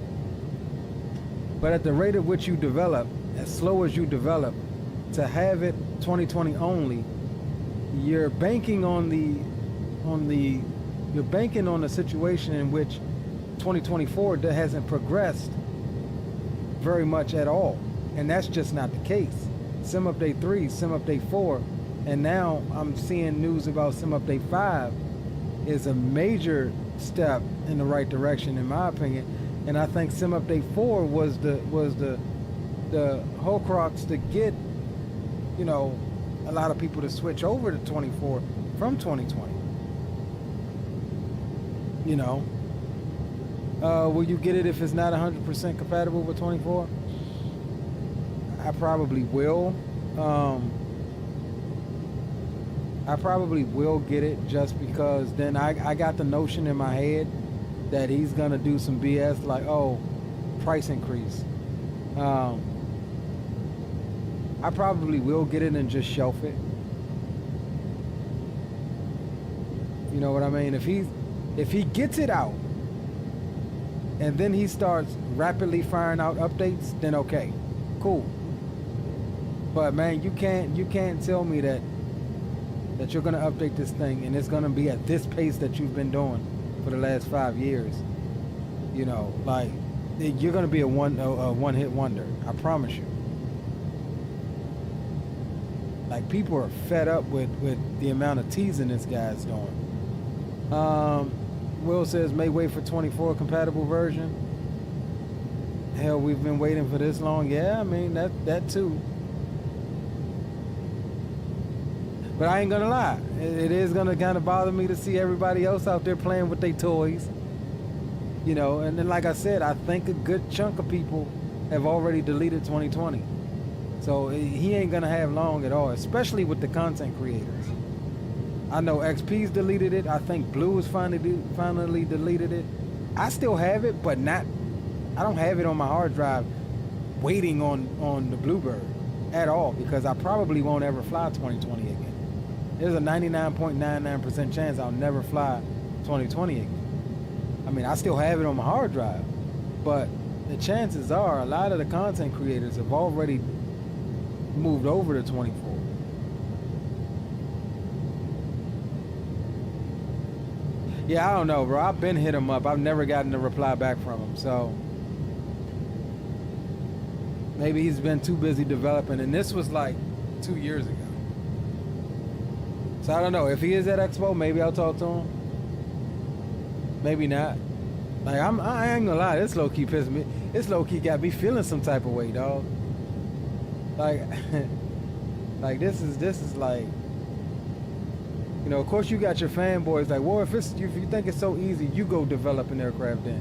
But at the rate at which you develop, as slow as you develop, to have it 2020 only, you're banking on you're banking on a situation in which 2024 hasn't progressed very much at all. And that's just not the case. Sim Update 3, Sim Update 4, and now I'm seeing news about Sim Update 5 is a major step in the right direction, in my opinion. And I think Sim Update 4 was the whole crux to get, you know, a lot of people to switch over to 24 from 2020. You know, will you get it if it's not 100% compatible with 24? I probably will. I probably will get it just because then I got the notion in my head that he's gonna do some BS like, oh, price increase. I probably will get it and just shelf it. You know what I mean? If he gets it out and then he starts rapidly firing out updates, then okay, cool. But man, you can't tell me that you're gonna update this thing and it's gonna be at this pace that you've been doing for the last 5 years. You know, like you're gonna be a one-hit wonder. I promise you. Like people are fed up with the amount of teasing this guy's doing. Will says may wait for 24 compatible version. Hell, we've been waiting for this long. Yeah, I mean that too. But I ain't gonna lie, it is gonna kind of bother me to see everybody else out there playing with their toys. You know, and then like I said, I think a good chunk of people have already deleted 2020. So he ain't gonna have long at all, especially with the content creators. I know XP's deleted it. I think Blue has finally deleted it. I still have it, but I don't have it on my hard drive waiting on the Bluebird at all, because I probably won't ever fly 2020 again. There's a 99.99% chance I'll never fly 2020 again. I mean, I still have it on my hard drive, but the chances are a lot of the content creators have already moved over to 24. Yeah, I don't know, bro. I've been hit him up. I've never gotten a reply back from him, so maybe he's been too busy developing, and this was like 2 years ago. So I don't know. If he is at Expo, maybe I'll talk to him. Maybe not. Like, I ain't gonna lie, this low-key pissed me. This low-key got me feeling some type of way, dog. Like, like this is like, you know, of course you got your fanboys like, well, if you think it's so easy, you go develop an aircraft then.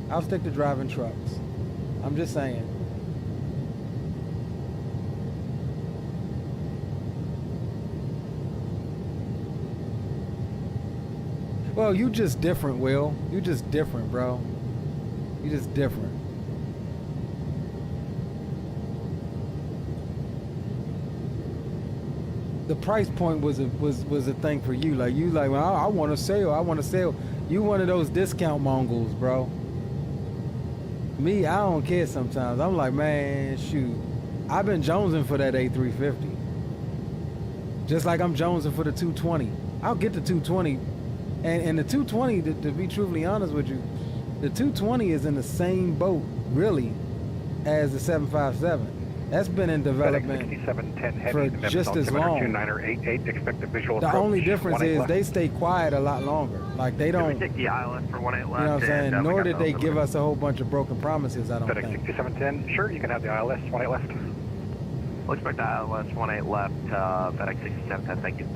I'll stick to driving trucks. I'm just saying. Well, you just different, Will. You just different, bro. You just different. The price point was a thing for you. Like, you like, well, I want to sell. I want to sell. You one of those discount Mongols, bro. Me, I don't care sometimes. I'm like, man, shoot. I've been jonesing for that A350. Just like I'm jonesing for the 220. I'll get the 220. And the 220, to be truthfully honest with you, the 220 is in the same boat, really, as the 757. That's been in development for just as long. The only difference is they stay quiet a lot longer. Like, they don't, take the ILS for 18 left, you know what I'm saying? Nor did they give us a whole bunch of broken promises, I don't think. FedEx 6710, sure, you can have the ILS 18 left. We'll expect the ILS 18 left, FedEx 6710, thank you.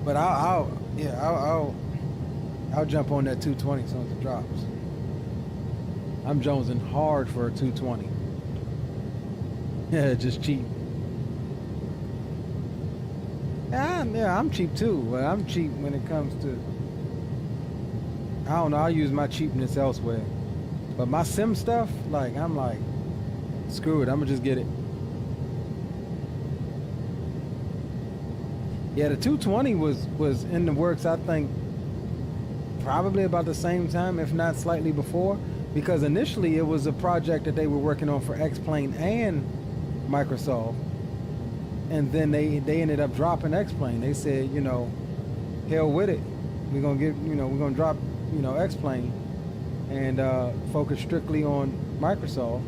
But I'll jump on that 220 as soon as it drops. I'm jonesing hard for a 220. Yeah, just cheap. Yeah, I'm cheap too, but I'm cheap when it comes to, I don't know, I'll use my cheapness elsewhere. But my sim stuff, like, I'm like, screw it, I'm gonna just get it. Yeah, the 220 was in the works, I think, probably about the same time, if not slightly before, because initially it was a project that they were working on for X-Plane and Microsoft, and then they ended up dropping X-Plane. They said, you know, hell with it, we're gonna drop, you know, X-Plane and focus strictly on Microsoft.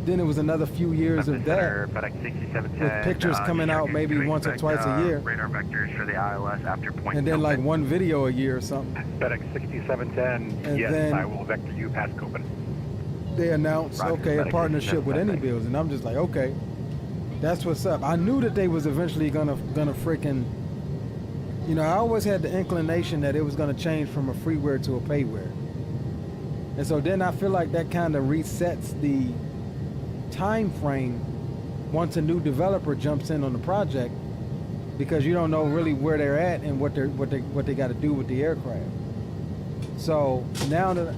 Then it was another few years of that, with pictures coming out maybe once or twice a year, radar vectors for the ILS after point and then like one video a year or something. FedEx 6710, and yes, then I will vector you past Copen. They announced, okay, a partnership with any builds, and I'm just like, okay, that's what's up. I knew that they was eventually gonna freaking, you know, I always had the inclination that it was gonna change from a freeware to a payware, and so then I feel like that kind of resets the time frame once a new developer jumps in on the project, because you don't know really where they're at and what they got to do with the aircraft. So now that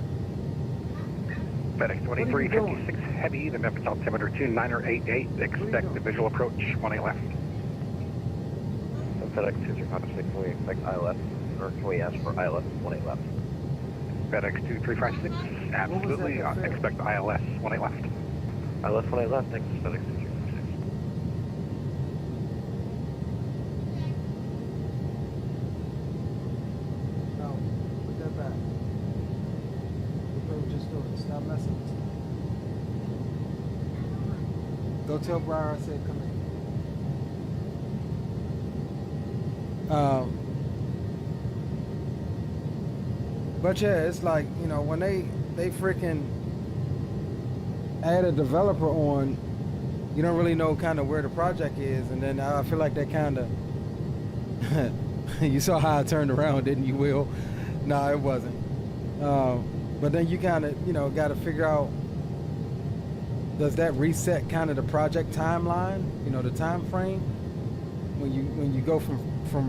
FedEx 2356 Heavy, the Memphis altimeter 2988, expect the visual approach 18 left. FedEx 2356, can we expect ILS, or can we ask for ILS 18 left? FedEx 2356, absolutely, expect the ILS 18 left. ILS 18 left, thanks, FedEx 2356. no, put that back. We're just doing it. Stop messing with it. Go tell Brian I said come in. But yeah, it's like, you know, when they freaking add a developer on, you don't really know kind of where the project is, and then I feel like that kind of you saw how I turned around, didn't you, Will? No, it wasn't. But then you kind of, you know, got to figure out, does that reset kind of the project timeline, you know, the time frame when you go from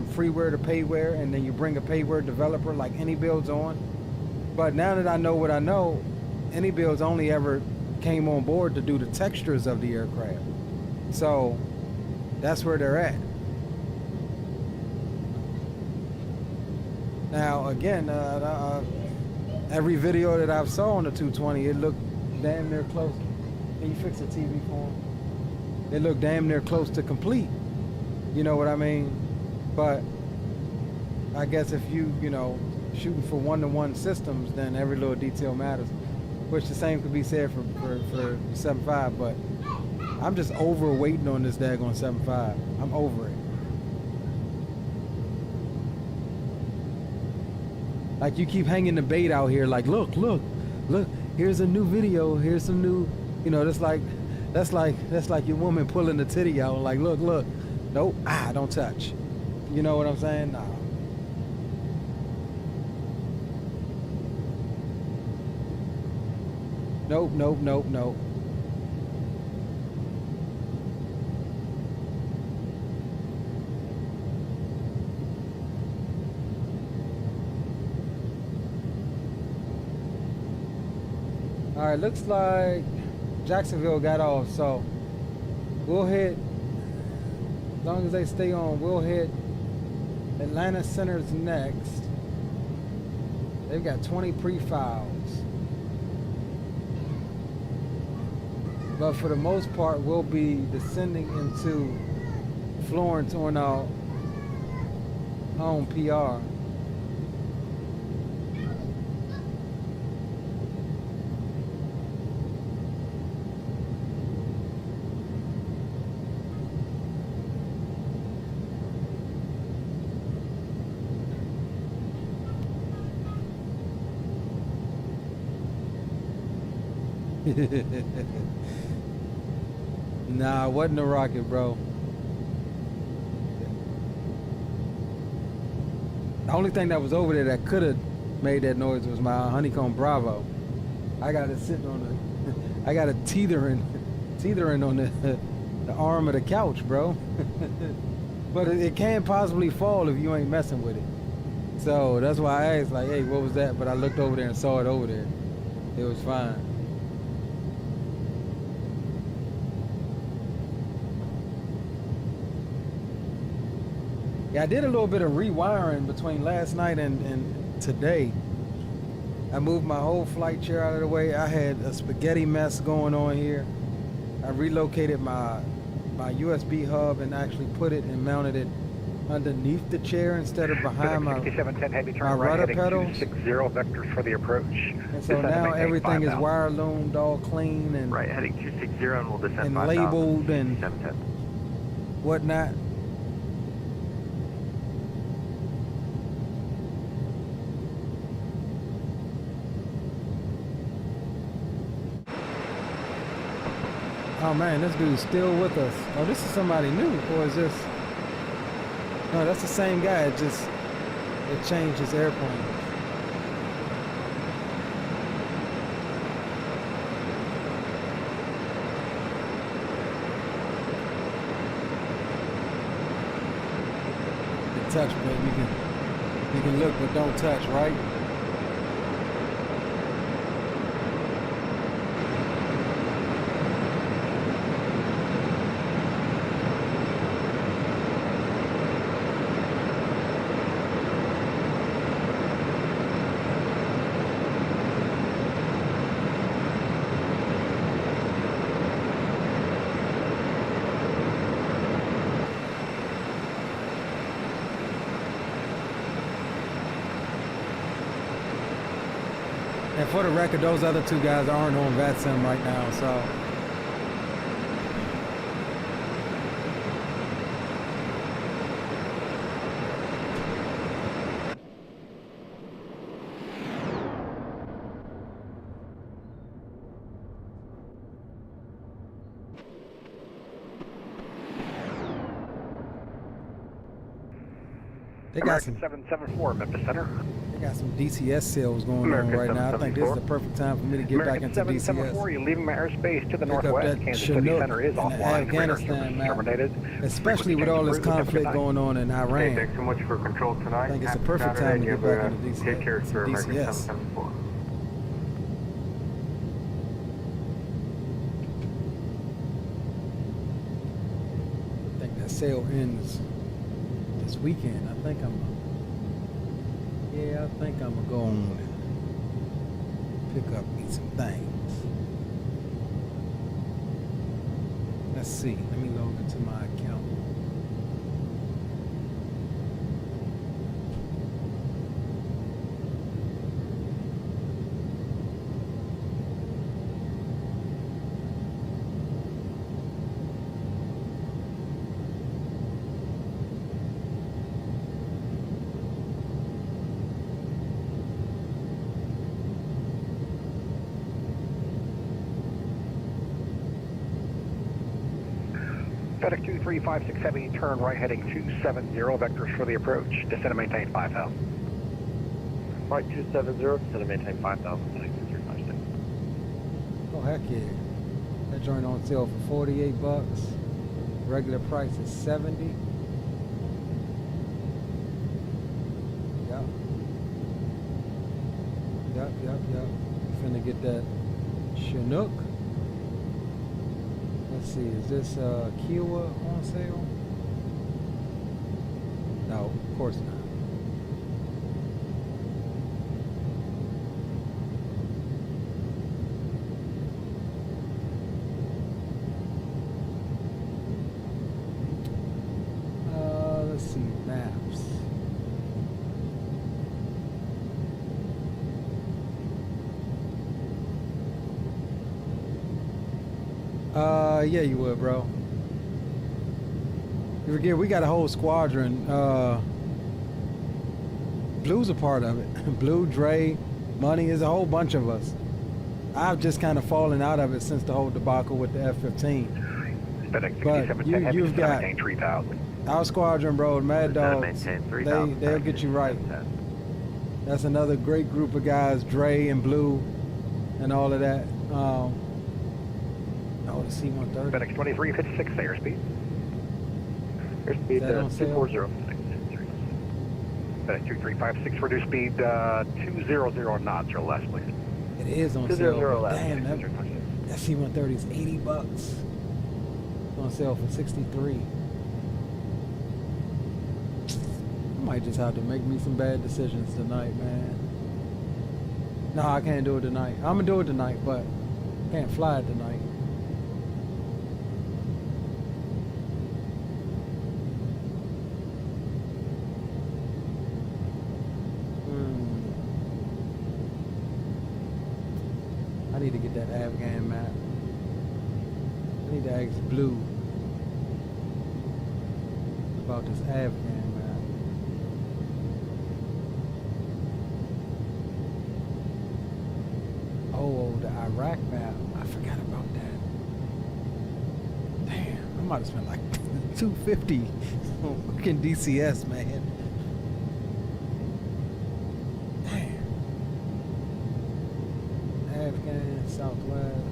freeware to payware, and then you bring a payware developer like AnyBuilds on. But now that I know what I know, AnyBuilds only ever came on board to do the textures of the aircraft, so that's where they're at. Now again, every video that I've saw on the 220, it looked damn near close. Can you fix the TV for him? It looked damn near close to complete. You know what I mean? But I guess if you know, shooting for one-to-one systems, then every little detail matters. Which the same could be said for 7.5, but I'm just over waiting on this daggone 7.5. I'm over it. Like you keep hanging the bait out here, like look, here's a new video, here's some new, you know, that's like your woman pulling the titty out, like look, nope, don't touch. You know what I'm saying? Nah. Nope. All right, looks like Jacksonville got off, so we'll hit, as long as they stay on, we'll hit Atlanta Center's next. They've got 20 pre-files. But for the most part, we'll be descending into Florence on our home PR. Nah, it wasn't a rocket, bro. The only thing that was over there that could have made that noise was my Honeycomb Bravo. I got it sitting on the, I got it teetering on the arm of the couch, bro. But it can possibly fall if you ain't messing with it. So that's why I asked, like, hey, what was that? But I looked over there and saw it over there. It was fine. Yeah, I did a little bit of rewiring between last night and today. I moved my whole flight chair out of the way. I had a spaghetti mess going on here. I relocated my USB hub and actually put it and mounted it underneath the chair instead of behind my rudder pedal. 260 vectors for the approach. And so now everything is wire loomed, all clean and right, heading 260 and we'll descend and labeled and 710. whatnot. Oh man, this dude's still with us. Oh, this is somebody new, or is this? No, that's the same guy. It changed his airplane. The touch, but you can look, but don't touch, right? And for the record, those other two guys aren't on FTSim right now, so. They got some 774 Memphis Center. They got some DCS sales going on right now. I think this is the perfect time for me to get back into DCS. 774, you're leaving my airspace to the northwest. Kansas City Center is offline. Afghanistan map, terminated. especially with all this conflict going on in Iran. Okay, thanks so much for control tonight. I think it's a perfect time to get back into DCS. Take care, sir. DCS. 774. I think that sale ends this weekend. I think Yeah, I think I'm gonna go on and pick up me some things. Let's see. Let me log into my account. FedEx 23567 heavy, turn right heading 270, vectors for the approach, descend and maintain 5,000. Right, 270, descend and maintain 5,000, FedEx 2356. Oh heck yeah. That joint on sale for 48 bucks. Regular price is 70. Yep. Finna get that Chinook. Let's see, is this Kiowa on sale? No, of course not. Let's see, maps. Yeah, you would, bro. You forget, we got a whole squadron. Blue's a part of it. Blue, Dre, Money, is a whole bunch of us. I've just kind of fallen out of it since the whole debacle with the F-15. But you've got 3,000. our squadron, bro, Mad Dogs, they'll get you right. That's another great group of guys, Dre and Blue and all of that. The C-130. FedEx 2356, airspeed. Airspeed 240. FedEx 2356, reduce speed 200 knots or less, please. It is on 200 sale. less. Damn, that C-130 is 80 bucks. It's on sale for 63. I might just have to make me some bad decisions tonight, man. No, I can't do it tonight. I'm gonna do it tonight, but I can't fly it tonight. I need to get that Afghan map. I need to ask Blue about this Afghan map. Oh, the Iraq map. I forgot about that. Damn, I might have spent like $250 on fucking DCS, man. Afghan, Southwest.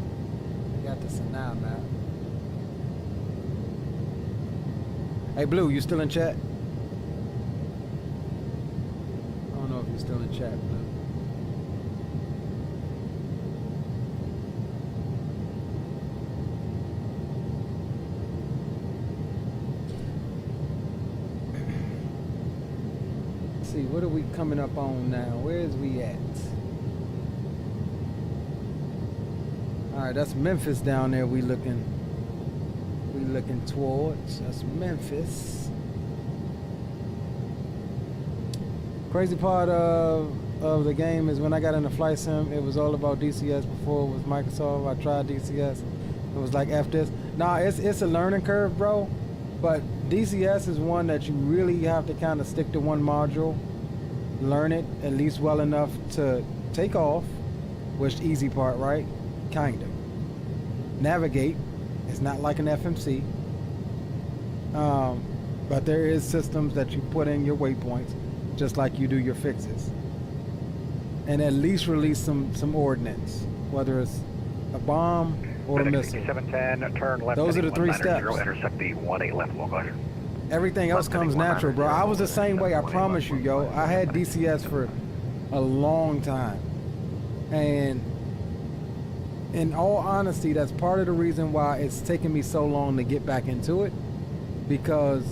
I got the Sanaa map. Hey, Blue, you still in chat? I don't know if you're still in chat, Blue. Let's see, what are we coming up on now? Where's we at? All right, that's Memphis down there. We looking towards. That's Memphis. Crazy part of the game is when I got into flight sim, it was all about DCS. Before it was Microsoft, I tried DCS. It was like F this. Nah, it's a learning curve, bro. But DCS is one that you really have to kind of stick to one module, learn it at least well enough to take off, which easy part, right? Kind of. Navigate. It's not like an FMC. But there is systems that you put in your waypoints, just like you do your fixes. And at least release some ordnance, whether it's a bomb or a missile. 710, turn left. Those are the three steps. Intersect the 18 left wall glacier. Everything else comes natural, bro. I was the same way, I promise you, yo. I had DCS for a long time. And in all honesty, that's part of the reason why it's taken me so long to get back into it, because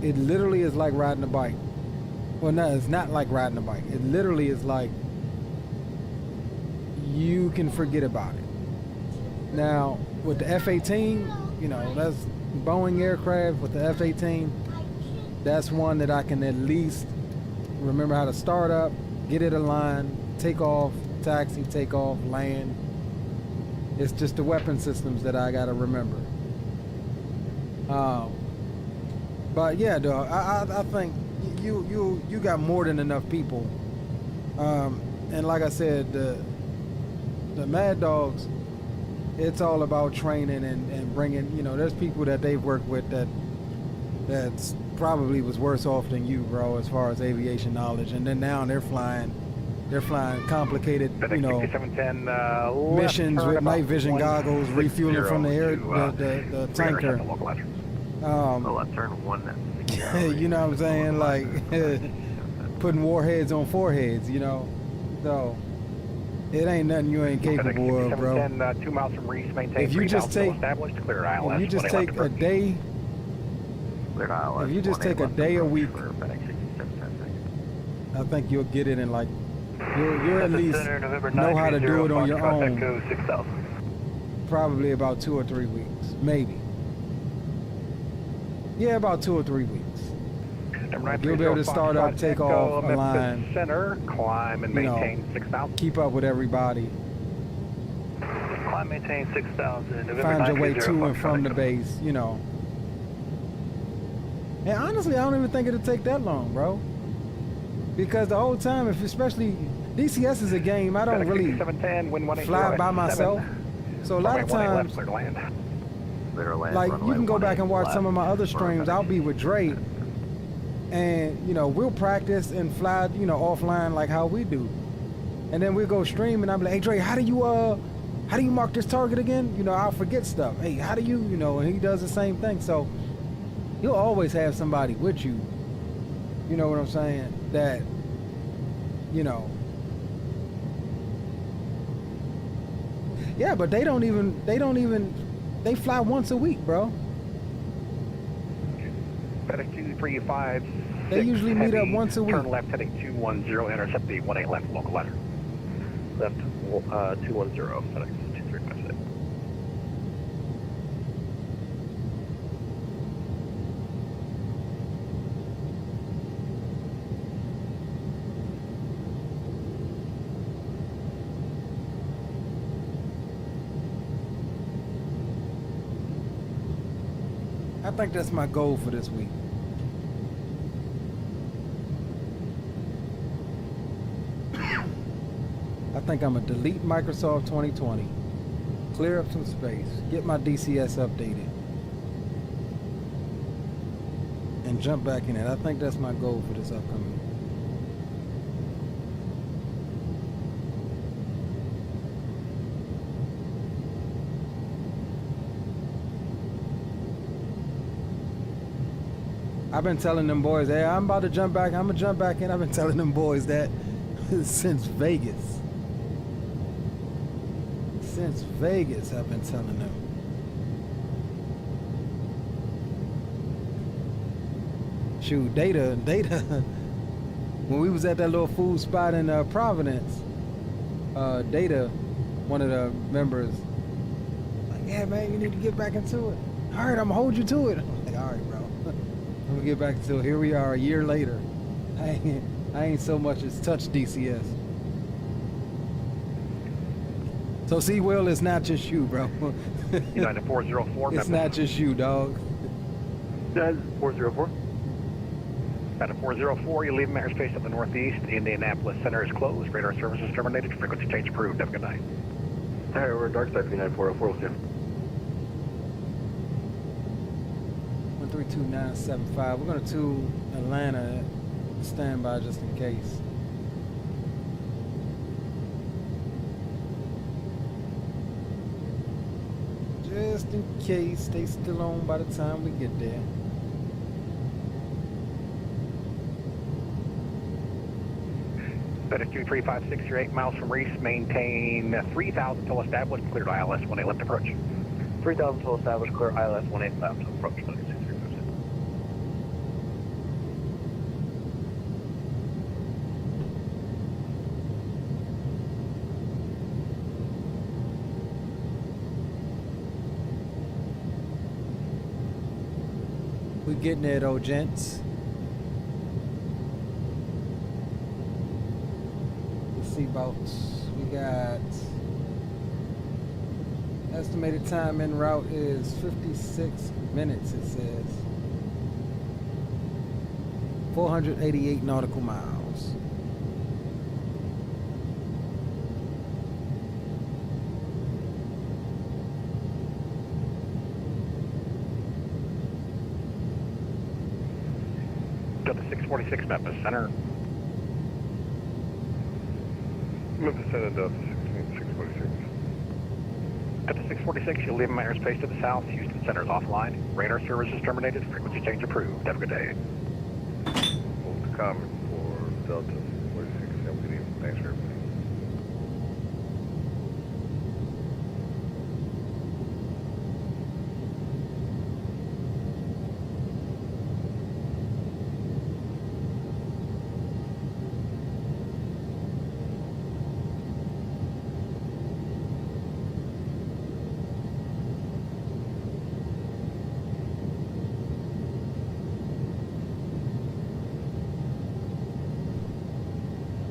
it literally is like riding a bike. Well, no, it's not like riding a bike. It literally is like you can forget about it. Now, with the F-18, you know, that's Boeing aircraft. With the F-18, that's one that I can at least remember how to start up, get it aligned, take off, taxi, take off, land. It's just the weapon systems that I gotta remember. But yeah, dog, I think you got more than enough people. And like I said, the Mad Dogs, it's all about training and bringing, you know, there's people that they've worked with that's probably was worse off than you, bro, as far as aviation knowledge. And then now they're flying complicated, you know, missions with night vision goggles, refueling from the air, the tanker. Left turn 1. You know what I'm saying? Like putting warheads on foreheads, you know. So it ain't nothing you ain't capable of, bro. 2 miles from Reese, maintain if you just take, clear ILS, if you just take a day, ILS, if you just take a day a week, I think you'll get it in like, you'll at least know how to do it on your own. Probably about 2 or 3 weeks, maybe. Yeah, about 2 or 3 weeks. You'll be able to start up, take off, align, center, climb and maintain 6,000. Keep up with everybody. Climb, maintain 6,000. Find your way to and from the base, you know. And honestly, I don't even think it'll take that long, bro. Because the whole time, if especially DCS is a game, I don't really fly by myself. So a lot of times, like you can go back and watch some of my other streams. I'll be with Dre, and you know we'll practice and fly, you know, offline like how we do, and then we'll go stream, and I'm like, hey Dre, how do you mark this target again? You know, I'll forget stuff. Hey, how do you know? And he does the same thing. So you'll always have somebody with you. You know what I'm saying? That, you know. Yeah, but they fly once a week, bro. FedEx 235. They usually meet up once a week. Turn left heading 210, intercept the 18 left local letter. Left 210, FedEx 2356. I think that's my goal for this week. I think I'm gonna delete Microsoft 2020, clear up some space, get my DCS updated, and jump back in it. I think that's my goal for this upcoming. I've been telling them boys, hey, I'm about to jump back. I'm gonna jump back in. I've been telling them boys that since Vegas. Since Vegas, I've been telling them. Shoot, Data. When we was at that little food spot in Providence, Data, one of the members, like, yeah, man, you need to get back into it. All right, I'm gonna hold you to it. I'm like, all right, bro. I'm gonna get back to it. Here we are a year later. I ain't so much as touched DCS. So see, Will, it's not just you, bro. United 404. It's not just you, dog. United 404. United 404, you leave airspace of the northeast. Indianapolis Center is closed. Radar services terminated. Frequency change approved. Have a good night. All right, we're dark side for United 404. We'll see you. 132975. We're going to Atlanta. Stand by just in case. Just in case they still on by the time we get there. FedEx 235, you're 8 miles from Reese. Maintain 3,000 till established. Cleared ILS 18 left approach. 3,000 till established. Clear ILS 18 left approach. getting there though, gents. Let's see about, we got estimated time en route is 56 minutes, it says. 488 nautical miles. Delta 646 Memphis Center. Memphis Center, Delta 646. Delta 646, you'll leave my airspace to the south. Houston Center is offline. Radar services terminated. Frequency change approved. Have a good day. Hold the comment for Delta 646. Have a good evening. Thanks for everything.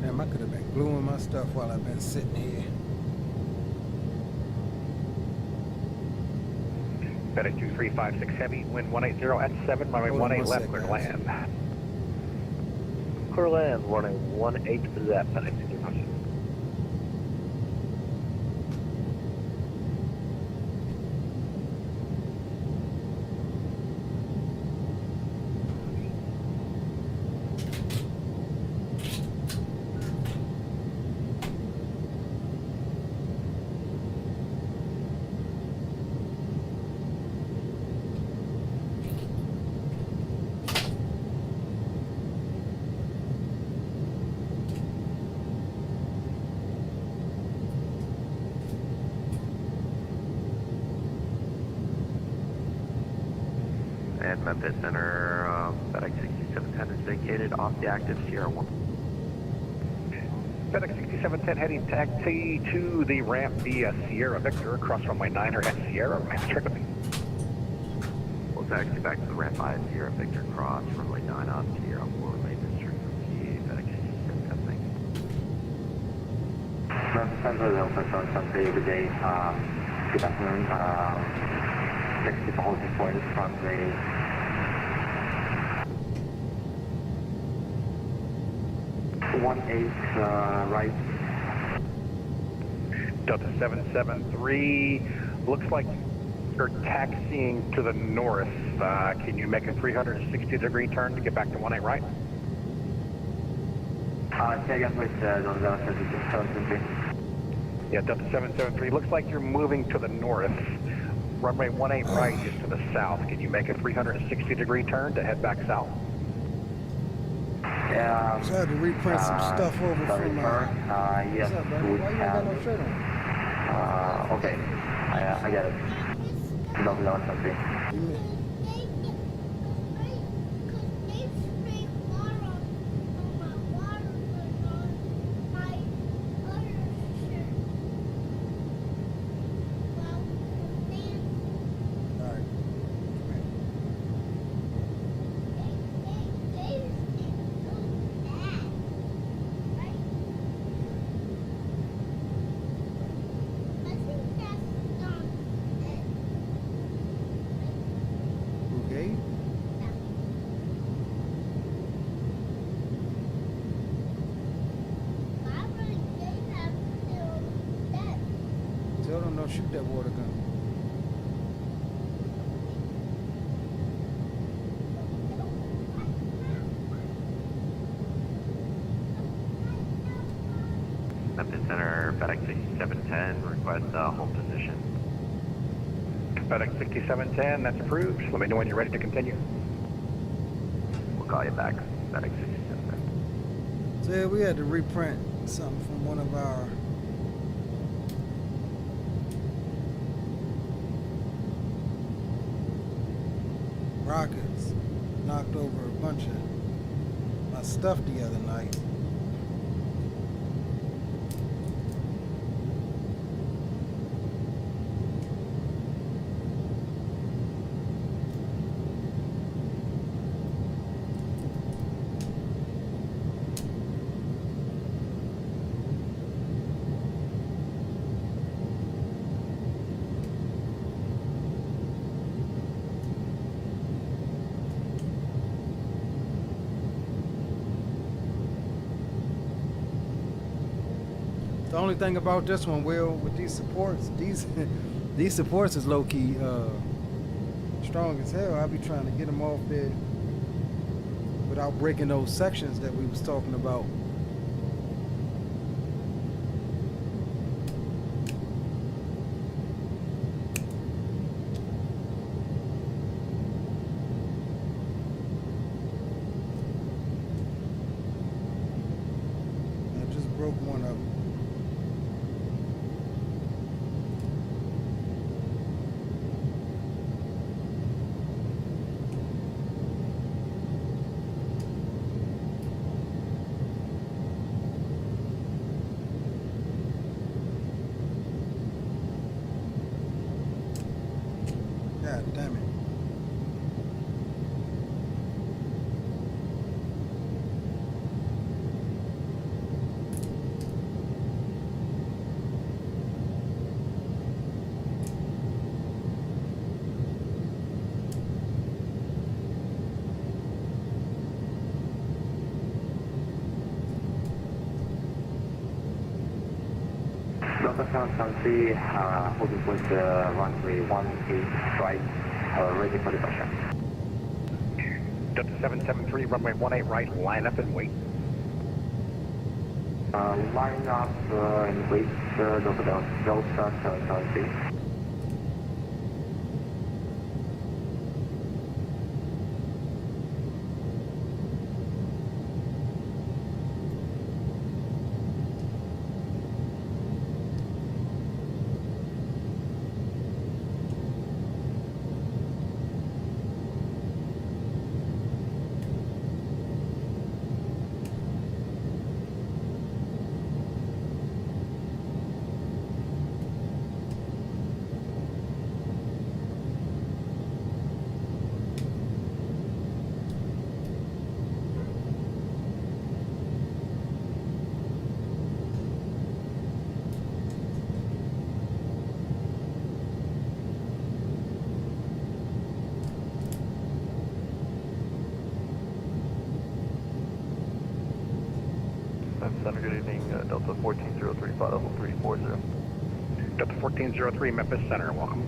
Damn, I could have been gluing my stuff while I've been sitting here. FedEx 2356 Heavy, wind 180 at 7, runway Hold on 18 one left, sec, clear to guys. land. Clear land, running 18 to that, FedEx 200. And Memphis Center, FedEx 6710 is vacated off the active Sierra 1. FedEx 6710 heading taxi to the ramp via Sierra Victor, across runway 9 at Sierra, check with me. We'll taxi back to the ramp via Sierra Victor cross, runway 9 on Sierra 4, maintenance frequency, FedEx 6710, thank you. Memphis Center, Delta 770, good day, good afternoon, next to the holding point is runway 18 right. Delta 773, looks like you're taxiing to the north. Can you make a 360-degree turn to get back to 18 right? Say again, please, Delta 773. Yeah, Delta 773, looks like you're moving to the north. Runway 18 right is to the south. Can you make a 360-degree turn to head back south? Yeah. So I had to reprint some stuff over from yes, what's up, brother? Why you ain't got no shirt on? Okay, I get it. Delta 773. Shoot that water gun. Memphis Center, FedEx 6710, request home position. FedEx 6710, that's approved. Let me know when you're ready to continue. We'll call you back, FedEx 6710. So yeah, we had to reprint something from one of our rockets. Knocked over a bunch of my stuff the other night. The only thing about this one, Will, with these supports, these supports is low key strong as hell. I'll be trying to get them off there without breaking those sections that we was talking about. I just broke one of them. God damn it. Delta 773, holding point runway 18 right, ready for departure. Delta 773, runway 18 right, line up and wait. Line up and wait, Delta 773. Center, good evening, Delta 14035, level 340. Delta 1403, Memphis Center, welcome.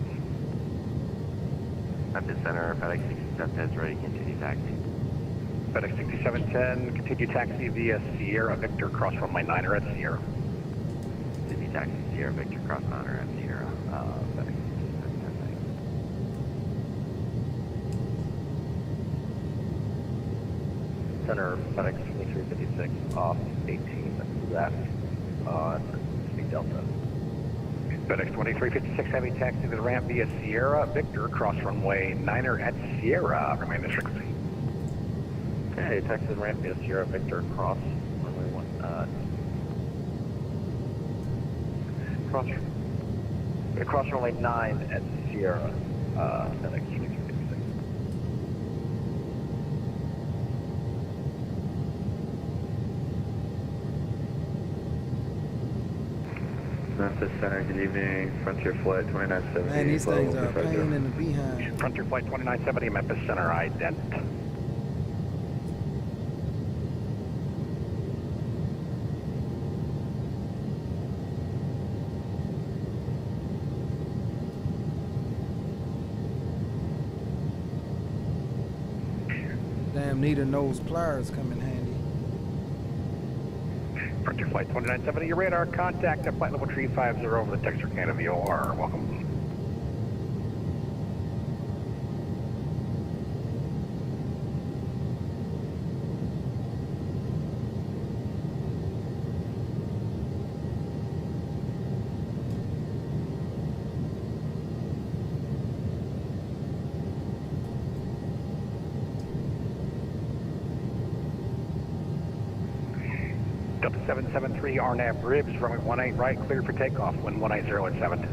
Memphis Center, FedEx 6710 is ready, continue taxi. FedEx 6710, continue taxi via Sierra Victor, cross runway 9er at Sierra. Continue taxi, Sierra Victor, cross 9er at Sierra, FedEx 6710. Center, FedEx 2356, off 18 left on speed Delta. FedEx 2356, heavy taxi to the ramp via Sierra Victor, cross runway 9er at Sierra, remain this frequency. Okay, taxi to the ramp via Sierra Victor, cross runway 1, cross runway 9 at Sierra, FedEx 2356. Memphis Center, good evening. Frontier Flight 2970. Man, these things are a pain in the behind. Frontier Flight 2970, Memphis Center, ident. Damn, neither nose pliers come in handy. Frontier Flight 2970, your radar contact at flight level 350 over the Texarkana VOR. Welcome. Delta 773, RNAV Ribs, runway 18 right, clear for takeoff, wind 180 at 7.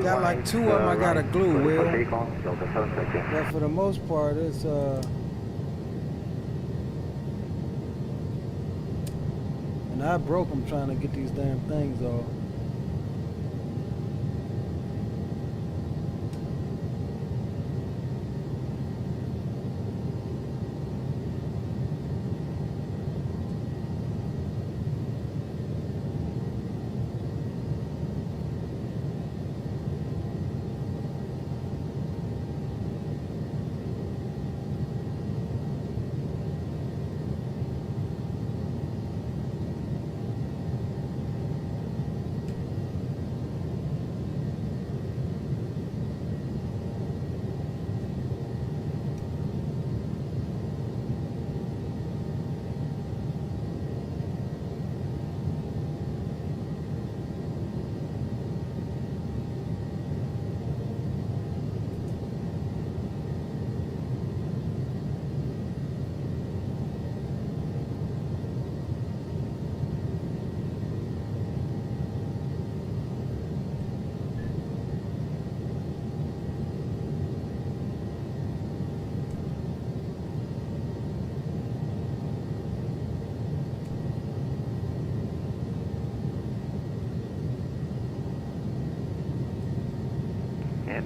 Got like two of them I got to glue, Will. But for the most part, it's and I broke them trying to get these damn things off.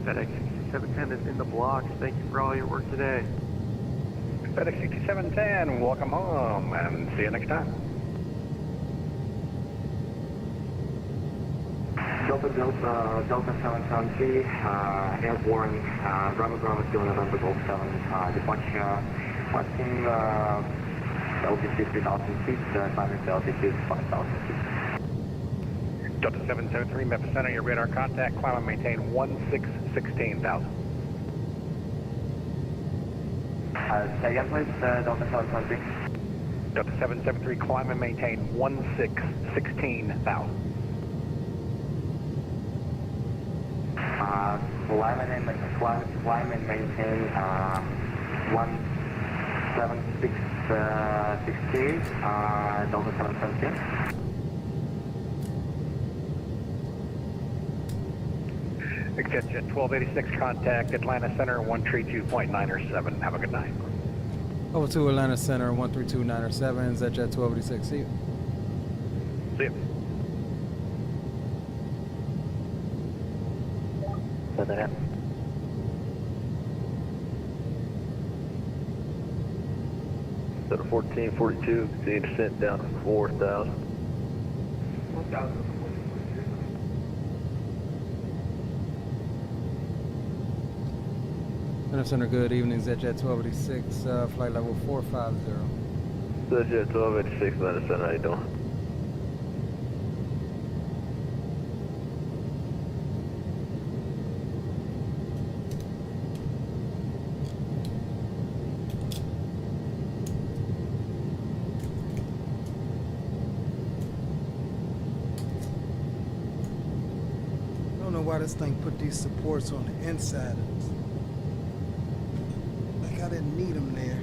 FedEx 6710 is in the blocks. Thank you for all your work today. FedEx 6710, welcome home, and see you next time. Delta 773, airborne, Bravo Bravo Kilo November Golf 7, departure, requesting altitude 3,000 feet, climbing to altitude 5,000 feet. Delta 773, Memphis Center, your radar contact, climb and maintain 1616,000. Say again please, Delta 773. Delta 773, climb and maintain 1616,000. Climb and maintain 17668, Delta 717. Exec Jet 1286, contact Atlanta Center 132.907. Have a good night. Over to Atlanta Center, 132.907, ZJet 1286. See you. See you. Set that up. Set of 1442, continue descent down to 4,000. 1,000. Atlanta Center, good evening, ZJet 1286, flight level 450. ZJet 1286, Atlanta Center, how you doing? I don't know why this thing put these supports on the inside. Like I didn't need them there.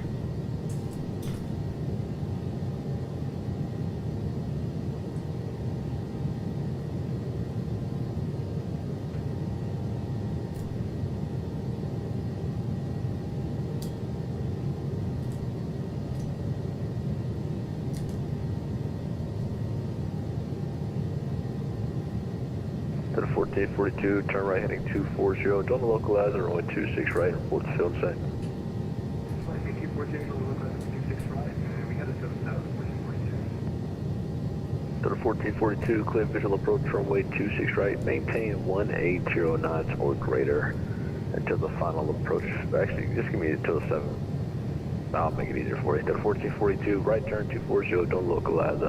To the 1442, turn right heading 240, don't localize or only 26 right, report the field site. To the 1442, clear visual approach runway 26 right, maintain 1880 knots or greater until the final approach. Actually, just give me until the 7. I'll make it easier for you. To the 1442, right turn 240, don't localize.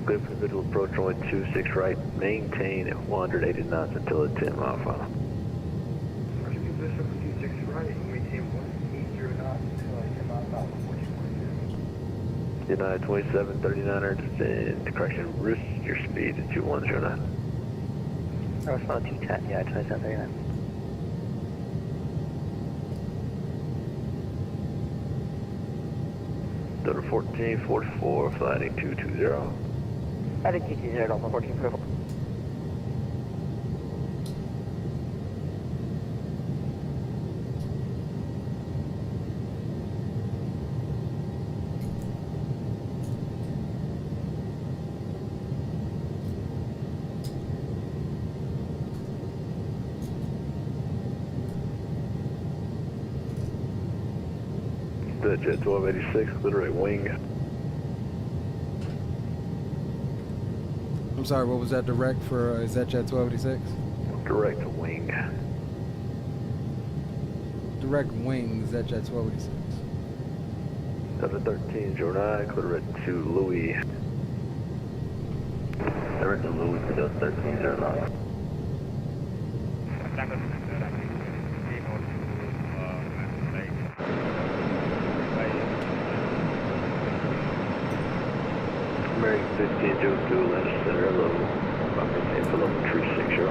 Clear for visual approach runway 26 right, maintain 180 knots until the 10 mile final. United 2739er, descend, correction, roost your speed at 2109. Oh, it's not 210, yeah, 2739. To the 1444, flighting 220. I think 220 on the 1444. The Jet 1286, obliterate wing. I'm sorry, what was that direct for? Is that Jet 1286? Direct to wing. Direct wing, is that Jet 1286? 71309, obliterate to Louis. Direct to Louis for those 1309. American 15 Joe 2, Atlanta Center, level, maintain for level 360.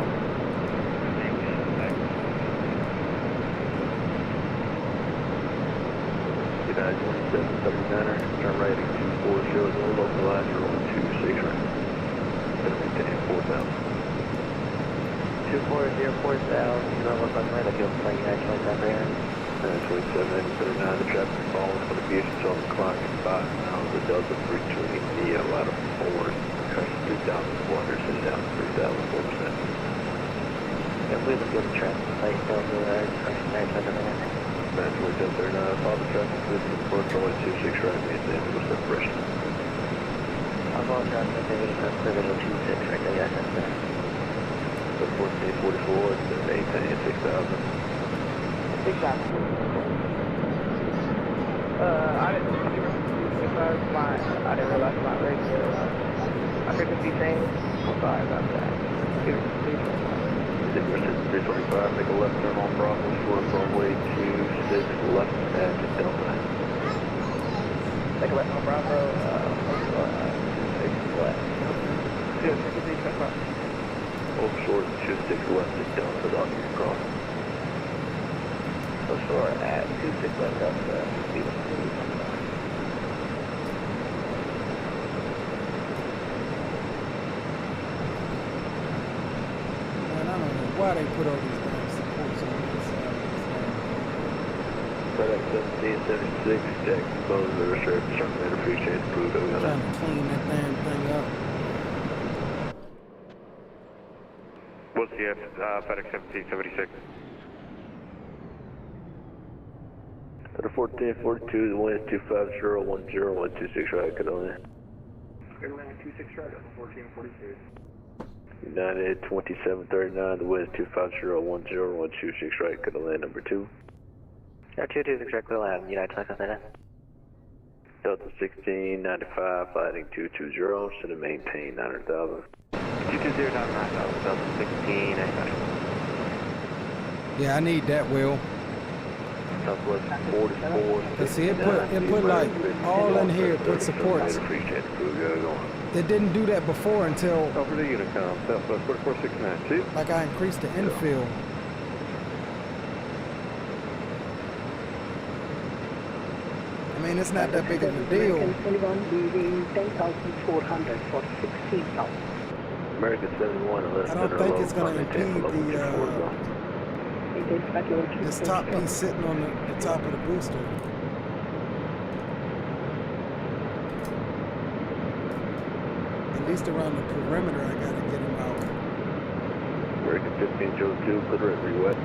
United 2739er, turn right at 240, no localizer on 26 right. Gonna maintain 4,000. 240, 4,000, you know what's on right, I feel like United 2739. 2739, the traffic is falling for the Asus on the clock at 5 miles, the Delta 320 Neo out of 4, correction 3,400, sitting down to 3,004%. we look at the traffic light, Delta, night under the Match with Delta 39, follow the traffic, please report runway 26 right, maintain for separation. I'll go on down to clear visual 26 right there, yes, that's there. 1444, it's been maintained 6,000. 6,000. I didn't realize my radio. My frequency changed. I'm sorry about that. Sigma 325, make a left turn on Bravo, short runway 26 left at Delta. Take a left on Bravo, 26 left. Hold short 26 left at Delta, docking across. So short at 26 left Delta, speed of 2. Why they put all these damn supports on this side of FedEx 1776, Jack, close the reserve, terminator, appreciate the approved. this thing? Trying to clean that damn thing up. What's the FedEx 1776? At 1442, the wind is 25010, 126 right, good on there. Good landing 26 right, 1442. United 2739, the wind is 25010, 126 right, good on land number 2. 226 right, we'll have United 27. Delta 1695, flighting 220, send and maintain 900,000. 220 down 9,000, Delta 1695. Yeah, I need that, Will. Southwest 44. See, it put like all in here, it put supports. Appreciate the crew, go. It didn't do that before until Over to Unicom, Southwest 4469, see? like I increased the infill. I mean, it's not that big of a deal. 21 leaving 10,400 for 16,000. American 71, I don't think it's going to impede this top piece sitting on the top of the booster. At least around the perimeter, I got to get him out. American 1502, put it wet.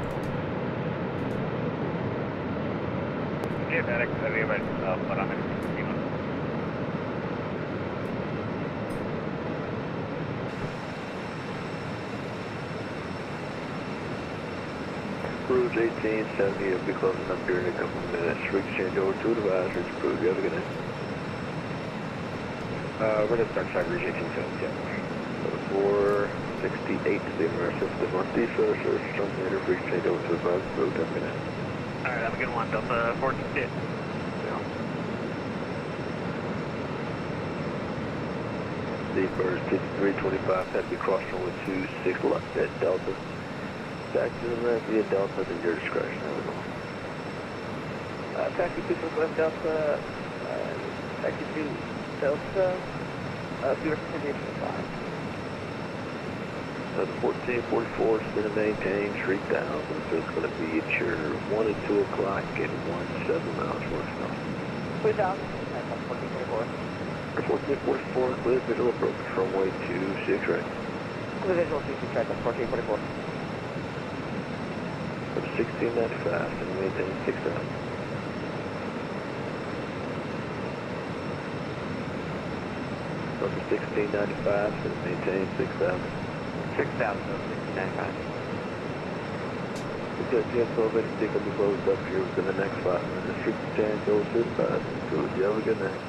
Yeah, FedEx 71, but I'm in Cruise 1870, it'll be closing up here in a couple of minutes. Exchange over to advisors. Cruise, you have a good night. we're going to start side Ryujin 1870. 468 to the American system northeast, service terminator, free exchange over to advisors. Cruise, have a good night. Alright, have a good one, Delta 14. The first 325 had to be crossed runway 26 left at Delta. Back to the left via Delta at your discretion. Taxi 26 left Delta, taxi 2 Delta, Seagate 5. The 1444 is going to maintain 3,000, so it's going to be at your 1 and 2 o'clock and 17 miles north south. 3,000, that's 1444. 1444, clear visual approach runway 26 right. Clear visual 26 right, that's 1444. 1695 and maintain 6,000. From 1695 and maintain 6,000. 6,000, 1695. Because Jet 12 anything will be closed up here within the next 5 minutes. 10 goes to the 5. Good, you have a good night.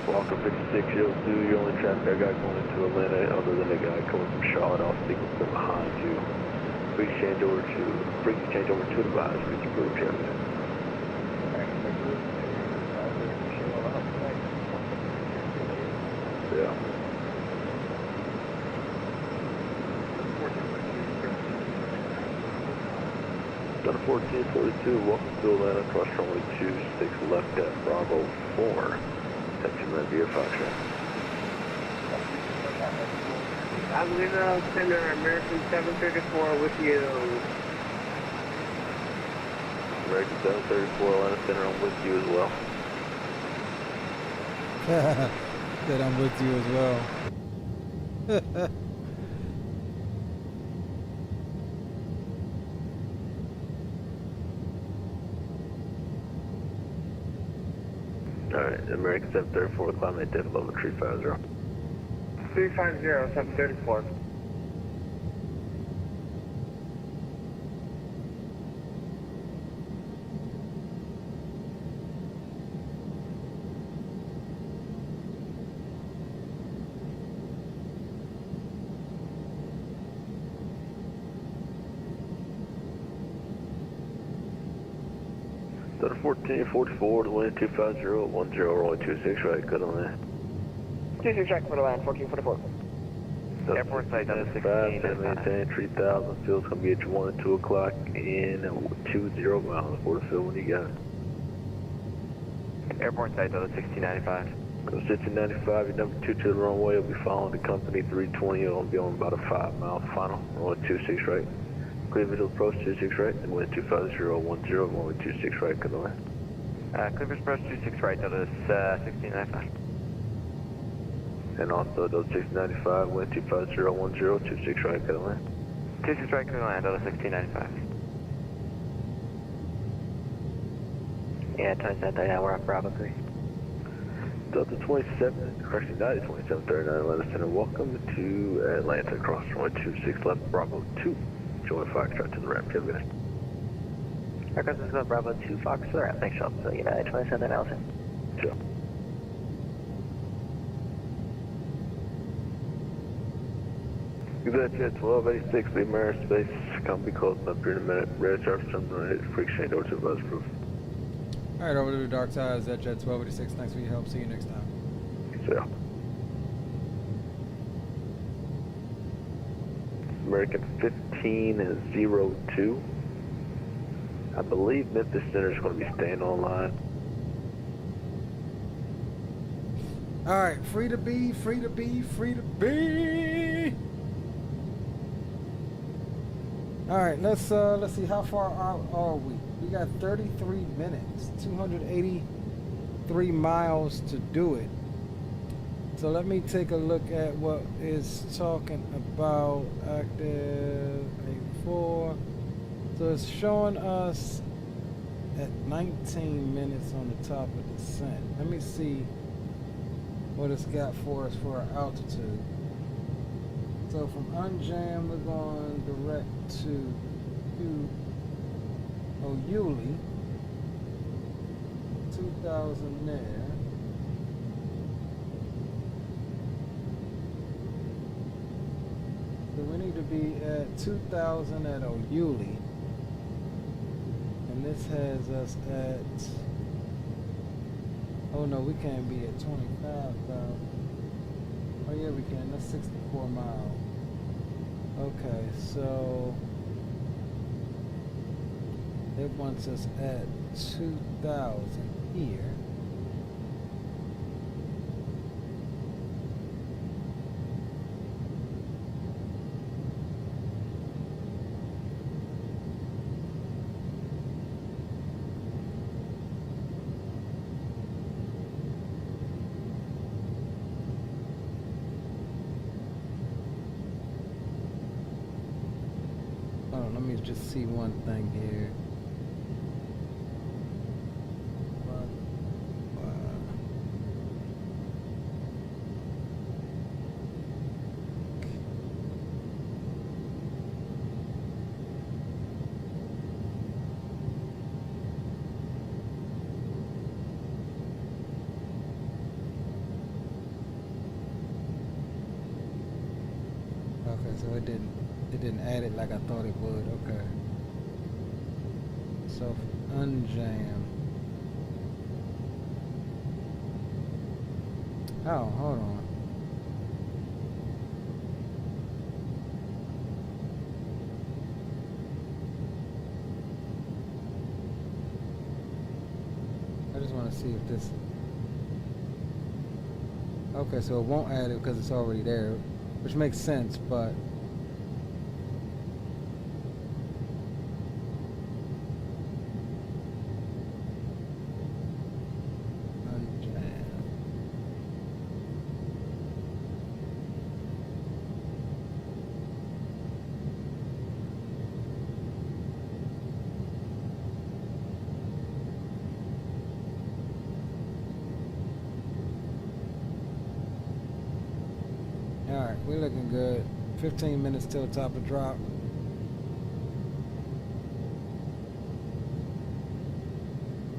Walker 5602, your only traffic I got going into Atlanta other than a guy coming from Charlotte off sequence from behind you. Free exchange over to advisory to prove you. Yeah. Done 1442, welcome to Atlanta, cross runway 26 left at Bravo 4. Attention, that via Foxtrot. I'm gonna send our American 734 with you. American 734, Atlanta Center, I'm with you as well. That I'm with you as well. Alright, American 734, climate depth level 350. 350, 734. Delta 1444, the wind 250, 10, rolling 26 right, good on that. 26 right for the land, 1444. Airport site down to 16. Maintain 3000, field's gonna be at your 1 and 2 o'clock in 20 miles. Border field when you got it. Airport site down to 1695. Go 1695, your number 2 to the runway, will be following the company 320, it'll be on about a 5 mile final, rolling 26 right. Clear visual approach 26 right, and wind 250, 10, rolling 26 right, good on that. Clear visual approach 26 right down to 1695. And also those 695, wind 250, 10, 26 right, good on that. 26 right, clear land down to 1695. Yeah, 2739, we're on Bravo 3. Delta 27, correction, United 2739 Atlanta Center, welcome to Atlanta, cross runway 26 left, Bravo 2. Join Foxtrot to the ramp, have a good night. Aircraft is going Bravo 2, Fox to the ramp, thanks, Shelton, so United 2739. Sure. Exec Jet 1286, leave Mariner Space, company closing up here in a minute, red sharp, terminal, free exchange over to buzz proof. Alright, over to the dark side, Exec Jet 1286, thanks for your help, see you next time. Yeah. American 1502. I believe Memphis Center is going to be staying online. Alright, free to be, free to be, free to be. Alright, let's see how far are we? We got 33 minutes, 283 miles to do it. So let me take a look at what is talking about active 84. So it's showing us at 19 minutes on the top of the descent. Let me see what it's got for us for our altitude. So from unjam we're going direct to Yulee, 2,000 there. So we need to be at 2,000 at Yulee. And this has us at, oh no, we can't be at 25,000. Oh yeah, we can, that's 64 miles. Okay, so it wants us at 2,000 here. Hold on, let me just see one thing here. Okay, so it didn't add it like I thought it would. Okay. So unjam. Oh, hold on. I just want to see if this. Okay, so it won't add it because it's already there, which makes sense, but. we're looking good. 15 minutes till top of drop.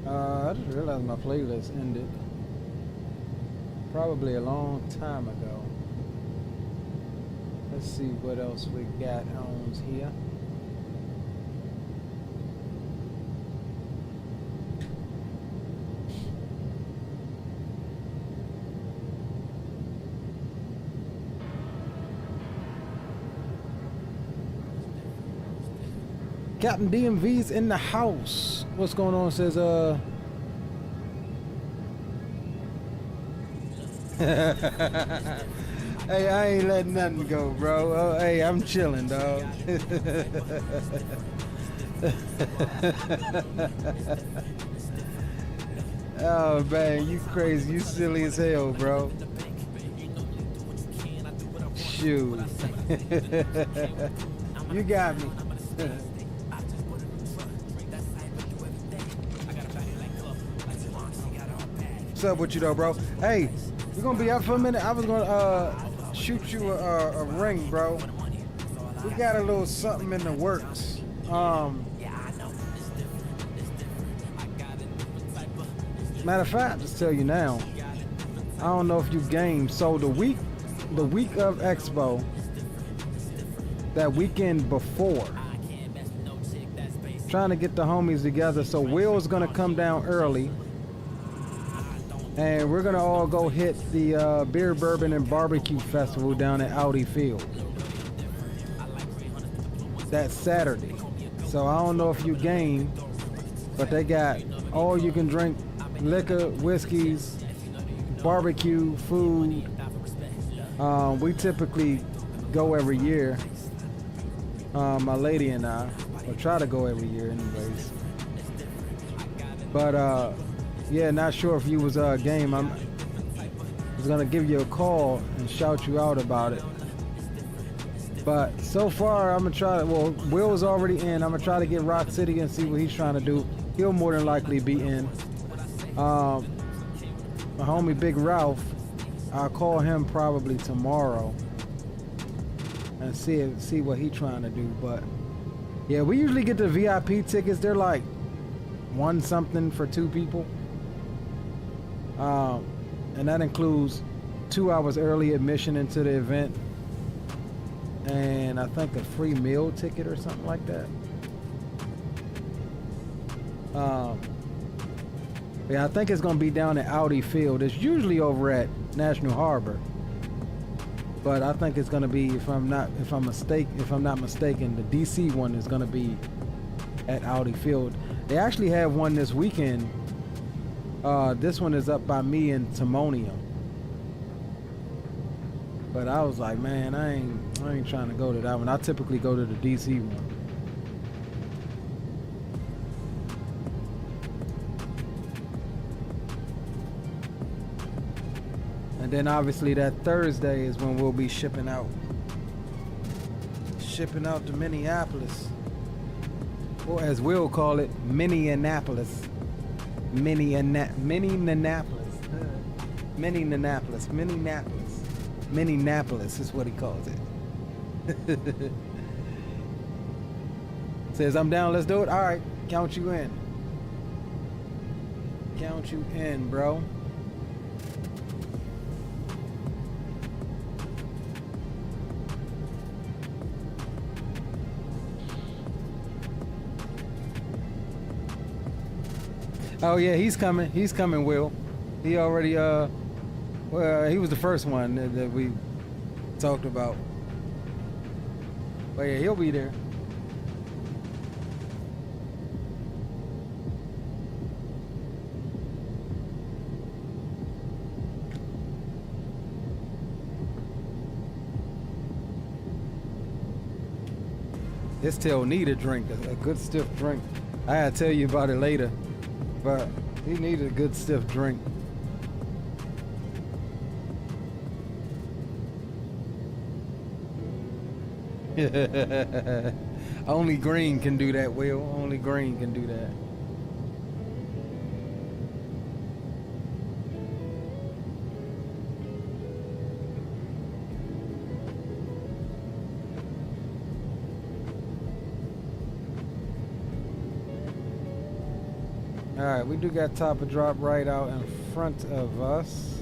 I just realized my playlist ended probably a long time ago. Let's see what else we got on here. Captain DMV's in the house. What's going on? Says hey, I ain't letting nothing go, bro. Oh, hey, I'm chilling, dog. Oh man, you crazy. You silly as hell, bro. Shoot. You got me. What's up with you though, bro? Hey, you gonna be up for a minute? I was gonna shoot you a ring, bro. We got a little something in the works. Matter of fact, just tell you now. I don't know if you game. So the week of Expo, that weekend before, trying to get the homies together. So Will's gonna come down early. And we're gonna all go hit the Beer, Bourbon, and Barbecue Festival down at Audi Field. That's Saturday. So I don't know if you game, but they got all you can drink liquor, whiskeys, barbecue, food. We typically go every year. My lady and I, or try to go every year anyways. But yeah, not sure if you was game. I was gonna give you a call and shout you out about it. But so far, I'm gonna try to. Well, Will's already in. I'm gonna try to get Rock City and see what he's trying to do. He'll more than likely be in. My homie Big Ralph, I'll call him probably tomorrow and see what he's trying to do. But yeah, we usually get the VIP tickets. They're like $1 something for 2 people. And that includes 2 hours early admission into the event, and I think a free meal ticket or something like that. Yeah, I think it's gonna be down at Audi Field. It's usually over at National Harbor, but I think it's gonna be, if I'm not mistaken, the DC one is gonna be at Audi Field. They actually have one this weekend. This one is up by me in Timonium. But I was like, man, I ain't trying to go to that one. I typically go to the DC one. And then obviously that Thursday is when we'll be shipping out to Minneapolis. Or as we'll call it, Minneapolis. Minneapolis is what he calls it. Says, I'm down, let's do it. All right, count you in. Count you in, bro. Oh yeah, he's coming. He's coming, Will. He already well, he was the first one that we talked about. But yeah, he'll be there. His tail need a drink, a good stiff drink. I gotta tell you about it later. But he needed a good stiff drink. Only Green can do that, Will. Only Green can do that. All right, we do got top of drop right out in front of us.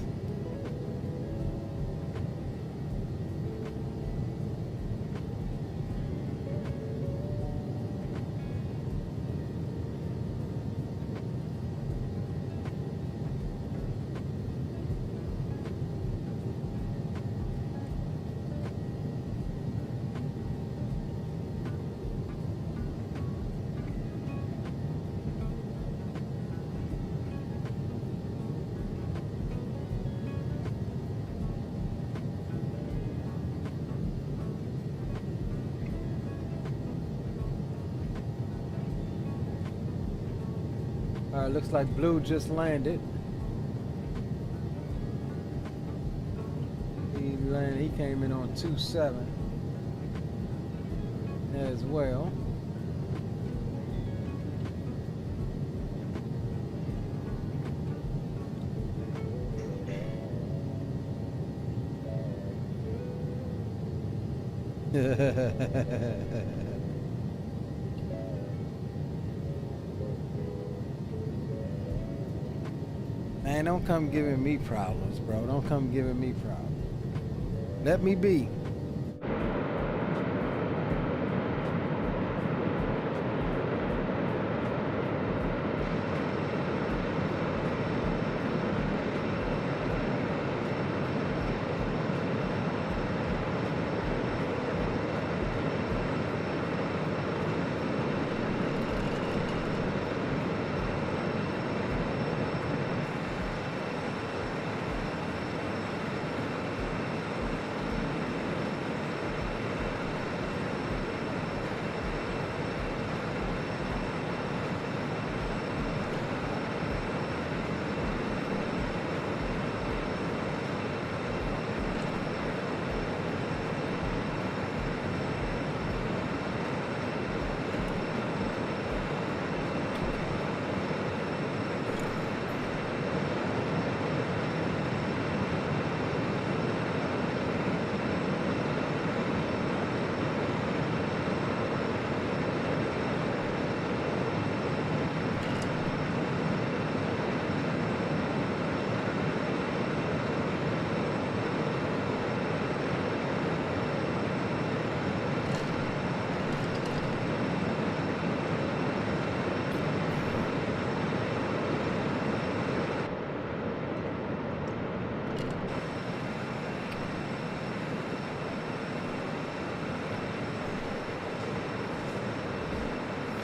Looks like Blue just landed. He came in on 2.7 as well. Man, don't come giving me problems, bro. Don't come giving me problems. Let me be.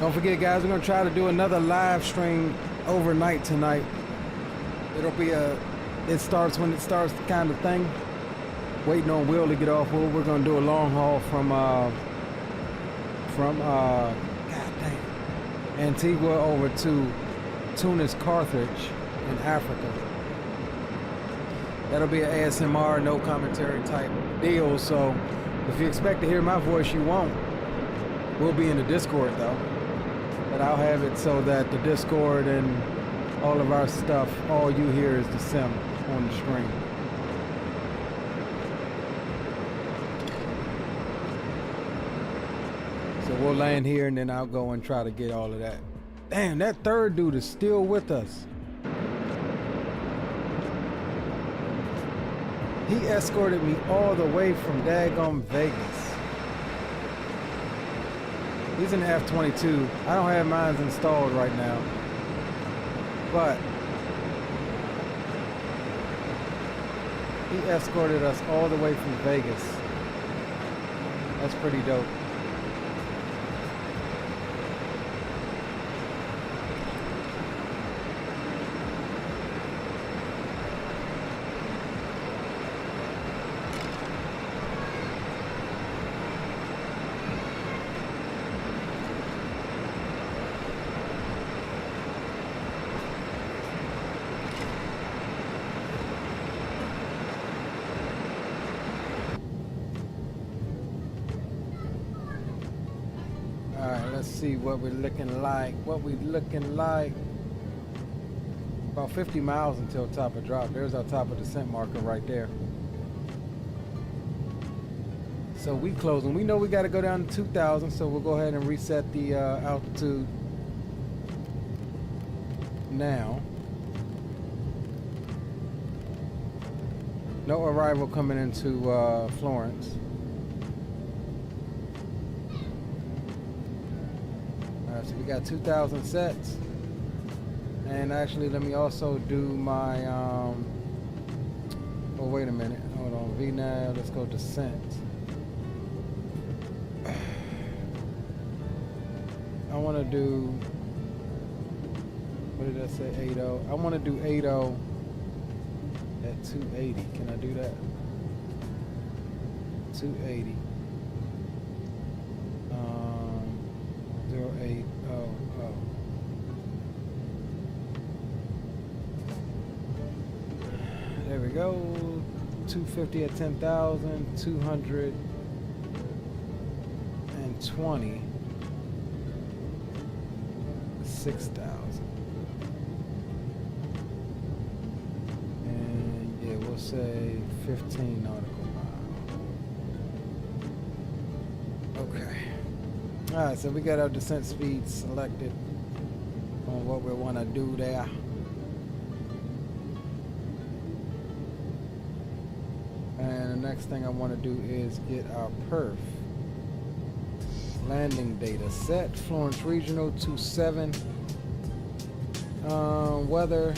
Don't forget, guys, we're going to try to do another live stream overnight tonight. It'll be it starts when it starts kind of thing. Waiting on Will to get off. We're going to do a long haul from God dang, Antigua over to Tunis, Carthage in Africa. That'll be an ASMR, no commentary type deal. So if you expect to hear my voice, you won't. We'll be in the Discord though. But I'll have it so that the Discord and all of our stuff, all you hear is the sim on the stream. So we'll land here and then I'll go and try to get all of that. Damn, that third dude is still with us. He escorted me all the way from daggone Vegas. He's in the F-22. I don't have mine installed right now. But he escorted us all the way from Vegas. That's pretty dope. See what we're looking like. About 50 miles until top of drop. There's our top of descent marker right there. So we closing. We know we got to go down to 2,000, so we'll go ahead and reset the altitude. now. No arrival coming into Florence. Alright, so we got 2,000 sets. And actually, let me also do my, oh, wait a minute. Hold on, VNAV, let's go descent. I want to do, what did I say, 8.0? I want to do 8.0 at 280. Can I do that? 280. 0800. There we go. 250 at 10,000. 220. 6,000. And yeah, we'll say 15 nautical miles. Okay. Alright, so we got our descent speed selected on what we want to do there. And the next thing I want to do is get our perf. Landing data set, Florence Regional 27. Weather.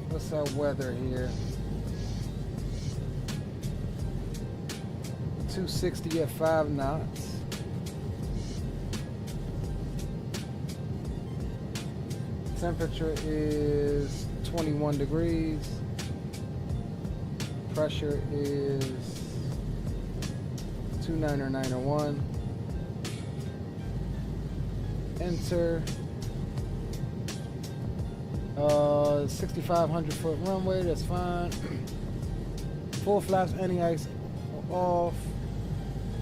What's our weather here? 260 at 5 knots. Temperature is 21 degrees. Pressure is 29901. Enter. 6,500 foot runway, that's fine. Full flaps, anti-ice off.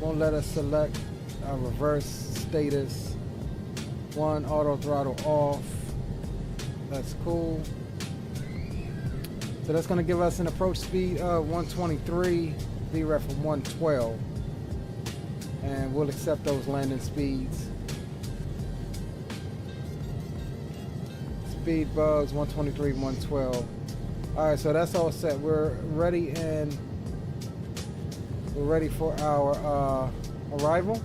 Won't let us select our reverse status. 1, auto throttle off. That's cool. So that's going to give us an approach speed of 123, VREF of 112. And we'll accept those landing speeds. Speed bugs 123, 112. Alright, so that's all set. We're ready and we're ready for our arrival.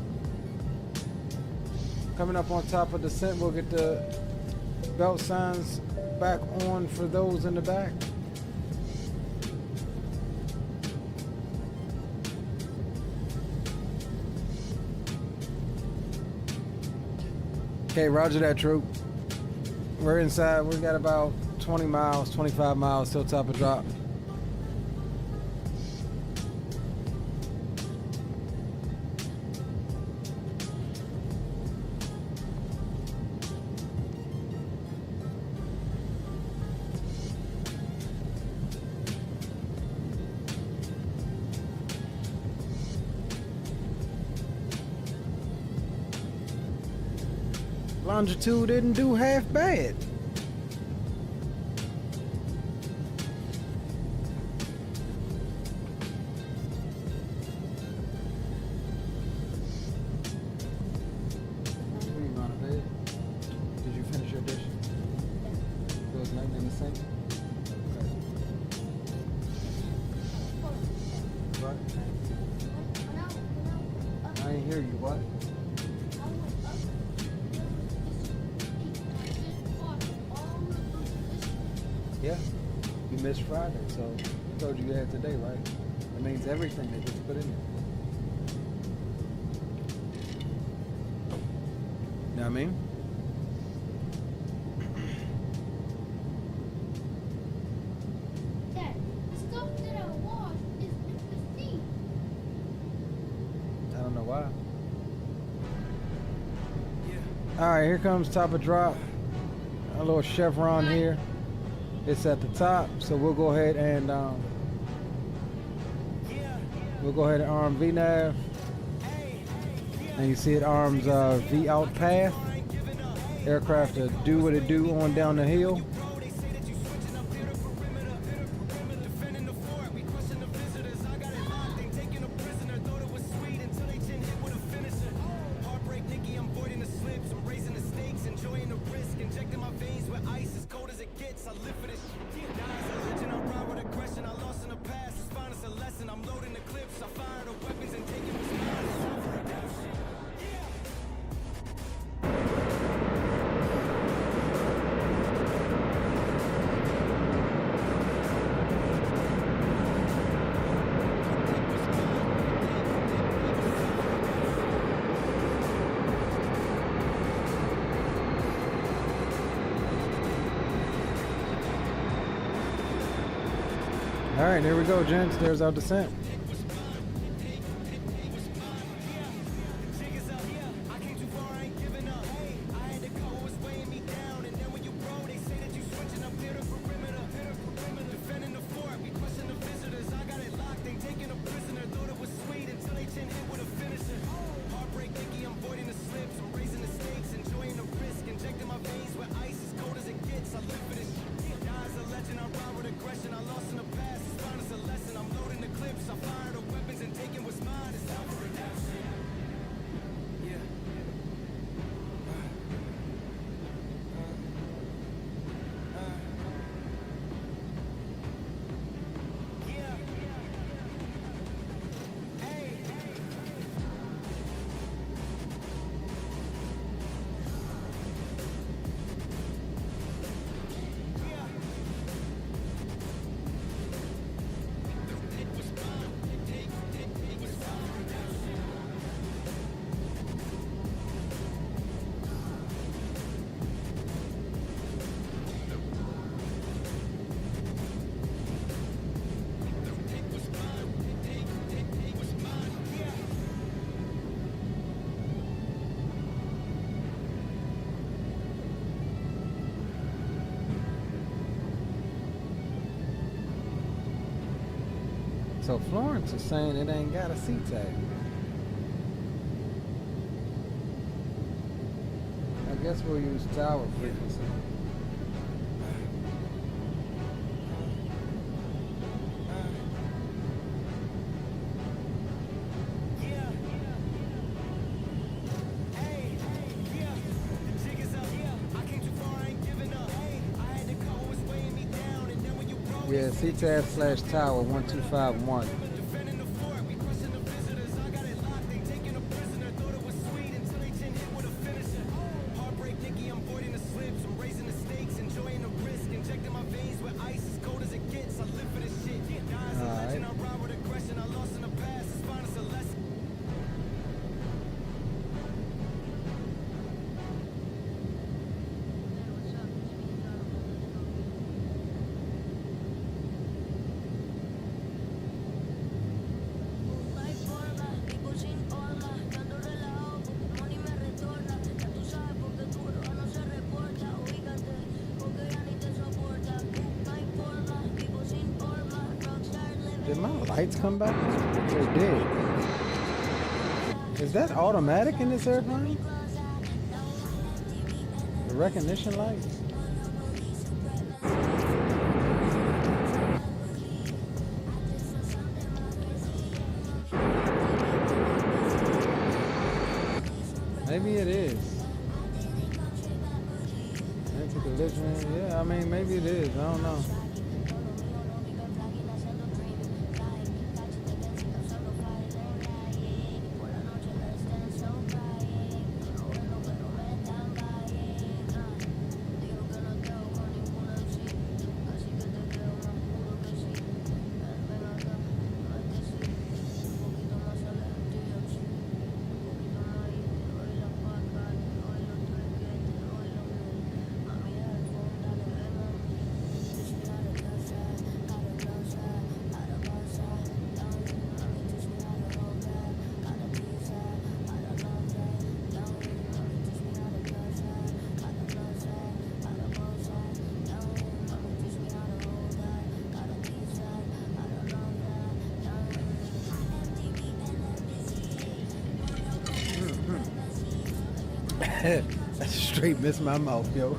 Coming up on top of descent, we'll get the belt signs back on for those in the back. Okay, roger that, troop. We're inside. We got about 20 miles, 25 miles till top of drop. Longitude didn't do half bad. What are you going to bed? Did you finish your dish? There was nothing in the sink? Okay. What? I ain't hear you. What? Yeah, you missed Friday, so I told you had today, right? That means everything they just put in there. Know what I mean? Dad, the stuff that I washed is pristine. I don't know why. All right, here comes top of drop. A little chevron here. It's at the top, so we'll go ahead and arm VNAV, and you see it arms V out path. Aircraft to do what it do on down the hill. All right, there we go, gents. There's our descent. So Florence is saying it ain't got a C tag. I guess we'll use tower frequency. Yeah, CTAB/tower 1251. Did my lights come back? They did. Is that automatic in this airplane? The recognition lights? Maybe it is. Anti-collision, yeah, I mean, maybe it is, I don't know. I straight missed my mouth, yo.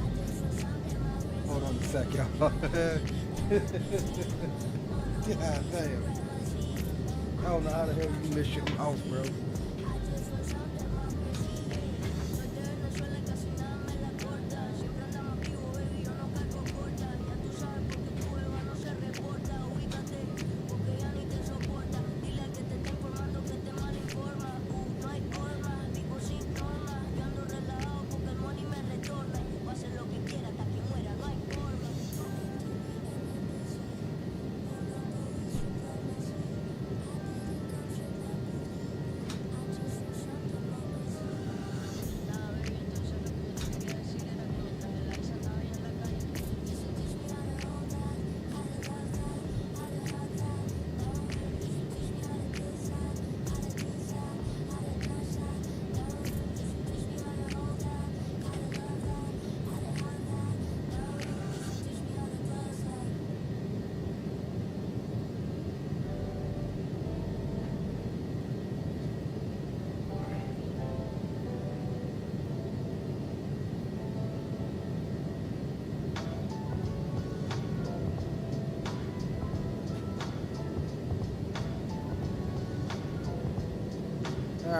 Hold on a sec, y'all. God damn. I don't know how the hell you miss your mouth, bro.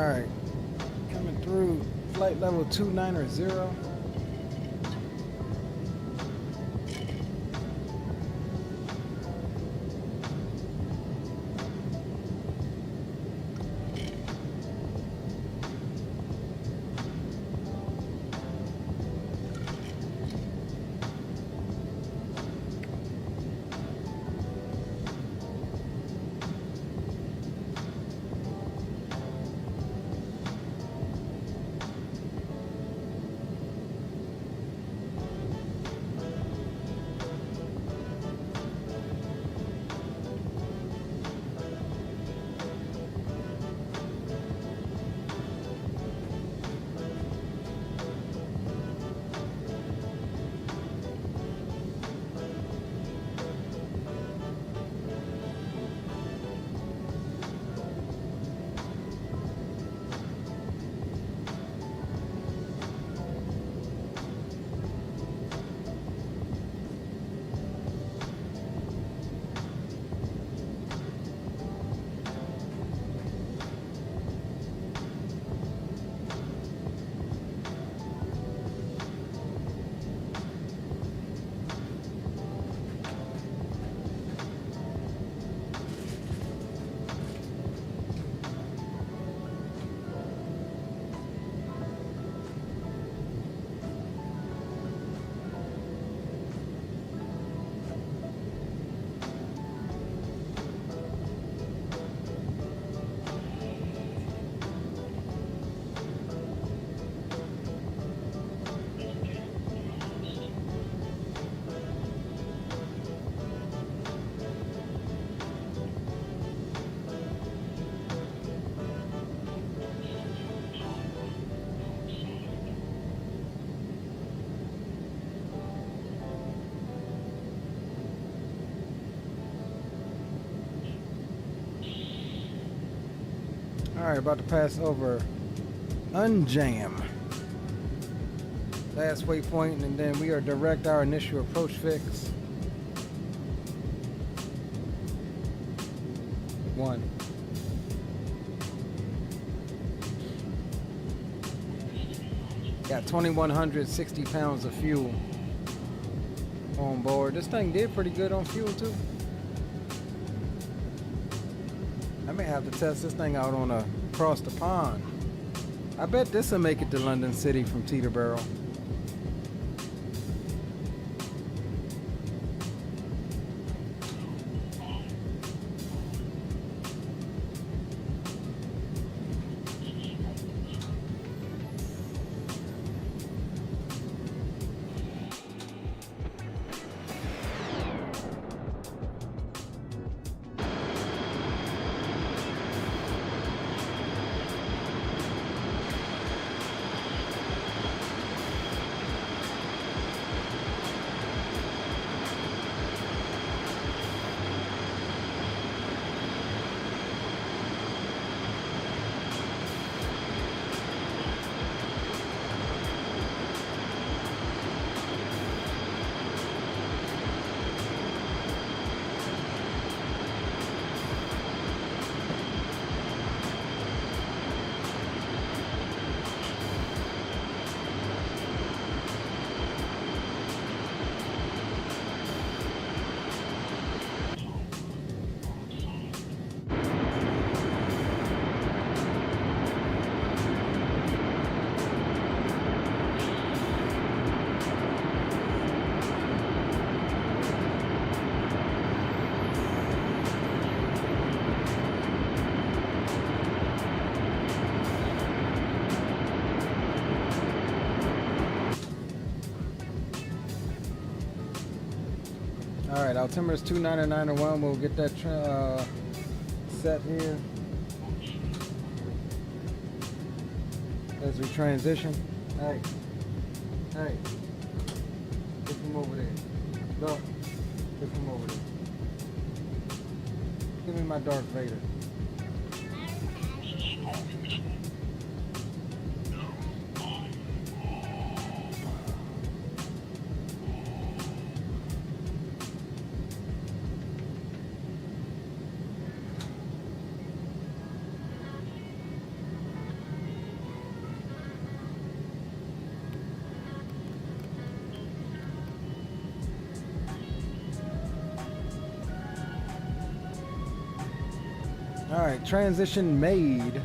All right, coming through flight level 290. All right, about to pass over Unjam. Last waypoint, and then we are direct our initial approach fix. 1. Got 2,160 pounds of fuel on board. This thing did pretty good on fuel too. I may have to test this thing out on across the pond. I bet this will make it to London City from Teterboro. All right, altimeter's 29901. We'll get that set here as we transition. Hey, get from over there. Look, get from over there. Give me my Darth Vader. All right, transition made.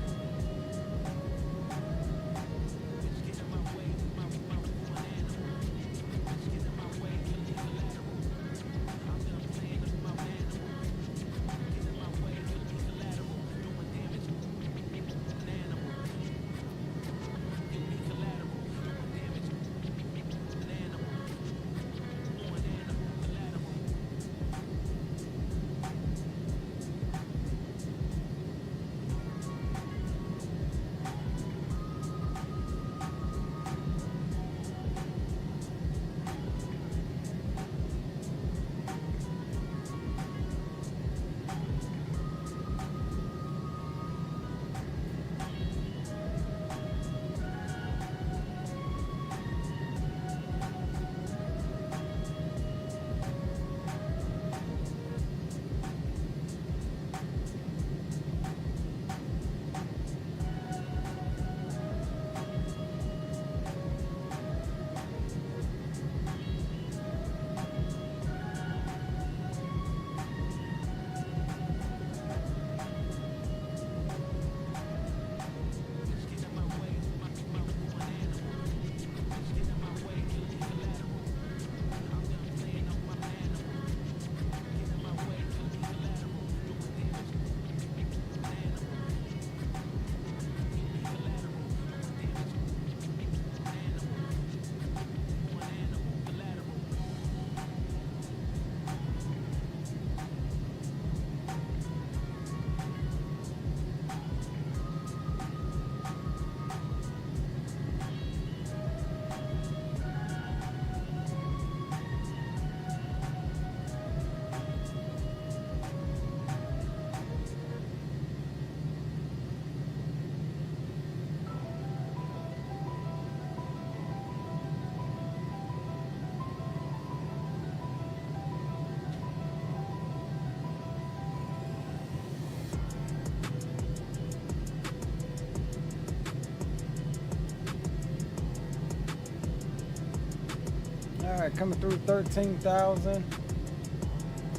All right, coming through 13,000.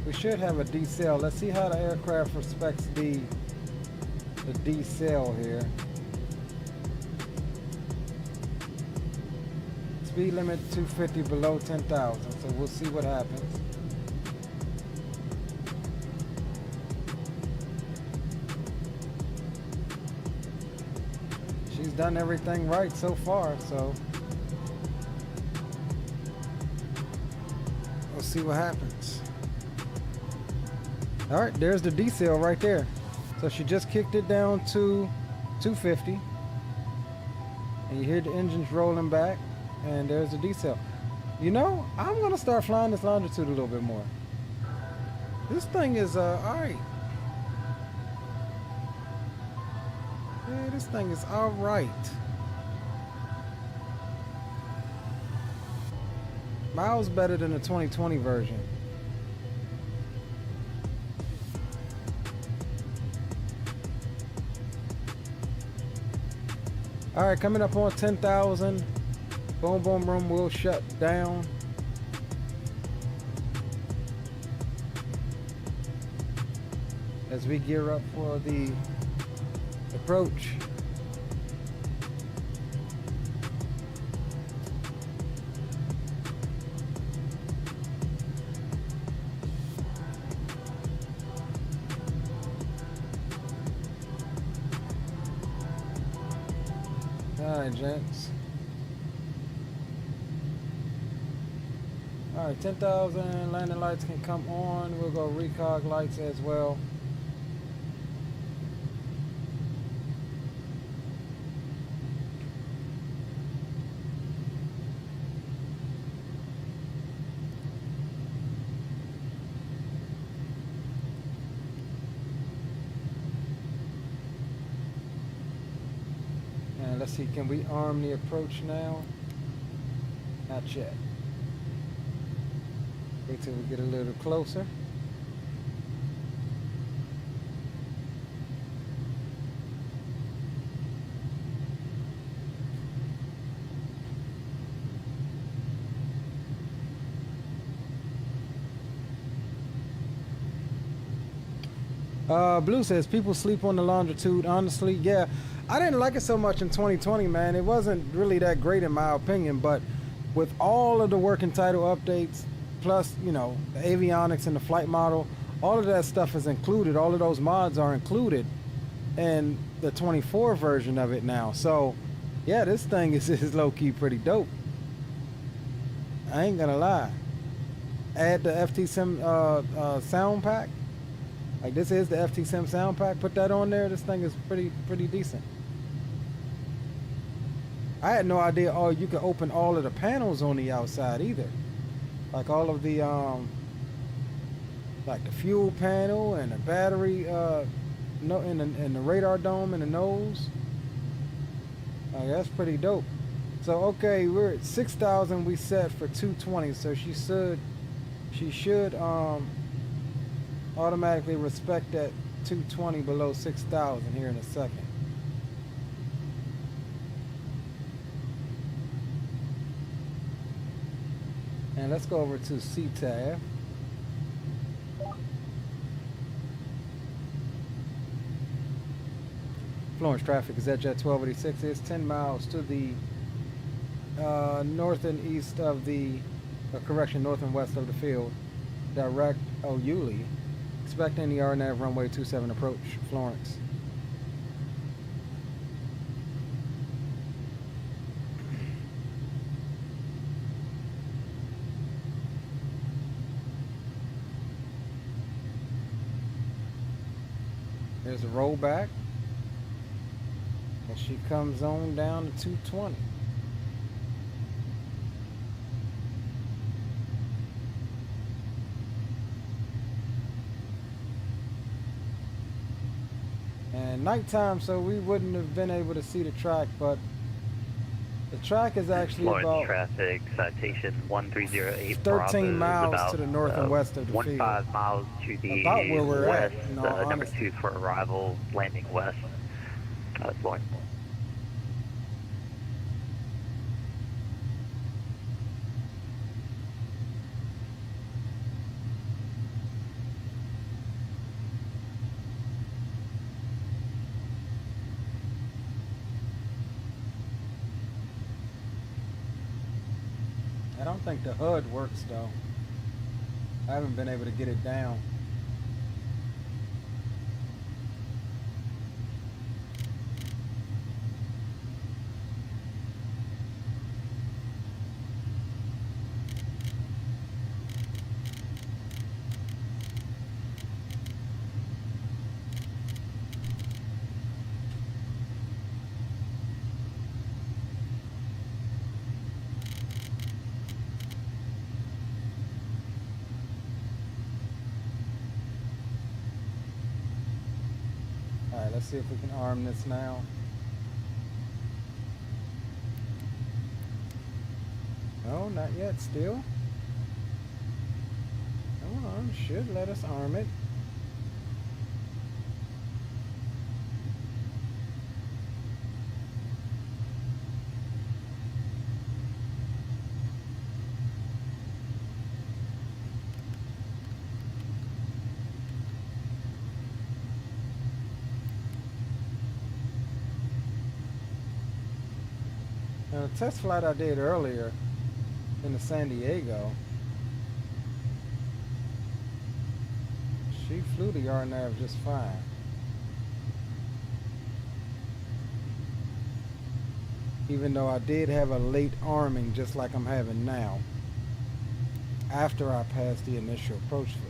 We should have a decel. Let's see how the aircraft respects the decel here. Speed limit 250 below 10,000. So we'll see what happens. She's done everything right so far, so we'll see what happens. All right, there's the decel right there. So she just kicked it down to 250. And you hear the engines rolling back, and there's the decel. You know, I'm gonna start flying this longitude a little bit more. This thing is all right. Yeah, this thing is all right. Miles better than the 2020 version. All right, coming up on 10,000. Boom, boom, boom will shut down. As we gear up for the approach. All right, gents. All right, 10,000 landing lights can come on. We'll go recog lights as well. And let's see, can we arm the approach now? Not yet. Wait till we get a little closer. Blue says people sleep on the longitude. Honestly, yeah, I didn't like it so much in 2020, man. It wasn't really that great in my opinion, but with all of the working title updates, plus, you know, the avionics and the flight model, all of that stuff is included. All of those mods are included in the 24 version of it now. So yeah, this thing is low-key pretty dope. I ain't gonna lie. Add the FTSim sound pack. Like, this is the FTSim sound pack. Put that on there. This thing is pretty decent. I had no idea you could open all of the panels on the outside either. Like all of the like the fuel panel and the battery no, and the radar dome and the nose. That's pretty dope. So okay, we're at 6,000. We set for 220. So she should automatically respect that 220 below 6,000 here in a second. And let's go over to CTAF. Florence traffic is at Jet 1286. It's 10 miles to the north and east of the, north and west of the field. Direct Oyuli. Expecting the RNAV runway 27 approach, Florence. There's a rollback. And she comes on down to 220. And nighttime, so we wouldn't have been able to see the track, but the track is actually about traffic, citation 1308 13 miles to the north and west of the field. 15 miles to the about where we're west, at, number 2 for arrival, landing west. Florence. I don't think the HUD works though. I haven't been able to get it down. Alright, let's see if we can arm this now. No, not yet, still. Come on, should let us arm it. Now, the test flight I did earlier in San Diego, she flew the RNAV just fine. Even though I did have a late arming just like I'm having now, after I passed the initial approach fix.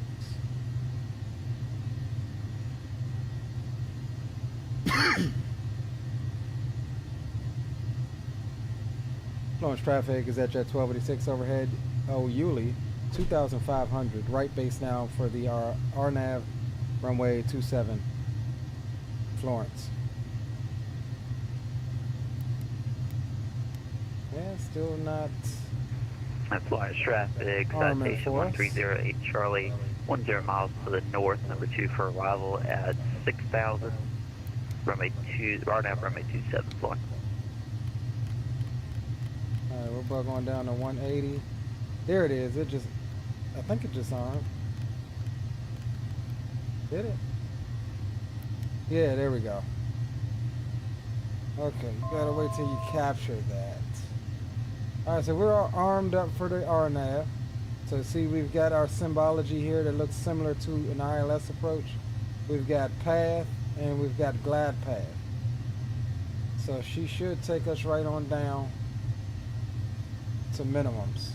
Florence traffic is at Jet 1286 overhead Oyuli 2,500. Right base now for the RNAV runway 27 Florence. Yeah, still not. Florence traffic, citation 1308 Charlie, 10 miles to the north, number 2 for arrival at 6,000. Runway 2, RNAV runway 27 Florence. Alright, we're about going down to 180. There it is. It just, I think it just armed. Did it? Yeah, there we go. Okay, you gotta wait till you capture that. Alright, so we're all armed up for the RNAV. So see, we've got our symbology here that looks similar to an ILS approach. We've got path and we've got glide path. So she should take us right on down to minimums.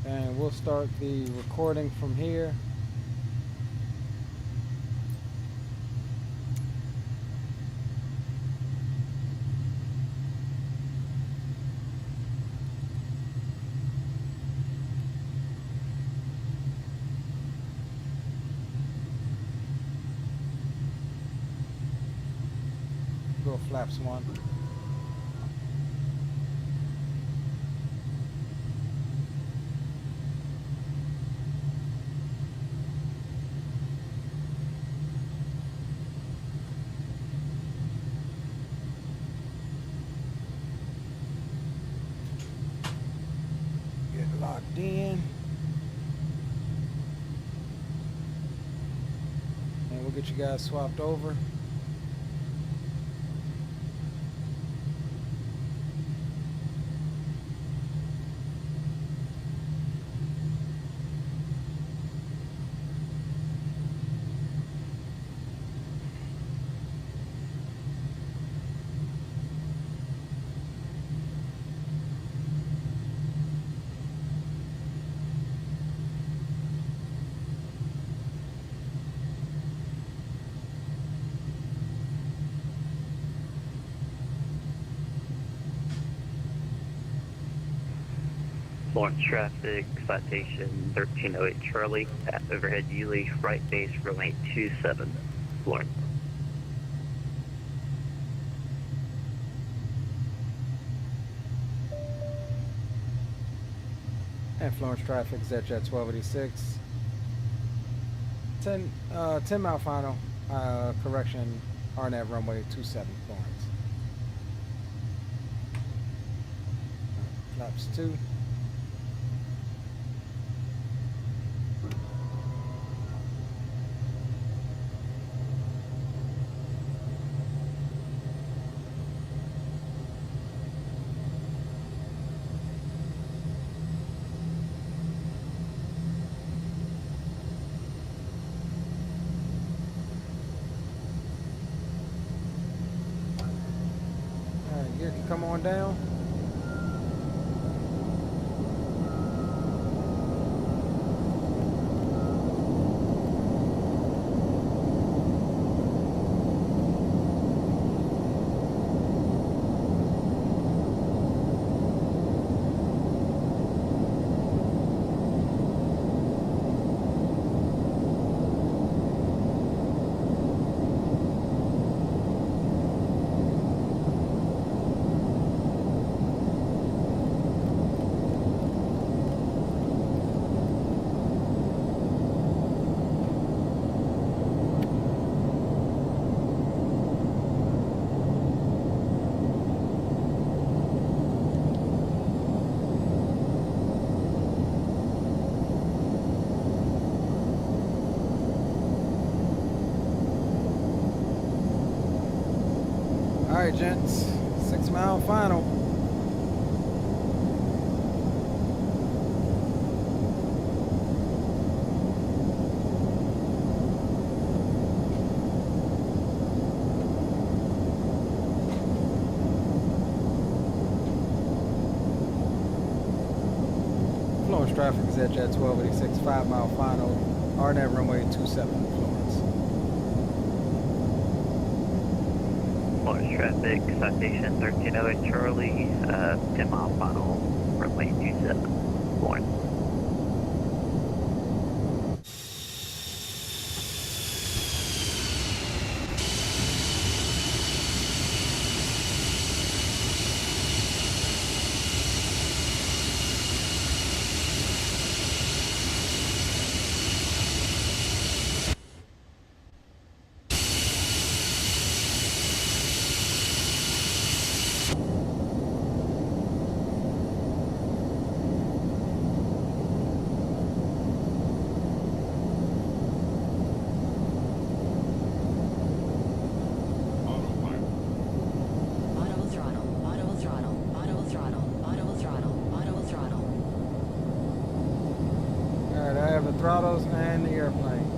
And we'll start the recording from here. Go flaps 1. Get locked in. And we'll get you guys swapped over. Florence traffic, citation 1308 Charlie, at overhead Ely, right base, runway 27, Florence. And Florence traffic, ZJet 1286. 10 mile final, correction, RNAV runway 27, Florence. Flaps 2. You can come on down. All right, gents, 6 mile final. Florence traffic is at jet 1286, 5 mile final, RNAV runway 27, Florence. Florence traffic, citation 1308 Charlie, 10 mile final, runway 27, Florence. throttles and the airplane.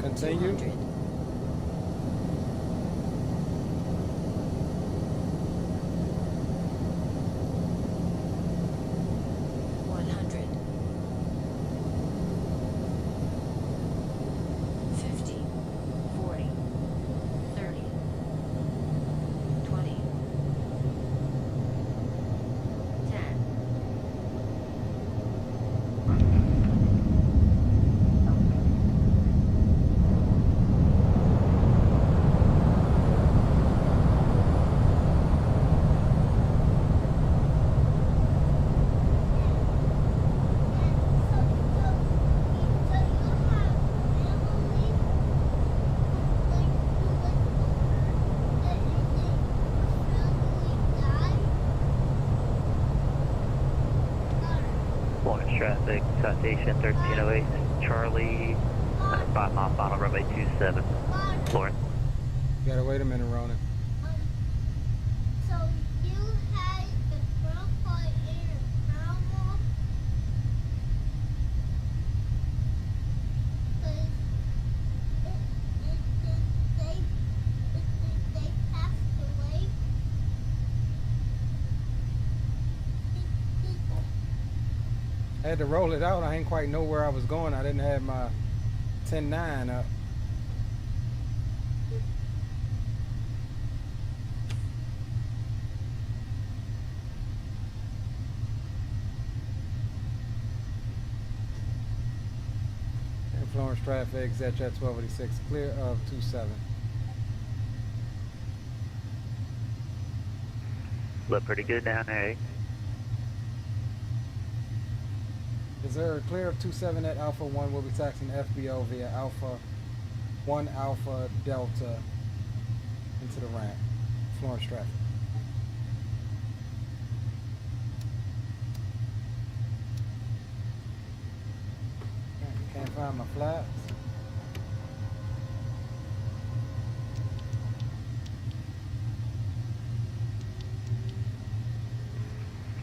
Continue. 200. 100. 50. 40. 30. 20. 10. Traffic, Citation 1308, Charlie, 5 mile final, runway 27, Florence. You gotta wait a minute, Ronan. So you had the front part in normal, because they passed away. I had to roll it out. I didn't quite know where I was going. I didn't have my 10.9 up. Florence traffic, Exec 1286, clear of 27. Look pretty good down there. Is there a clear of 27 at Alpha 1? We'll be taxiing FBO via Alpha 1 Alpha Delta into the ramp. Florence traffic. Can't find my flaps.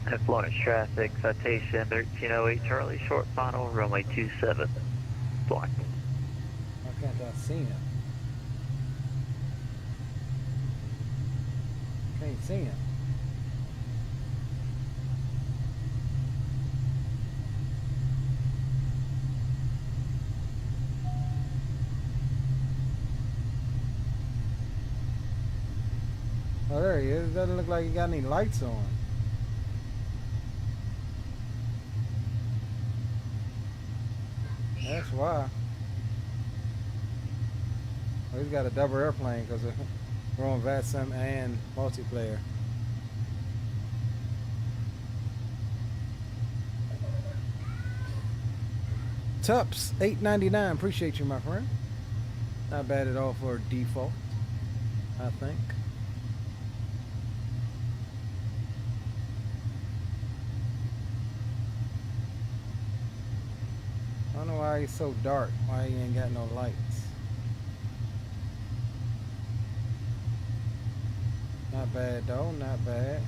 At Florence traffic, Citation 1308, Charlie, short final, runway 27, blocked. Why can't I see him? Can't see him. Oh, there he is. Doesn't look like he got any lights on. That's why. Well, he's got a double airplane because we're on FTSim and multiplayer. Tups 8.99. Appreciate you, my friend. Not bad at all for default, I think. I don't know why he's so dark. Why he ain't got no lights. Not bad though, not bad.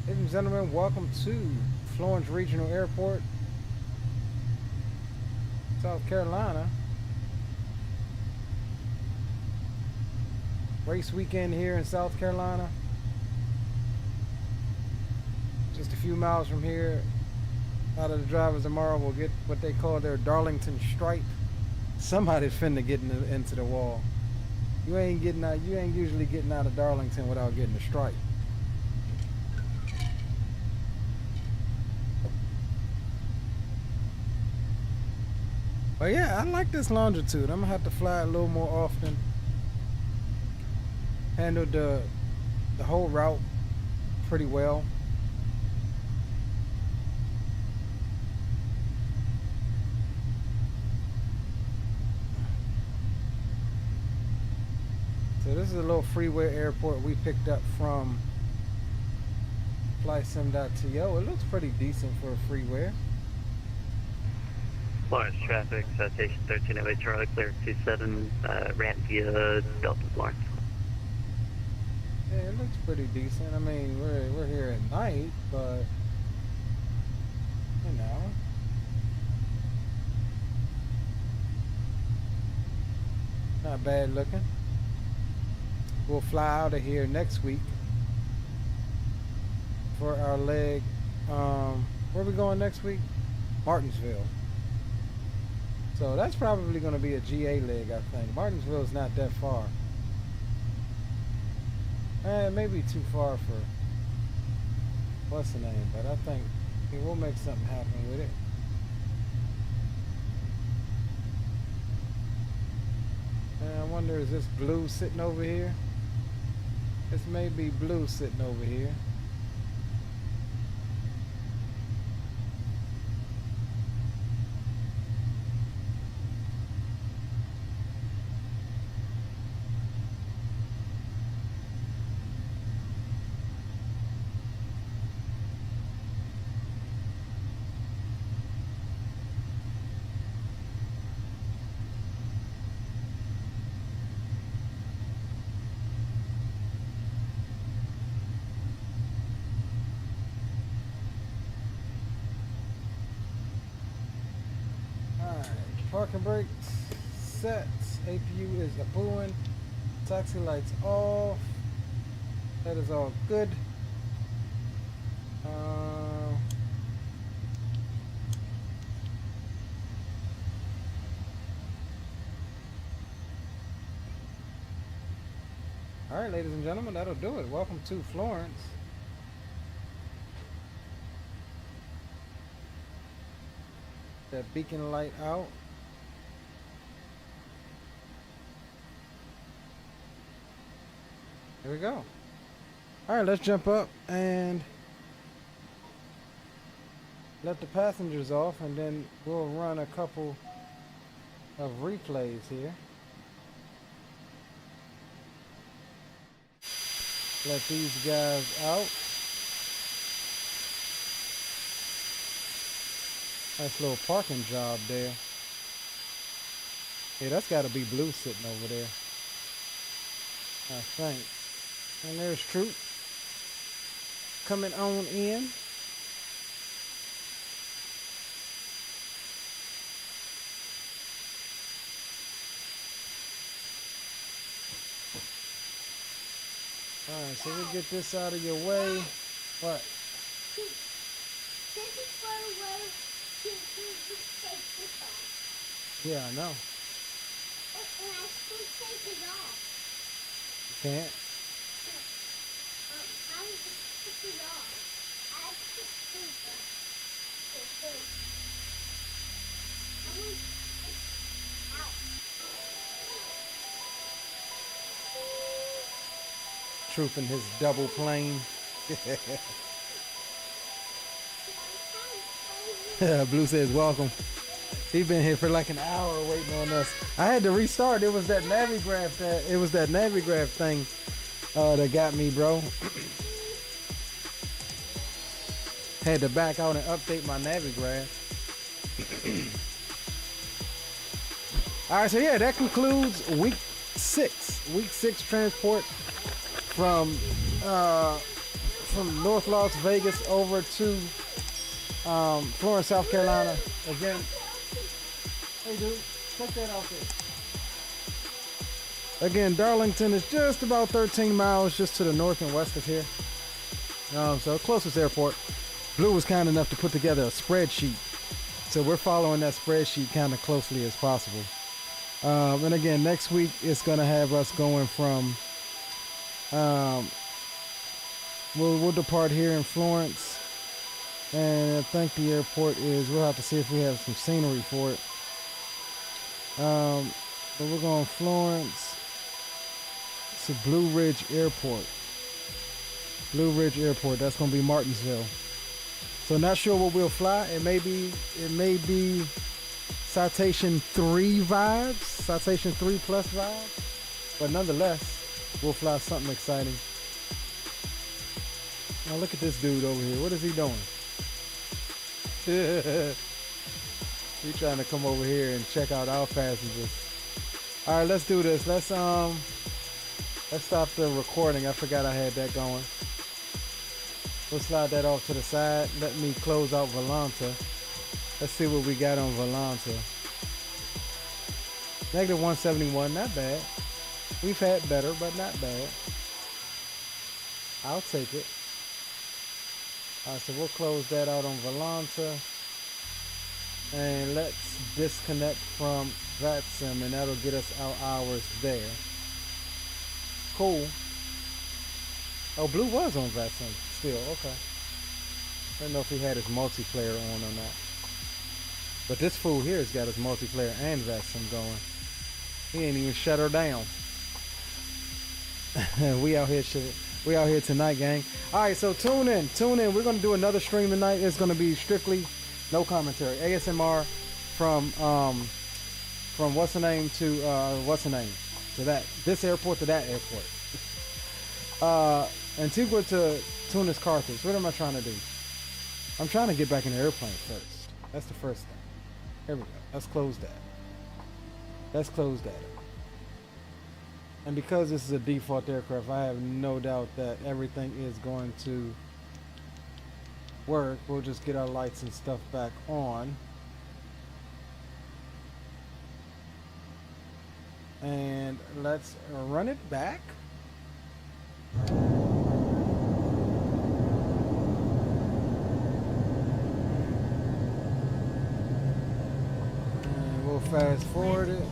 Ladies and gentlemen, welcome to Florence Regional Airport, South Carolina. Race weekend here in South Carolina. Just a few miles from here. A lot of the drivers tomorrow will get what they call their Darlington stripe. Somebody's finna get into the wall. You ain't usually getting out of Darlington without getting a stripe. But yeah, I like this longitude. I'm gonna have to fly a little more often. Handled the whole route pretty well. So this is a little freeway airport we picked up from FlySim.to. It looks pretty decent for a freeway. Florence traffic, Citation 1308 Charlie, clear 27, ran via Delta Florence. Yeah, it looks pretty decent. I mean, we're here at night, but you know. Not bad looking. We'll fly out of here next week for our leg. Where are we going next week? Martinsville. So that's probably going to be a GA leg, I think. Martinsville is not that far. Maybe too far for what's the name, but I think we'll make something happen with it. And I wonder, is this blue sitting over here? This may be blue sitting over here. Parking brakes set. APU is a-booing. Taxi lights off. That is all good. Alright, ladies and gentlemen, that'll do it. Welcome to Florence. That beacon light out. There we go. Alright, let's jump up and let the passengers off, and then we'll run a couple of replays here. Let these guys out. Nice little parking job there. Yeah, that's got to be blue sitting over there, I think. And there's Troop coming on in. Alright, so we'll get this out of your way. What? Yeah, I know. And I still take it off. You can't? I just took it off. I took it off. Troop in his double plane. Blue says welcome. He's been here for like an hour waiting on us. I had to restart. It was that Navigraph thing that got me, bro. Had to back out and update my Navigraph. All right, so yeah, that concludes week 6. Week 6 transport from North Las Vegas over to Florence, South Carolina. Again, hey dude, check that out there. Again, Darlington is just about 13 miles just to the north and west of here. So closest airport. Blue was kind enough to put together a spreadsheet. So we're following that spreadsheet kind of closely as possible. And again, next week it's going to have us going from, we'll depart here in Florence. And I think the airport is, we'll have to see if we have some scenery for it. But we're going Florence to Blue Ridge Airport. Blue Ridge Airport, that's going to be Martinsville. So not sure what we'll fly. It may be Citation 3 vibes, Citation 3 plus vibes. But nonetheless, we'll fly something exciting. Now look at this dude over here. What is he doing? He's trying to come over here and check out our passengers. All right, let's do this. Let's stop the recording. I forgot I had that going. We'll slide that off to the side. Let me close out Volanta. Let's see what we got on Volanta. Negative 171, not bad. We've had better, but not bad. I'll take it. All right, so we'll close that out on Volanta. And let's disconnect from FTSim, and that'll get us our hours there. Cool. Oh, Blue was on FTSim still, okay. I don't know if he had his multiplayer on or not. But this fool here has got his multiplayer and FTSim going. He ain't even shut her down. We out here tonight, gang. All right, so tune in. We're gonna do another stream tonight. It's gonna be strictly no commentary. ASMR from what's the name to this airport to that airport. Antigua to Tunis, Carthage. What am I trying to do? I'm trying to get back in the airplane first. That's the first thing. Here we go. Let's close that. And because this is a default aircraft, I have no doubt that everything is going to work. We'll just get our lights and stuff back on. And let's run it back. And we'll fast forward it.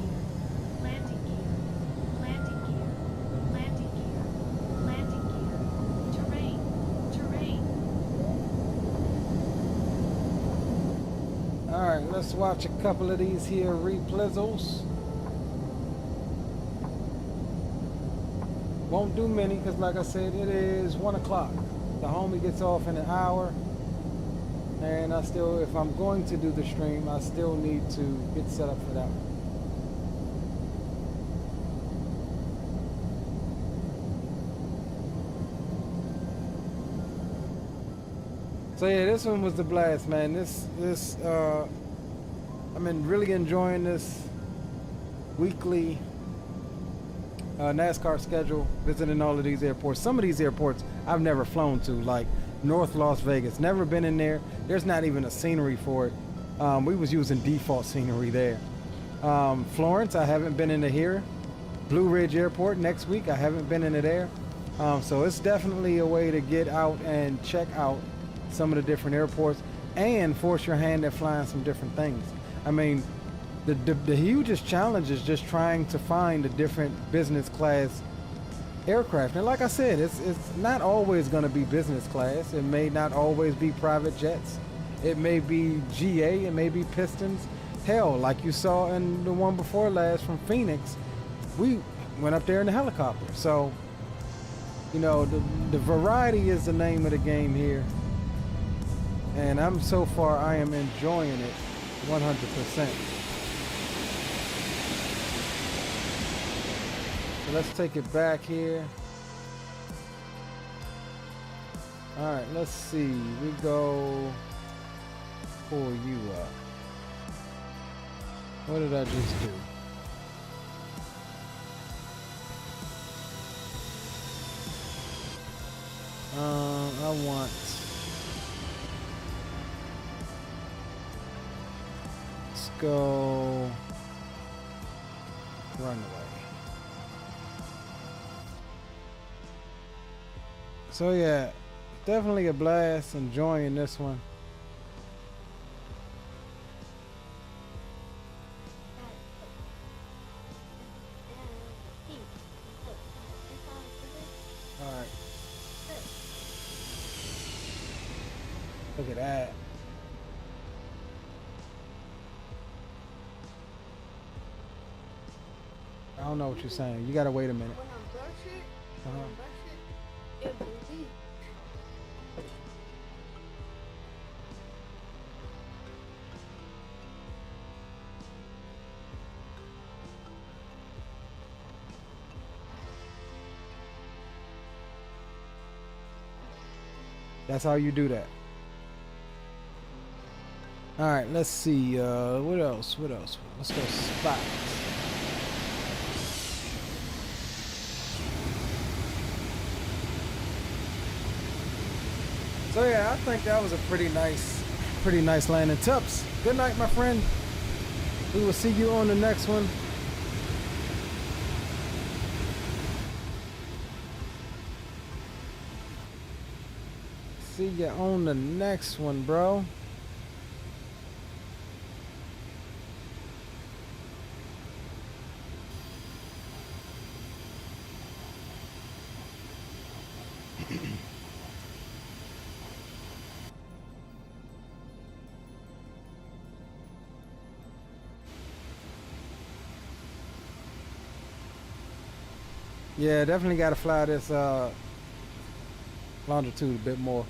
Alright, let's watch a couple of these here replizzles. Won't do many because like I said, it is 1 o'clock. The homie gets off in an hour. And I still, if I'm going to do the stream, I still need to get set up for that one. So yeah, this one was the blast, man. I've been really enjoying this weekly NASCAR schedule, visiting all of these airports. Some of these airports I've never flown to, like North Las Vegas. Never been in there. There's not even a scenery for it. We was using default scenery there. Florence, I haven't been into here. Blue Ridge Airport next week, I haven't been into there. So it's definitely a way to get out and check out some of the different airports and force your hand at flying some different things. I mean, the hugest challenge is just trying to find a different business class aircraft. And like I said, it's not always going to be business class. It may not always be private jets. It may be GA, it may be Pistons. Hell, like you saw in the one before last from Phoenix, we went up there in the helicopter. So, you know, the variety is the name of the game here. And I am enjoying it 100%. So let's take it back here. All right, let's see. We go pull you up. What did I just do? I want go runway. So yeah, definitely a blast. Enjoying this one. All right. Look at that. I don't know what you're saying. You gotta wait a minute. When I brush it, Uh-huh. it will leave. That's how you do that. All right, let's see. What else? What else? Let's go spots. So yeah, I think that was a pretty nice landing. Tups, good night, my friend. We will see you on the next one. See you on the next one, bro. Yeah, definitely got to fly this longitude a bit more.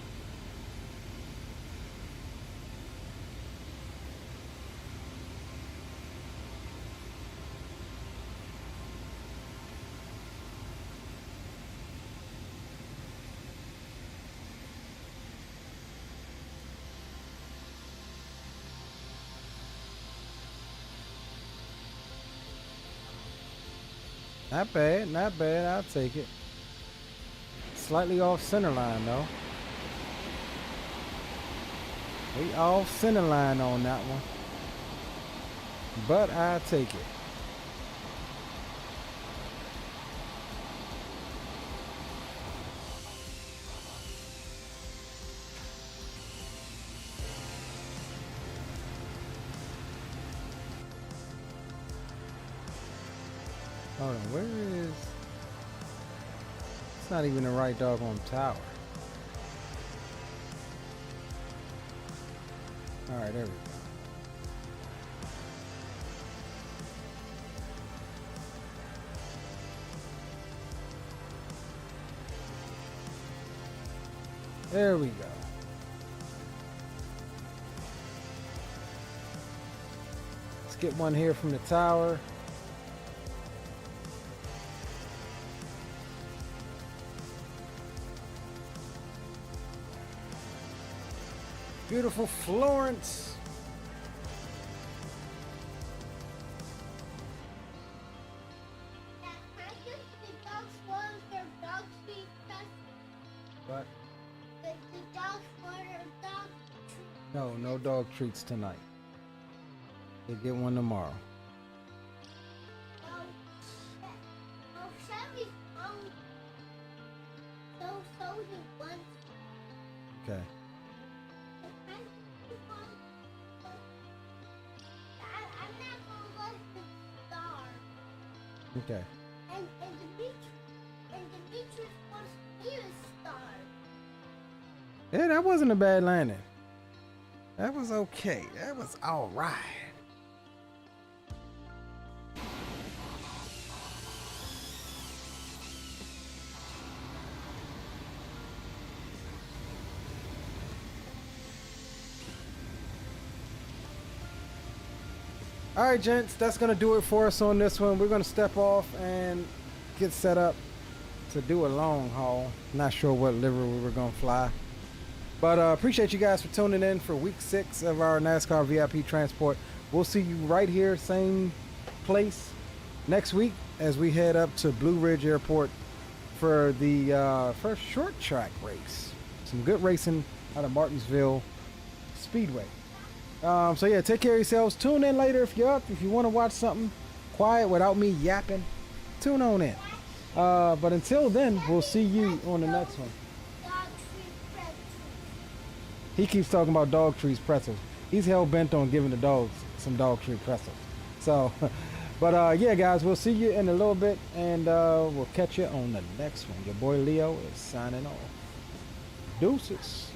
Not bad, not bad. I'll take it. Slightly off center line though. We off center line on that one. But I'll take it. Hold on, where is... It's not even the right doggone tower. Alright, there we go. There we go. Let's get one here from the tower. Beautiful Florence. What? The dogs want their dog treat. No, no dog treats tonight. They get one tomorrow. Oh, Chevy's hungry. So he wants. Okay. I'm not gonna let him starve. Okay. And Demetrius wants me to starve. Yeah, that wasn't a bad landing. That was okay. That was all right. All right, gents, that's going to do it for us on this one. We're going to step off and get set up to do a long haul. Not sure what livery we were going to fly. But appreciate you guys for tuning in for week 6 of our NASCAR VIP transport. We'll see you right here, same place, next week as we head up to Blue Ridge Airport for the first short track race. Some good racing out of Martinsville Speedway. So yeah, take care of yourselves. Tune in later if you're up. If you want to watch something quiet without me yapping, tune on in. But until then, we'll see you on the next one. He keeps talking about Dog Trees pretzels. He's hell bent on giving the dogs some Dog Tree pretzels. So, but yeah, guys, we'll see you in a little bit, and we'll catch you on the next one. Your boy Leo is signing off. Deuces.